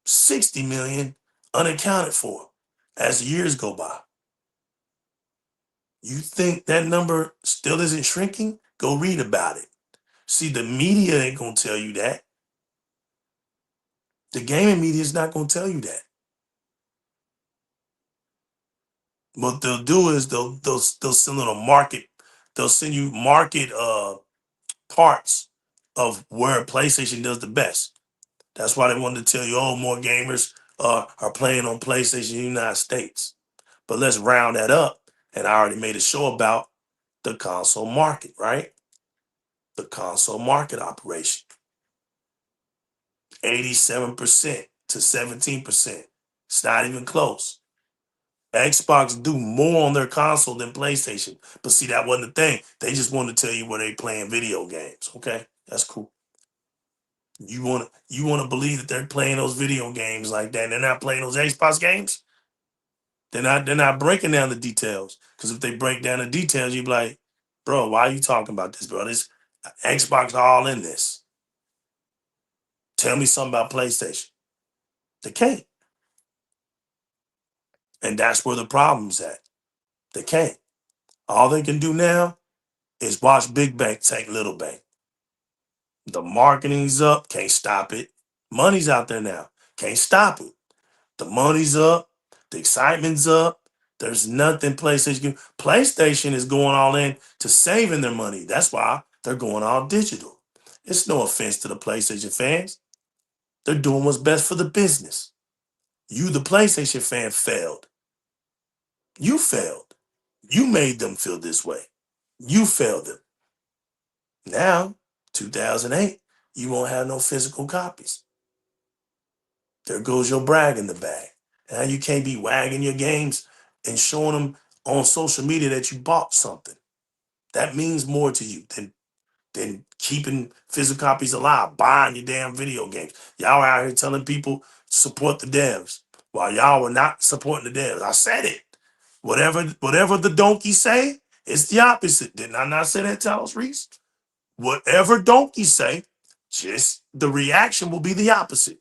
60 million unaccounted for as the years go by. You think that number still isn't shrinking? Go read about it. See, the media ain't gonna tell you that. The gaming media is not gonna tell you that. What they'll do is they'll send on a market. They'll send you market parts of where PlayStation does the best. That's why they wanted to tell you, oh, more gamers are playing on PlayStation in the United States. But let's round that up. And I already made a show about the console market, right? The console market operation. 87% to 17%. It's not even close. Xbox do more on their console than PlayStation. But see, that wasn't the thing. They just wanted to tell you where they playing video games. Okay, that's cool. You want to believe that they're playing those video games like that. They're not playing those Xbox games. They're not breaking down the details. Because if they break down the details, you'd be like, bro, why are you talking about this, bro? This Xbox all in this. Tell me something about PlayStation. They can't. And that's where the problem's at. They can't. All they can do now is watch Big Bank take Little Bank. The marketing's up, can't stop it. Money's out there now, can't stop it. The money's up, the excitement's up. There's nothing PlayStation is going all in to saving their money. That's why they're going all digital. It's no offense to the PlayStation fans. They're doing what's best for the business. You, the PlayStation fan, failed. You failed. You made them feel this way. You failed them. Now, 2008, you won't have no physical copies. There goes your brag in the bag. Now you can't be wagging your games and showing them on social media that you bought something. That means more to you than keeping physical copies alive, buying your damn video games. Y'all are out here telling people support the devs while y'all were not supporting the devs. I said it. Whatever the donkey say, it's the opposite. Didn't I not say that, Charles Reese? Whatever donkey say, just the reaction will be the opposite.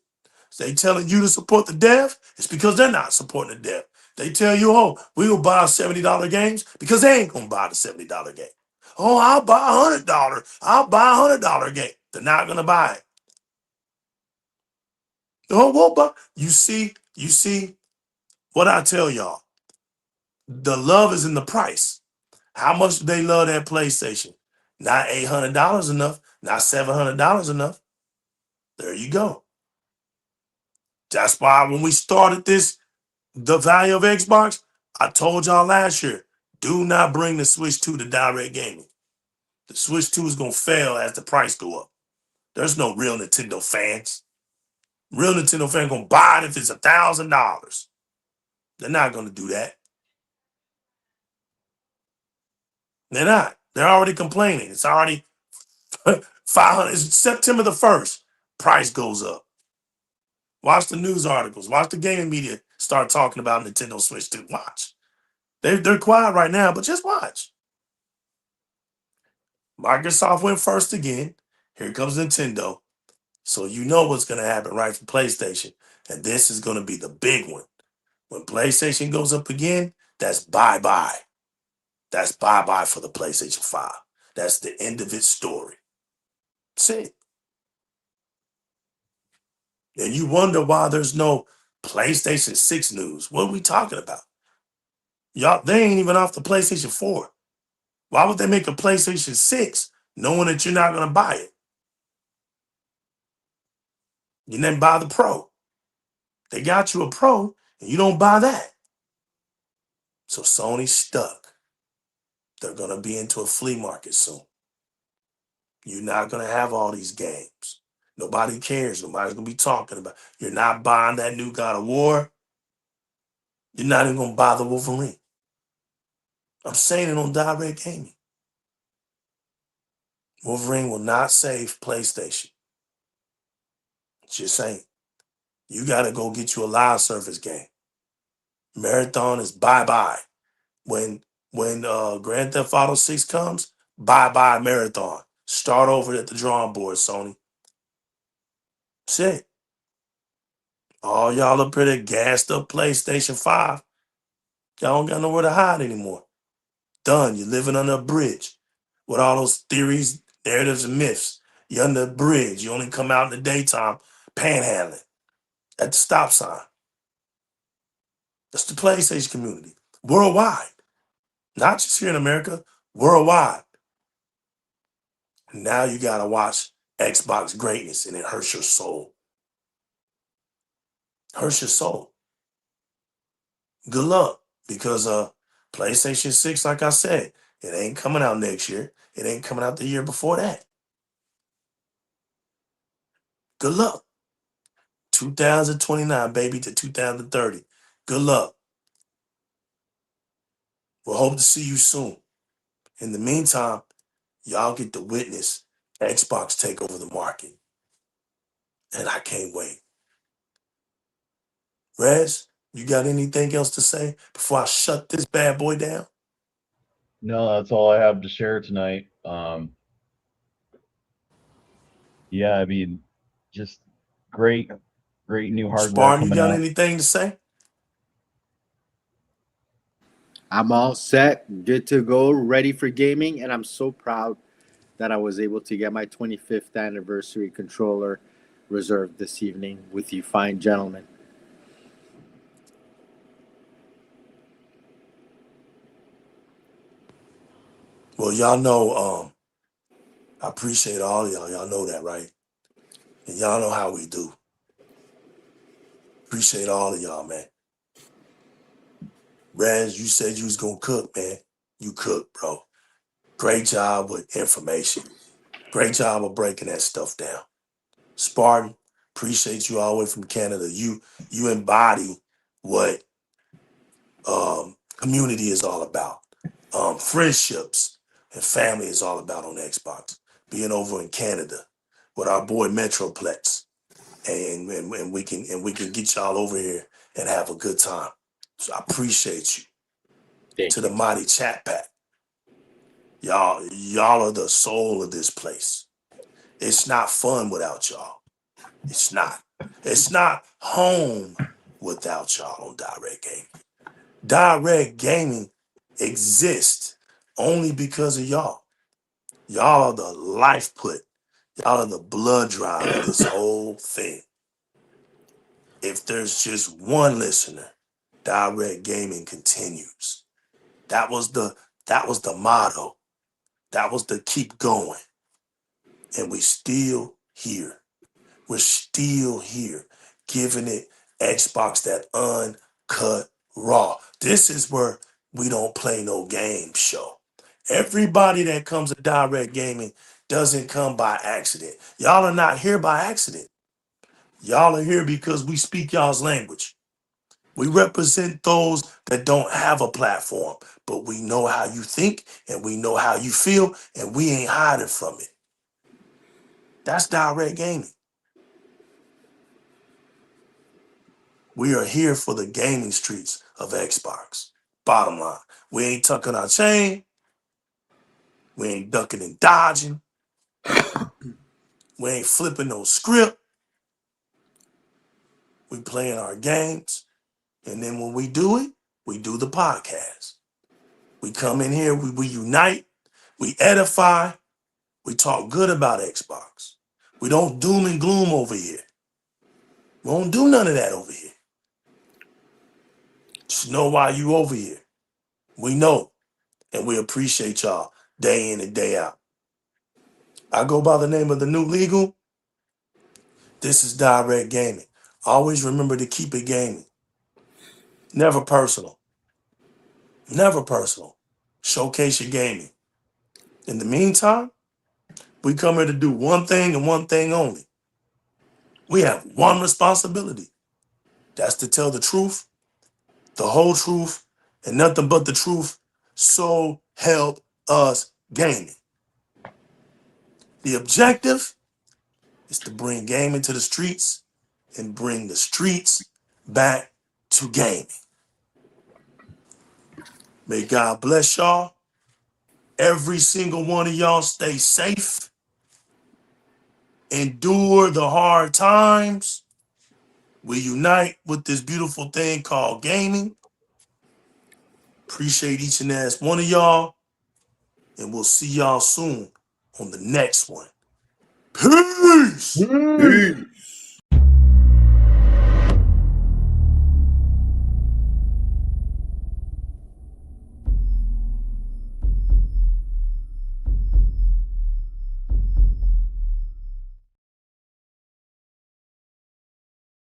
They telling you to support the dev, it's because they're not supporting the dev. They tell you, oh, we will buy $70 games because they ain't gonna buy the $70 game. Oh, I'll buy $100. I'll buy $100 game. They're not gonna buy it. Oh, well, but you see what I tell y'all. The love is in the price. How much do they love that PlayStation? Not $800 enough, not $700 enough. There you go. That's why when we started this, the value of Xbox, I told y'all last year, do not bring the Switch 2 to DIRREC Gaming. The Switch 2 is going to fail as the price go up. There's no real Nintendo fans. Real Nintendo fans going to buy it if it's $1,000. They're not going to do that. They're not. They're already complaining. It's already 500. It's September the 1st. Price goes up. Watch the news articles. Watch the gaming media start talking about Nintendo Switch 2. Watch. They're quiet right now, but just watch. Microsoft went first again. Here comes Nintendo. So you know what's going to happen right for PlayStation. And this is going to be the big one. When PlayStation goes up again, that's bye-bye. That's bye-bye for the PlayStation 5. That's the end of its story. That's it. And you wonder why there's no PlayStation 6 news. What are we talking about? Y'all, they ain't even off the PlayStation 4. Why would they make a PlayStation 6 knowing that you're not going to buy it? You didn't buy the Pro. They got you a Pro, and you don't buy that. So Sony's stuck. They're going to be into a flea market soon. You're not going to have all these games. Nobody cares. Nobody's going to be talking about it. You're not buying that new God of War. You're not even going to buy the Wolverine. I'm saying it on DIRREC Gaming. Wolverine will not save PlayStation. Just saying. You got to go get you a live service game. Marathon is bye-bye. When Grand Theft Auto 6 comes, bye-bye Marathon. Start over at the drawing board, Sony. That's it. All y'all up here that gassed up PlayStation 5, y'all don't got nowhere to hide anymore. Done. You're living under a bridge with all those theories, narratives, and myths. You're under a bridge. You only come out in the daytime panhandling at the stop sign. That's the PlayStation community. Worldwide. Not just here in America, worldwide. Now you got to watch Xbox greatness, and it hurts your soul. Hurts your soul. Good luck, because PlayStation 6, like I said, it ain't coming out next year. It ain't coming out the year before that. Good luck. 2029, baby, to 2030. Good luck. We'll hope to see you soon. In the meantime, y'all get to witness Xbox take over the market. And I can't wait. Rez, you got anything else to say before I shut this bad boy down? No, that's all I have to share tonight. Yeah, I mean, just great new hardware Spartan, you coming got out. anything to say? I'm all set, good to go, ready for gaming, and I'm so proud that I was able to get my 25th anniversary controller reserved this evening with you fine gentlemen. Well, y'all know, I appreciate all of y'all. Y'all know that, right? And y'all know how we do. Appreciate all of y'all, man. Rez, you said you was gonna cook, man. You cook, bro. Great job with information. Great job of breaking that stuff down. Spartan, appreciate you all the way from Canada. You embody what community is all about. Friendships and family is all about on Xbox. Being over in Canada with our boy Metroplex. And we can get y'all over here and have a good time. So I appreciate you. Thank To you. the mighty chat pack. Y'all are the soul of this place. It's not fun without y'all. It's not. It's not home without y'all on DIRREC Gaming. DIRREC Gaming exists only because of y'all. Y'all are the life put. Y'all are the blood drive of this whole thing. If there's just one listener, DIRREC Gaming continues. That was the motto. That was the keep going. And we still here. We're still here, giving it Xbox that uncut raw. This is where we don't play no game show. Everybody that comes to DIRREC Gaming doesn't come by accident. Y'all are not here by accident. Y'all are here because we speak y'all's language. We represent those that don't have a platform, but we know how you think and we know how you feel, and we ain't hiding from it. That's DIRREC Gaming. We are here for the gaming streets of Xbox. Bottom line, we ain't tucking our chain. We ain't ducking and dodging. We ain't flipping no script. We playing our games. And then when we do it, we do the podcast. We come in here, we unite, we edify, we talk good about Xbox. We don't doom and gloom over here. We don't do none of that over here. Just know why you over here. We know and we appreciate y'all day in and day out. I go by the name of the new legal. This is Di-RRec Gaming. Always remember to keep it gaming. Never personal. Never personal. Showcase your gaming. In the meantime, we come here to do one thing and one thing only. We have one responsibility. That's to tell the truth, the whole truth, and nothing but the truth. So help us gaming. The objective is to bring gaming to the streets and bring the streets back to gaming. May God bless y'all. Every single one of y'all stay safe. Endure the hard times. We unite with this beautiful thing called gaming. Appreciate each and every one of y'all. And we'll see y'all soon on the next one. Peace. Peace.